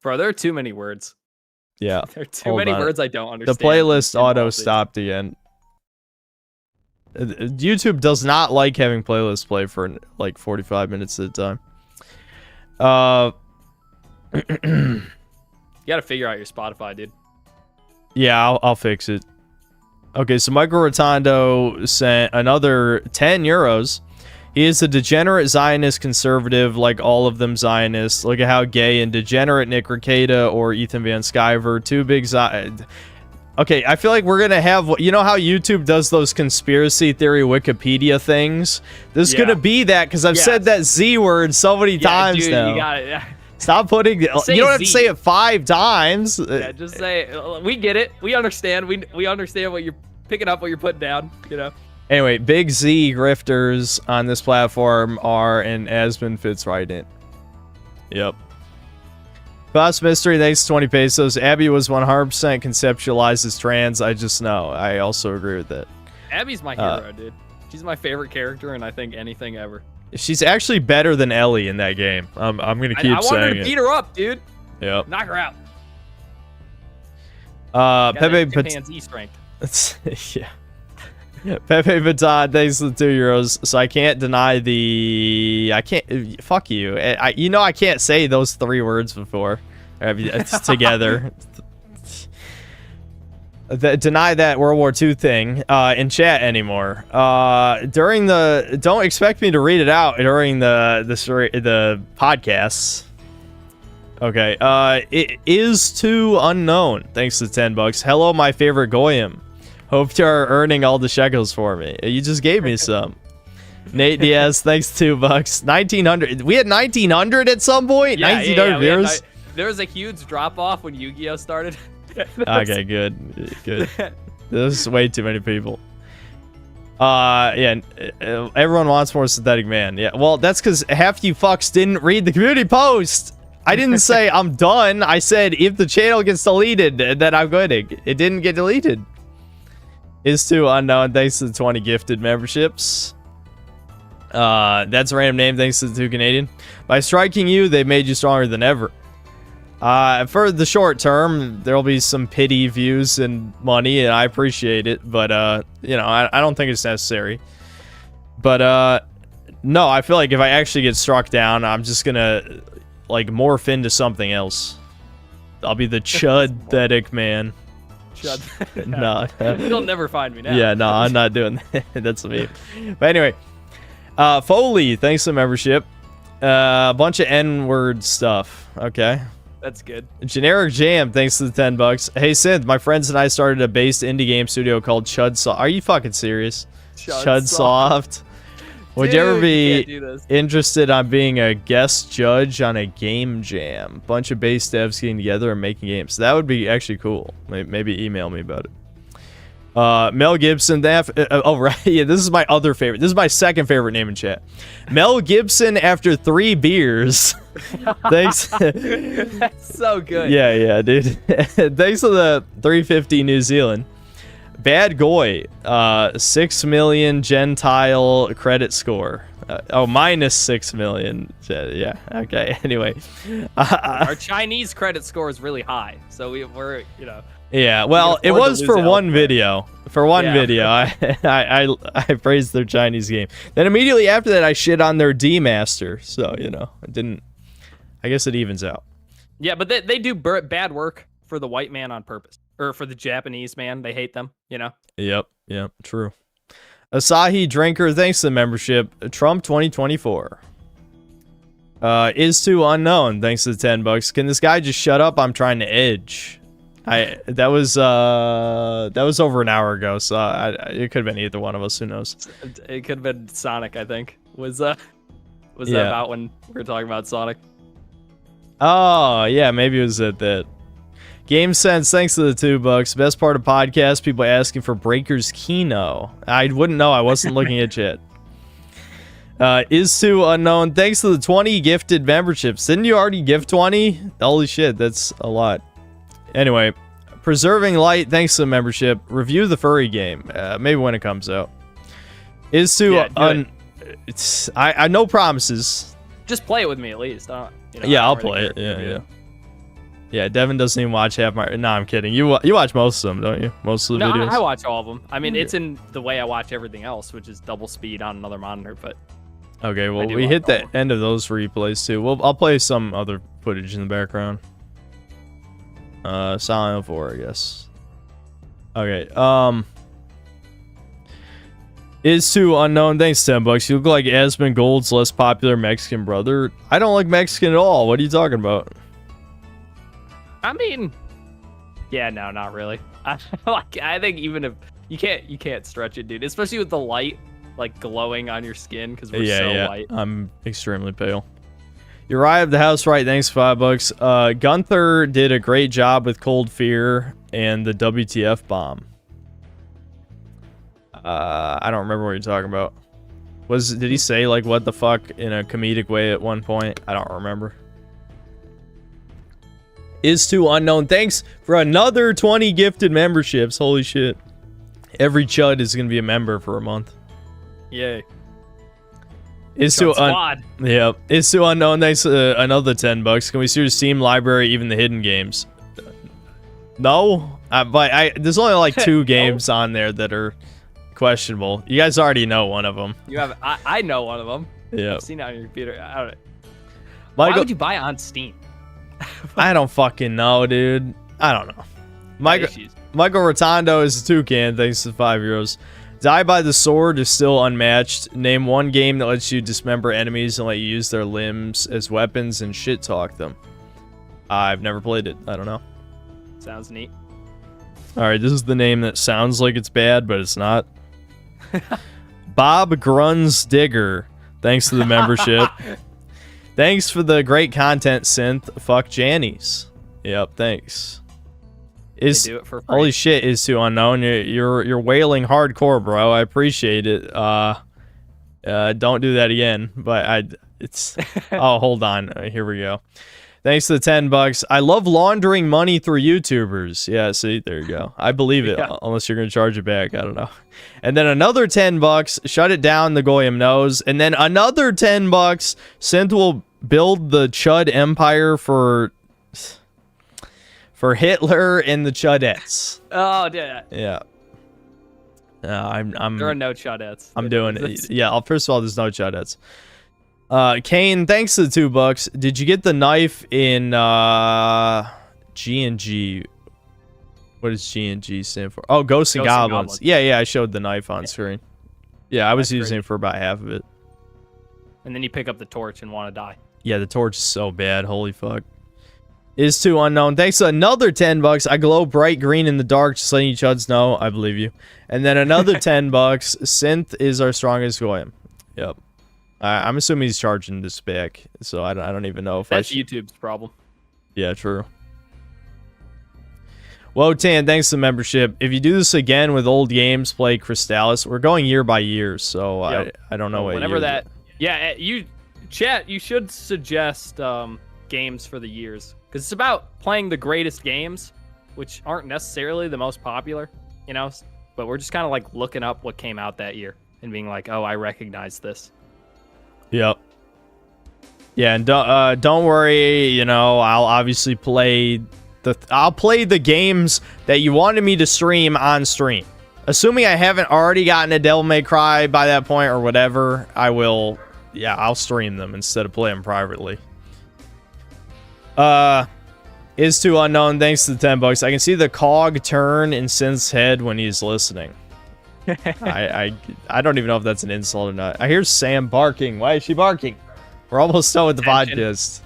Bro, there are too many words. Yeah. There are too many words I don't understand. The playlist auto stopped again. YouTube does not like having playlists play for like 45 minutes at a time. You gotta figure out your Spotify, dude. Yeah, I'll fix it. Okay, so Michael Rotondo sent another 10 euros. He is a degenerate Zionist conservative, like all of them Zionists. Look at how gay and degenerate Nick Rekieta or Ethan Van Sciver, two big Okay, I feel like we're gonna have, you know how YouTube does those conspiracy theory Wikipedia things? This is gonna be that, because I've said that Z word so many times dude, now. You got it. Stop putting, you don't have to say it 5 times. Yeah, just say it. We get it. We understand. We understand what you're picking up, what you're putting down, you know? Anyway, big Z grifters on this platform are, and Asmund fits right in. Yep. Boss Mystery, thanks to 20 pesos. Abby was 100% conceptualized as trans. I just know. I also agree with that. Abby's my hero, dude. She's my favorite character in, I think, anything ever. She's actually better than Ellie in that game. I'm going to keep saying it. I want her to beat her up, dude. Yep. Knock her out. Pepe chimpanzee strength. Yeah. Pepe Baton, thanks for the 2 euros. So I can't deny the... I can't... Fuck you. You know I can't say those 3 words before. It's together. Deny that World War II thing in chat anymore. During the... Don't expect me to read it out during the podcasts. Okay. It is too unknown. Thanks to 10 bucks. Hello, my favorite Goyim. Hope you are earning all the shekels for me. You just gave me some. Nate Diaz, thanks, 2 bucks. 1900. We had 1900 at some point. 1900 viewers. There was a huge drop off when Yu-Gi-Oh started. Okay, good. This is way too many people. Yeah. Everyone wants more synthetic man. Yeah. Well, that's because half you fucks didn't read the community post. I didn't say I'm done. I said if the channel gets deleted, then I'm good. It didn't get deleted. Is too unknown. Thanks to the 20 gifted memberships. That's a random name. Thanks to the 2 Canadian. By striking you, they made you stronger than ever. For the short term, there'll be some pity, views, and money, and I appreciate it. But you know, I don't think it's necessary. But no, I feel like if I actually get struck down, I'm just gonna like morph into something else. I'll be the chudcath man. No. You'll never find me now. Yeah, no, I'm not doing that. That's me. But anyway, Foley, thanks for the membership. A bunch of N-word stuff. Okay. That's good. Generic Jam, thanks to the 10 bucks. Hey, Synth, my friends and I started a based indie game studio called CHUDCAST. Are you fucking serious? CHUDCAST. Would you ever be interested on being a guest judge on a game jam? Bunch of base devs getting together and making games. That would be actually cool. Maybe email me about it. Mel Gibson. Oh, right. Yeah, this is my other favorite. This is my second favorite name in chat. Mel Gibson after 3 beers. Thanks. That's so good. Yeah, dude. Thanks to the 350 New Zealand. Bad Goy, 6 million Gentile credit score. Minus 6 million. Yeah, okay, anyway. Our Chinese credit score is really high, so we're, you know. Yeah, well, it was for one video. For one video, I praised their Chinese game. Then immediately after that, I shit on their D-Master. So, you know, it didn't... I guess it evens out. Yeah, but they do bad work for the white man on purpose. Or for the Japanese man, they hate them, you know? Yep, true. Asahi Drinker, thanks to the membership. Trump 2024. Is too unknown, thanks to the 10 bucks. Can this guy just shut up? I'm trying to edge. That was over an hour ago, so it could have been either one of us. Who knows? It could have been Sonic, I think. Was that about when we were talking about Sonic? Oh, yeah, maybe it was at that. Game Sense, thanks to the 2 bucks. Best part of podcast, people asking for Breaker's Kino. I wouldn't know. I wasn't looking at chat. Is too unknown. Thanks to the 20 gifted memberships. Didn't you already give 20? Holy shit, that's a lot. Anyway, Preserving Light, thanks to the membership. Review the furry game. Maybe when it comes out. Is too I no promises. Just play it with me at least. I'll play it. Yeah. Yeah, Devin doesn't even watch half my... No, I'm kidding. You watch most of them, don't you? Most of the videos? No, I watch all of them. I mean, it's in the way I watch everything else, which is double speed on another monitor, but... Okay, well, we hit the end of those replays, too. I'll play some other footage in the background. Silent Hill 4, I guess. Okay, Is too unknown. Thanks, $10. You look like Asmongold's less popular Mexican brother. I don't like Mexican at all. What are you talking about? I mean, yeah, no, not really. I think even if you can't stretch it, dude. Especially with the light like glowing on your skin because we're so white. I'm extremely pale. Uriah of the House, right? Thanks, $5. Gunther did a great job with Cold Fear and the WTF bomb. I don't remember what you're talking about. Did he say like what the fuck in a comedic way at one point? I don't remember. Is too unknown. Thanks for another 20 gifted memberships. Holy shit. Every chud is gonna be a member for a month. Yay. Is too yeah. Is too unknown. Thanks. Another $10. Can we see your Steam library, even the hidden games? No, but there's only like 2 games on there that are questionable. You guys already know one of them. You have. I know one of them. Yeah. I've seen it on your computer. I don't know. Michael, why would you buy it on Steam? I don't fucking know, dude. I don't know. Michael Rotondo is a toucan. Thanks to €5. Die by the Sword is still unmatched. Name one game that lets you dismember enemies and let you use their limbs as weapons and shit talk them. I've never played it. I don't know. Sounds neat. Alright, this is the name that sounds like it's bad, but it's not. Bob Grun's Digger. Thanks to the membership. Thanks for the great content, Synth. Fuck Jannies. Yep, thanks. Do it for free. Holy shit, is too unknown. You're wailing hardcore, bro. I appreciate it. Don't do that again. But it's oh, hold on. Here we go. Thanks to the $10. I love laundering money through YouTubers. Yeah, see, there you go. I believe it, unless you're gonna charge it back. I don't know. And then another $10. Shut it down. The Goyim knows. And then another $10. Synth will build the Chud Empire for Hitler and the Chudettes. Oh, yeah. Yeah. There are no Chudettes. I'm doing it. Yeah. First of all, there's no Chudettes. Kane, thanks to the $2. Did you get the knife in G&G? What does G&G stand for? Oh, Ghosts and Goblins. Yeah, I showed the knife on screen. Yeah, I was using it for about half of it. And then you pick up the torch and want to die. Yeah, the torch is so bad. Holy fuck. Is too unknown. Thanks to another $10. I glow bright green in the dark, just letting you chuds know. I believe you. And then another $10. Synth is our strongest Goyim. Yep. I'm assuming he's charging this back, so I don't even know if that's YouTube's problem. Yeah, true. Wotan, thanks for the membership. If you do this again with old games, play Crystallis. We're going year by year, so yep. I don't know what whenever that. Yeah, you should suggest games for the years. Because it's about playing the greatest games, which aren't necessarily the most popular, you know? But we're just kind of like looking up what came out that year and being like, oh, I recognize this. Yep. Yeah, and don't worry, you know, I'll obviously play the games that you wanted me to stream on stream. Assuming I haven't already gotten a Devil May Cry by that point or whatever, I'll stream them instead of play them privately. Is too unknown. Thanks to the $10. I can see the cog turn in Synth's head when he's listening. I don't even know if that's an insult or not. I hear Sam barking. Why is she barking? We're almost done with the podcast.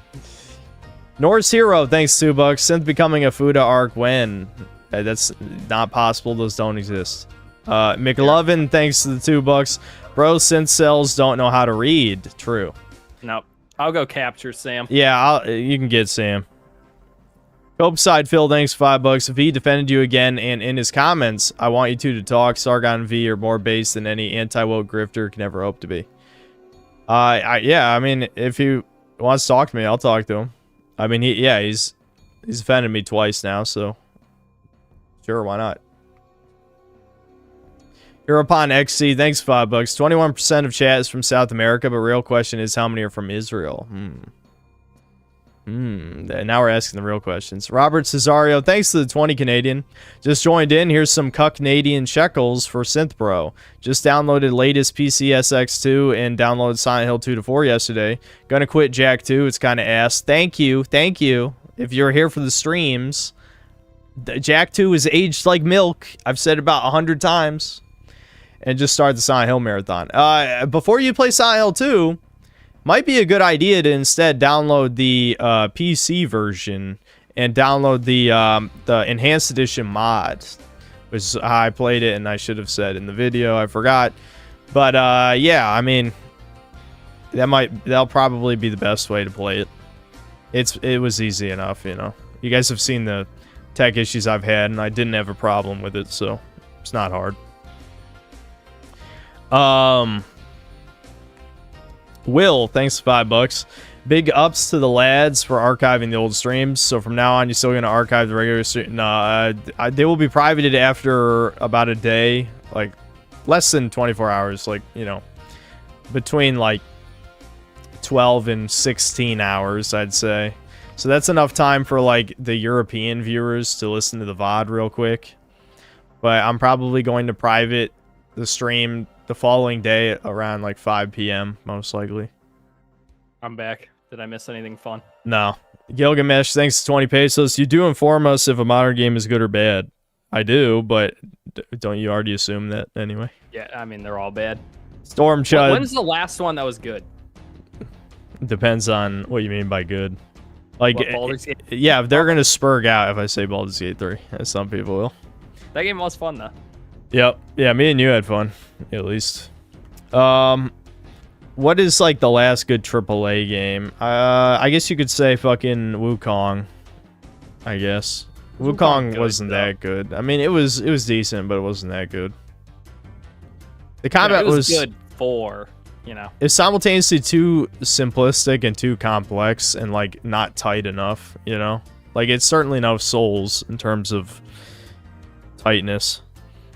Norse Hero, thanks $2. Synth becoming a Fuda arc when? That's not possible. Those don't exist. McLovin, thanks to the $2. Bro, Synth cells don't know how to read. True. Nope. I'll go capture Sam. Yeah, you can get Sam. Copeside Phil, thanks $5. If he defended you again, and in his comments, I want you two to talk. Sargon V are more base than any anti-woke grifter can ever hope to be. Yeah, I mean, if he wants to talk to me, I'll talk to him. I mean, he's offended me twice now, so sure, why not? Hereupon XC, thanks $5. 21% of chat is from South America, but real question is how many are from Israel? Now we're asking the real questions. Robert Cesario, thanks to the 20 Canadian. Just joined in. Here's some Canadian shekels for Synthbro. Just downloaded latest PCSX2 and downloaded Silent Hill 2 to 4 yesterday. Gonna quit Jack 2. It's kind of ass. Thank you. Thank you. If you're here for the streams, Jack 2 is aged like milk. I've said it about 100 times. And just start the Silent Hill marathon. Before you play Silent Hill 2, might be a good idea to instead download the PC version and download the Enhanced Edition mod, which is how I played it, and I should have said in the video. I forgot. But yeah, I mean, that'll probably be the best way to play it. It was easy enough, you know. You guys have seen the tech issues I've had, and I didn't have a problem with it, so it's not hard. Will, thanks for $5. Big ups to the lads for archiving the old streams. So from now on, you're still going to archive the regular stream? No, they will be privated after about a day, like less than 24 hours, like, you know, between like 12 and 16 hours, I'd say. So that's enough time for like the European viewers to listen to the VOD real quick. But I'm probably going to private the stream the following day around like 5 p.m. most likely. I'm back. Did I miss anything fun? No. Gilgamesh, thanks to 20 pesos. You do inform us if a modern game is good or bad. I do, but don't you already assume that anyway? Yeah, I mean, they're all bad. Storm Chud. When's the last one that was good? Depends on what you mean by good. Like, yeah, they're going to spurg out if I say Baldur's Gate 3, as some people will. That game was fun, though. Yep. Yeah, me and you had fun, at least. What is, like, the last good AAA game? I guess you could say fucking Wukong, I guess. Wukong wasn't that good. I mean, it was decent, but it wasn't that good. The combat was good for, you know. It's simultaneously too simplistic and too complex and, like, not tight enough, you know? Like, it's certainly no Souls in terms of tightness.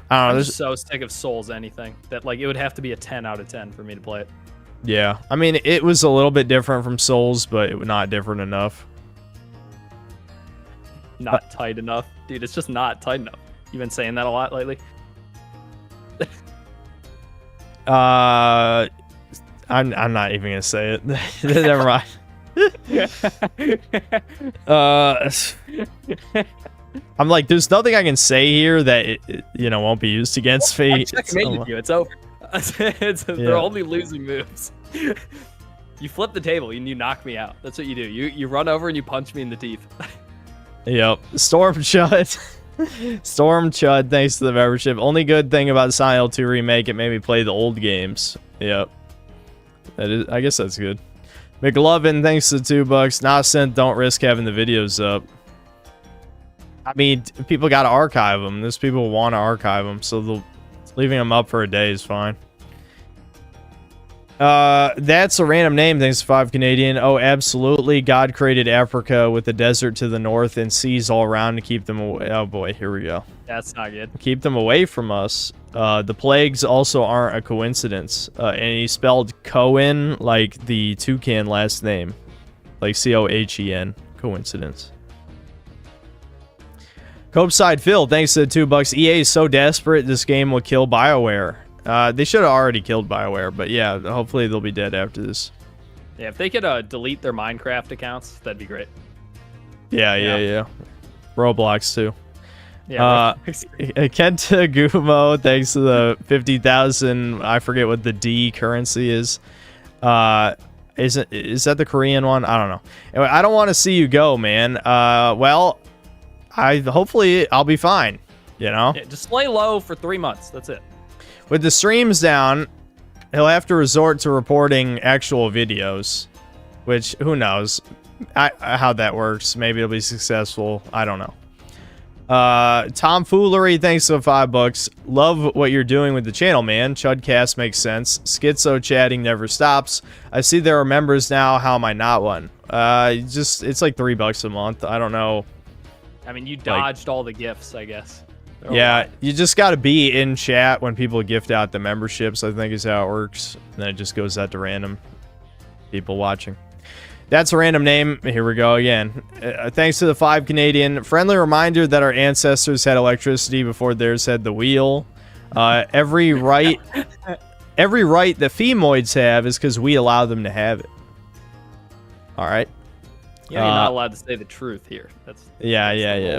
I don't know. I'm just so sick of Souls anything that, like, it would have to be a 10 out of 10 for me to play it. Yeah. I mean, it was a little bit different from Souls, but it was not different enough. Not tight enough. Dude, it's just not tight enough. You've been saying that a lot lately. I'm not even gonna say it. Never mind. I'm like, there's nothing I can say here that it you know, won't be used against me. I checkmated you. It's over. They're only losing moves. You flip the table and you knock me out. That's what you do. You run over and you punch me in the teeth. Yep. Storm Chud. Storm Chud, thanks to the membership. Only good thing about Silent Hill 2 Remake, it made me play the old games. Yep. That is, I guess that's good. McLovin, thanks to $2. Nascent, don't risk having the videos up. I mean, people got to archive them. There's people who want to archive them, so leaving them up for a day is fine. That's a random name. Thanks to 5 Canadian. Oh, absolutely. God created Africa with the desert to the north and seas all around to keep them away. Oh boy, here we go. That's not good. Keep them away from us. The plagues also aren't a coincidence. And he spelled Cohen like the toucan last name, like Cohen. Coincidence. Copeside Phil, thanks to the $2. EA is so desperate this game will kill BioWare. They should have already killed BioWare, but yeah, hopefully they'll be dead after this. Yeah, if they could delete their Minecraft accounts, that'd be great. Yeah. Roblox too. Yeah. Kenta Gumo, thanks to the 50,000. I forget what the D currency is. Is that the Korean one? I don't know. Anyway, I don't want to see you go, man. Well, hopefully I'll be fine. You know. Yeah, just lay low for 3 months. That's it. With the streams down, he'll have to resort to reporting actual videos, which, who knows how that works. Maybe it'll be successful. I don't know. Tomfoolery, thanks for $5. Love what you're doing with the channel, man. CHUDCAST makes sense. Schizo chatting never stops. I see there are members now. How am I not one? It's like $3 a month. I don't know. I mean, you dodged all the gifts, I guess. Yeah, you just got to be in chat when people gift out the memberships, I think is how it works. And then it just goes out to random people watching. That's a random name. Here we go again. Thanks to the 5 Canadian. Friendly reminder that our ancestors had electricity before theirs had the wheel. Every right that femoids have is because we allow them to have it. All right. Yeah, you're not allowed to say the truth here. Yeah.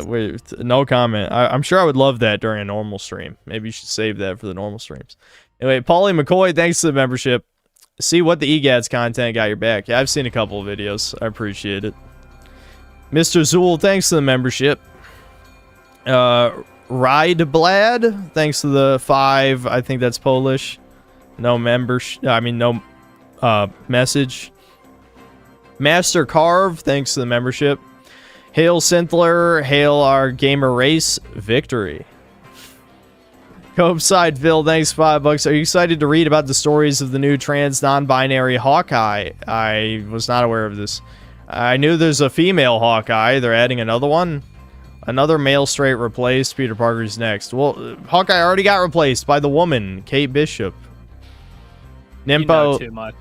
No comment. I'm sure I would love that during a normal stream. Maybe you should save that for the normal streams. Anyway, Paulie McCoy, thanks to the membership. See what the EGADS content got your back. Yeah, I've seen a couple of videos. I appreciate it. Mr. Zool, thanks to the membership. Rideblad, thanks to the 5. I think that's Polish. No membership. I mean, no message. Master Carve, thanks to the membership. Hail Synthler, hail our gamer race victory. Copeside Phil, thanks $5. Are you excited to read about the stories of the new trans non-binary Hawkeye? I was not aware of this. I knew there's a female Hawkeye. They're adding another one. Another male straight replaced. Peter Parker's next. Well, Hawkeye already got replaced by the woman, Kate Bishop. Nimpo. You know too much.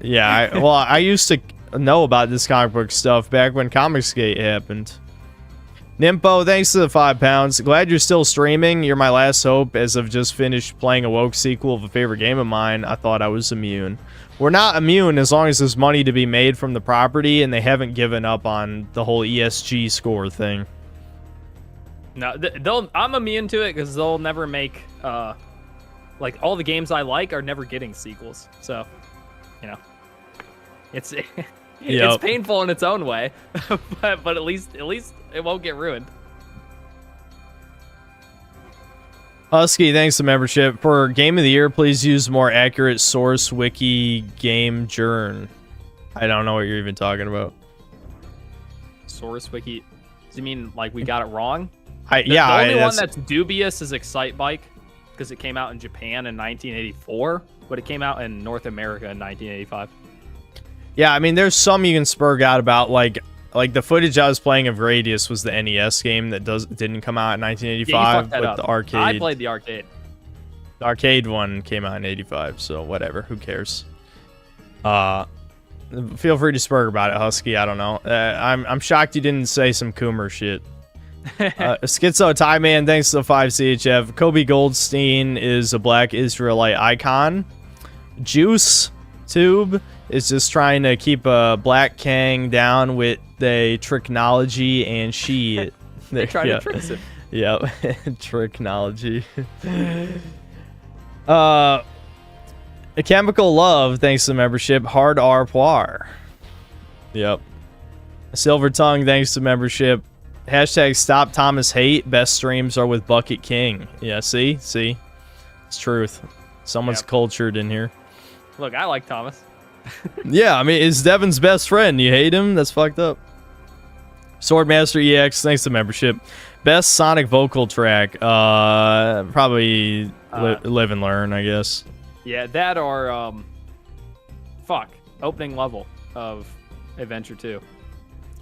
Yeah, I used to know about this comic book stuff back when Comicsgate happened. Nimpo, thanks to the 5 pounds. Glad you're still streaming. You're my last hope, as I've just finished playing a woke sequel of a favorite game of mine. I thought I was immune. We're not immune as long as there's money to be made from the property, and they haven't given up on the whole ESG score thing. No, I'm immune to it because they'll never make, like, all the games I like are never getting sequels. So, you know, it's it's painful in its own way, but at least it won't get ruined. Husky, thanks for membership. For Game of the Year, please use more accurate source wiki game journ. I don't know what you're even talking about. Source wiki? Do you mean like we got it wrong? The only one that's dubious is Excitebike because it came out in Japan in 1984, but it came out in North America in 1985. Yeah, I mean, there's some you can spurg out about, like the footage I was playing of Gradius was the NES game that didn't come out in 1985, but the arcade. I played the arcade. The arcade one came out in 85, so whatever, who cares? Feel free to spurg about it, Husky. I don't know. I'm shocked you didn't say some Coomer shit. Schizo Tie Man, thanks to the 5 CHF. Kobe Goldstein is a black Israelite icon. Juice Tube is just trying to keep a black Kang down with the technology and she. They're trying to trick him. Yep, technology. A Chemical Love, thanks to the membership. Hard R Poir. Yep. Silver Tongue, thanks to membership. Hashtag Stop Thomas Hate. Best streams are with Bucket King. Yeah, see? It's truth. Someone's cultured in here. Look, I like Thomas. Yeah, I mean, it's Devin's best friend. You hate him? That's fucked up. Swordmaster EX, thanks to membership. Best Sonic vocal track. Probably Live and Learn, I guess. Yeah, that or opening level of Adventure 2.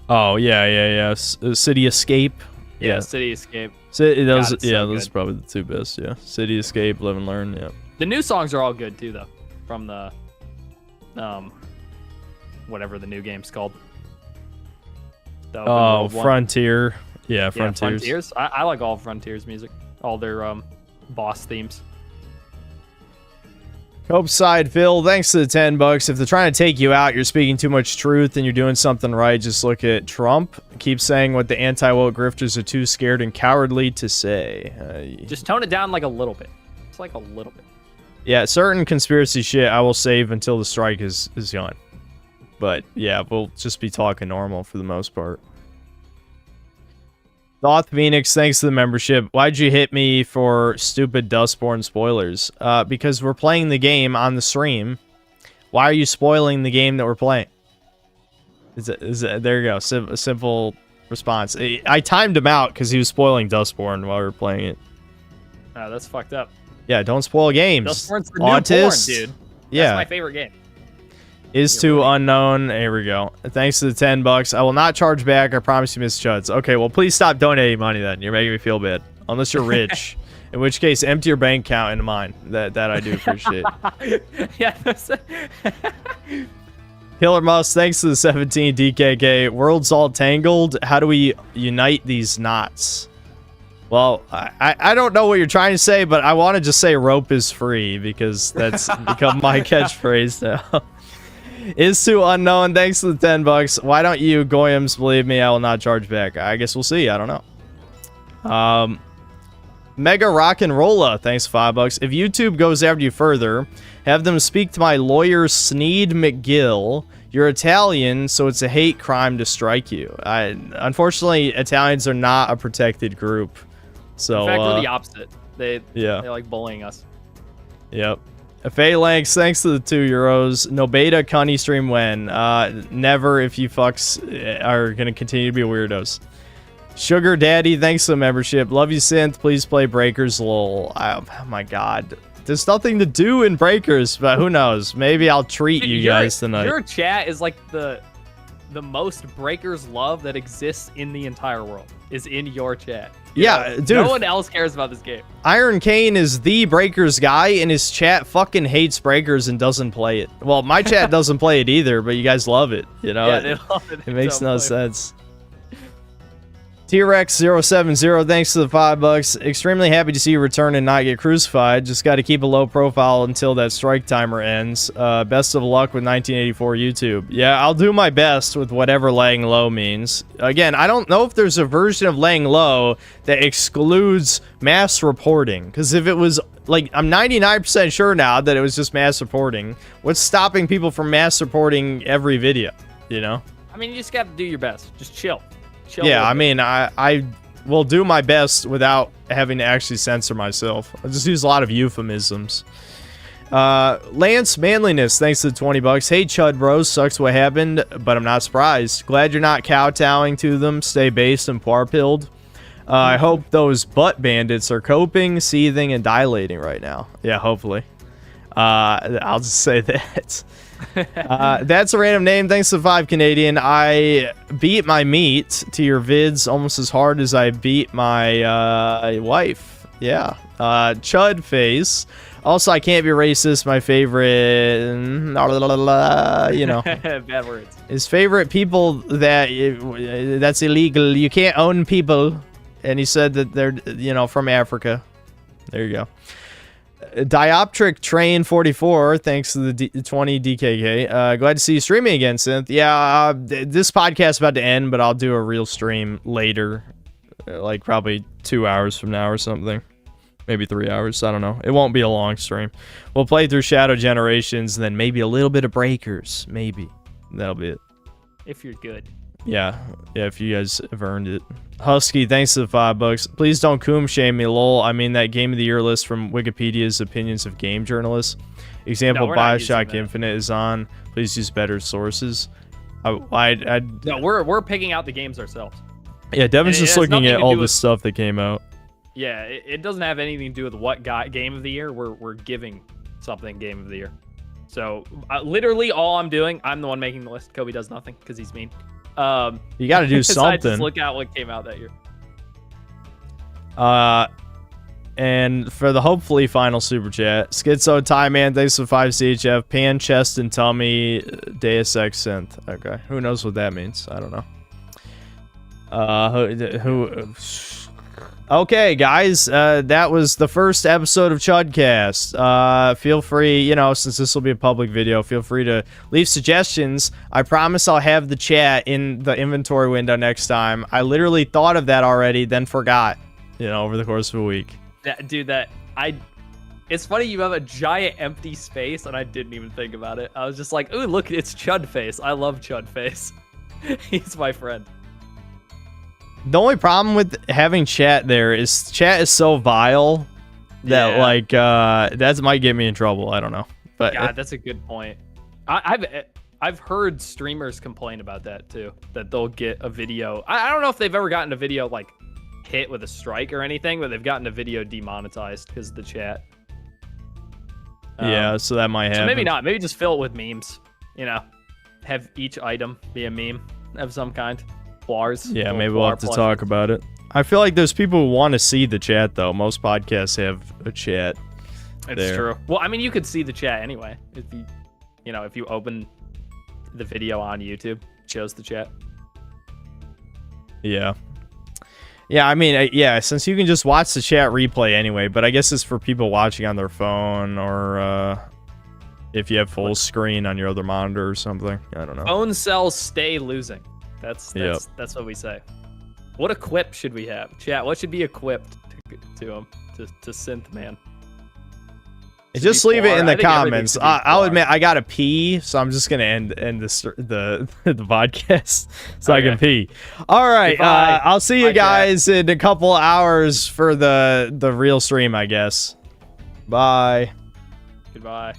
Oh, yeah. City Escape. Yeah, City Escape. Those are probably the 2 best, yeah. City Escape, Live and Learn, yeah. The new songs are all good too, though. From the whatever the new game's called. Frontier. Yeah, Frontiers. Frontiers. I like all Frontiers music. All their boss themes. Copeside Phil, thanks to the $10. If they're trying to take you out, you're speaking too much truth and you're doing something right, just look at Trump. Keep saying what the anti-woke grifters are too scared and cowardly to say. Just tone it down like a little bit. It's like a little bit. Yeah, certain conspiracy shit I will save until the strike is gone. But yeah, we'll just be talking normal for the most part. Thoth Phoenix, thanks to the membership. Why'd you hit me for stupid Dustborne spoilers? Because we're playing the game on the stream. Why are you spoiling the game that we're playing? There you go. A simple response. I timed him out because he was spoiling Dustborne while we were playing it. Oh, that's fucked up. Yeah, don't spoil games. Dustborne's the new porn, dude. That's my favorite game. Is too unknown. Here we go. Thanks to the $10. I will not charge back. I promise you, Miss Chuds. Okay, well, please stop donating money then. You're making me feel bad. Unless you're rich. In which case, empty your bank account into mine. That I do appreciate. Yeah. Killer Mouse, thanks to the 17 DKK. World's all tangled. How do we unite these knots? Well, I don't know what you're trying to say, but I want to just say rope is free because that's become my catchphrase now. Is too unknown. Thanks to the 10 bucks. Why don't you, Goyams, believe me? I will not charge back. I guess we'll see. I don't know. Mega Rock and Rolla, thanks 5 bucks. If YouTube goes after you further, have them speak to my lawyer Sneed McGill. You're Italian, so it's a hate crime to strike you. Unfortunately, Italians are not a protected group. So in fact, we're the opposite. They like bullying us. Yep. Phalanx, thanks to the €2. No beta, Cunny stream when? Never if you fucks are gonna continue to be weirdos. Sugar Daddy, thanks for the membership. Love you, Synth. Please play Breakers, lol. Oh my god. There's nothing to do in Breakers, but who knows? Maybe I'll treat you guys tonight. Your chat is like the most Breakers love that exists in the entire world is in your chat. Dude. No one else cares about this game. Iron Kane is the Breakers guy, and his chat fucking hates Breakers and doesn't play it. Well, my chat doesn't play it either, but you guys love it. You know, yeah, they love it. It makes no sense. T-Rex070, thanks to the 5 bucks. Extremely happy to see you return and not get crucified. Just got to keep a low profile until that strike timer ends. Best of luck with 1984 YouTube. Yeah, I'll do my best with whatever laying low means. Again, I don't know if there's a version of laying low that excludes mass reporting. Because if it was, like, I'm 99% sure now that it was just mass reporting. What's stopping people from mass reporting every video, you know? I mean, you just got to do your best. Just chill. Yeah, I mean, I will do my best without having to actually censor myself. I just use a lot of euphemisms. Lance Manliness, thanks to the 20 bucks. Hey, Chud bros, sucks what happened, but I'm not surprised. Glad you're not kowtowing to them. Stay based and poor-pilled. I hope those butt bandits are coping, seething, and dilating right now. Yeah, hopefully. I'll just say that. That's a random name. Thanks to 5 Canadian. I beat my meat to your vids almost as hard as I beat my wife. Yeah. Chud face. Also, I can't be racist. My favorite, you know, bad words. His favorite people that's illegal. You can't own people. And he said that they're, you know, from Africa. There you go. Dioptric Train 44, thanks to the 20 DKK. Glad to see you streaming again, Synth. Yeah, this podcast is about to end, but I'll do a real stream later, like probably 2 hours from now or something. Maybe 3 hours, I don't know. It won't be a long stream. We'll play through Shadow Generations, and then maybe a little bit of Breakers. Maybe. That'll be it. If you're good. Yeah, if you guys have earned it. Husky, thanks to the 5 bucks. Please don't coom shame me, lol. I mean that Game of the Year list from Wikipedia's Opinions of Game Journalists. Example, Bioshock Infinite is on. Please use better sources. No, we're picking out the games ourselves. Yeah, Devin's just looking at all the stuff that came out. Yeah, it doesn't have anything to do with what got Game of the Year. We're giving something Game of the Year. So literally all I'm doing, I'm the one making the list. Kobe does nothing because he's mean. You got to do something. Just look at what came out that year. And for the hopefully final super chat, Schizo Tie Man, thanks for 5 CHF. Pan, chest, and tummy, Deus Ex Synth. Okay, who knows what that means? I don't know. Okay, guys, that was the first episode of CHUDCAST. Feel free, you know, since this will be a public video, feel free to leave suggestions. I promise I'll have the chat in the inventory window next time. I literally thought of that already, then forgot, you know, over the course of a week. It's funny you have a giant empty space, and I didn't even think about it. I was just like, ooh, look, it's Chud Face. I love Chud Face. He's my friend. The only problem with having chat there is chat is so vile that like that might get me in trouble. I don't know, but God, that's a good point. I've heard streamers complain about that too, that they'll get a video. I don't know if they've ever gotten a video like hit with a strike or anything, but they've gotten a video demonetized because of the chat. Yeah, so that might happen. So maybe not. Maybe just fill it with memes. You know, have each item be a meme of some kind. Yeah, maybe we'll have to talk about it. I feel like there's people who want to see the chat, though. Most podcasts have a chat. It's true. Well, I mean, you could see the chat anyway. If you open the video on YouTube shows the chat. Yeah. Yeah, I mean, yeah, since you can just watch the chat replay anyway, but I guess it's for people watching on their phone or if you have full screen on your other monitor or something. I don't know. Phone cells stay losing. That's what we say. What equip should we have? Chat, what should be equipped to him, to Synth Man? Just leave it in the comments. I'll admit I gotta pee, so I'm just gonna end the podcast so I can pee. All right, I'll see you guys in a couple hours for the real stream, I guess. Bye. Goodbye.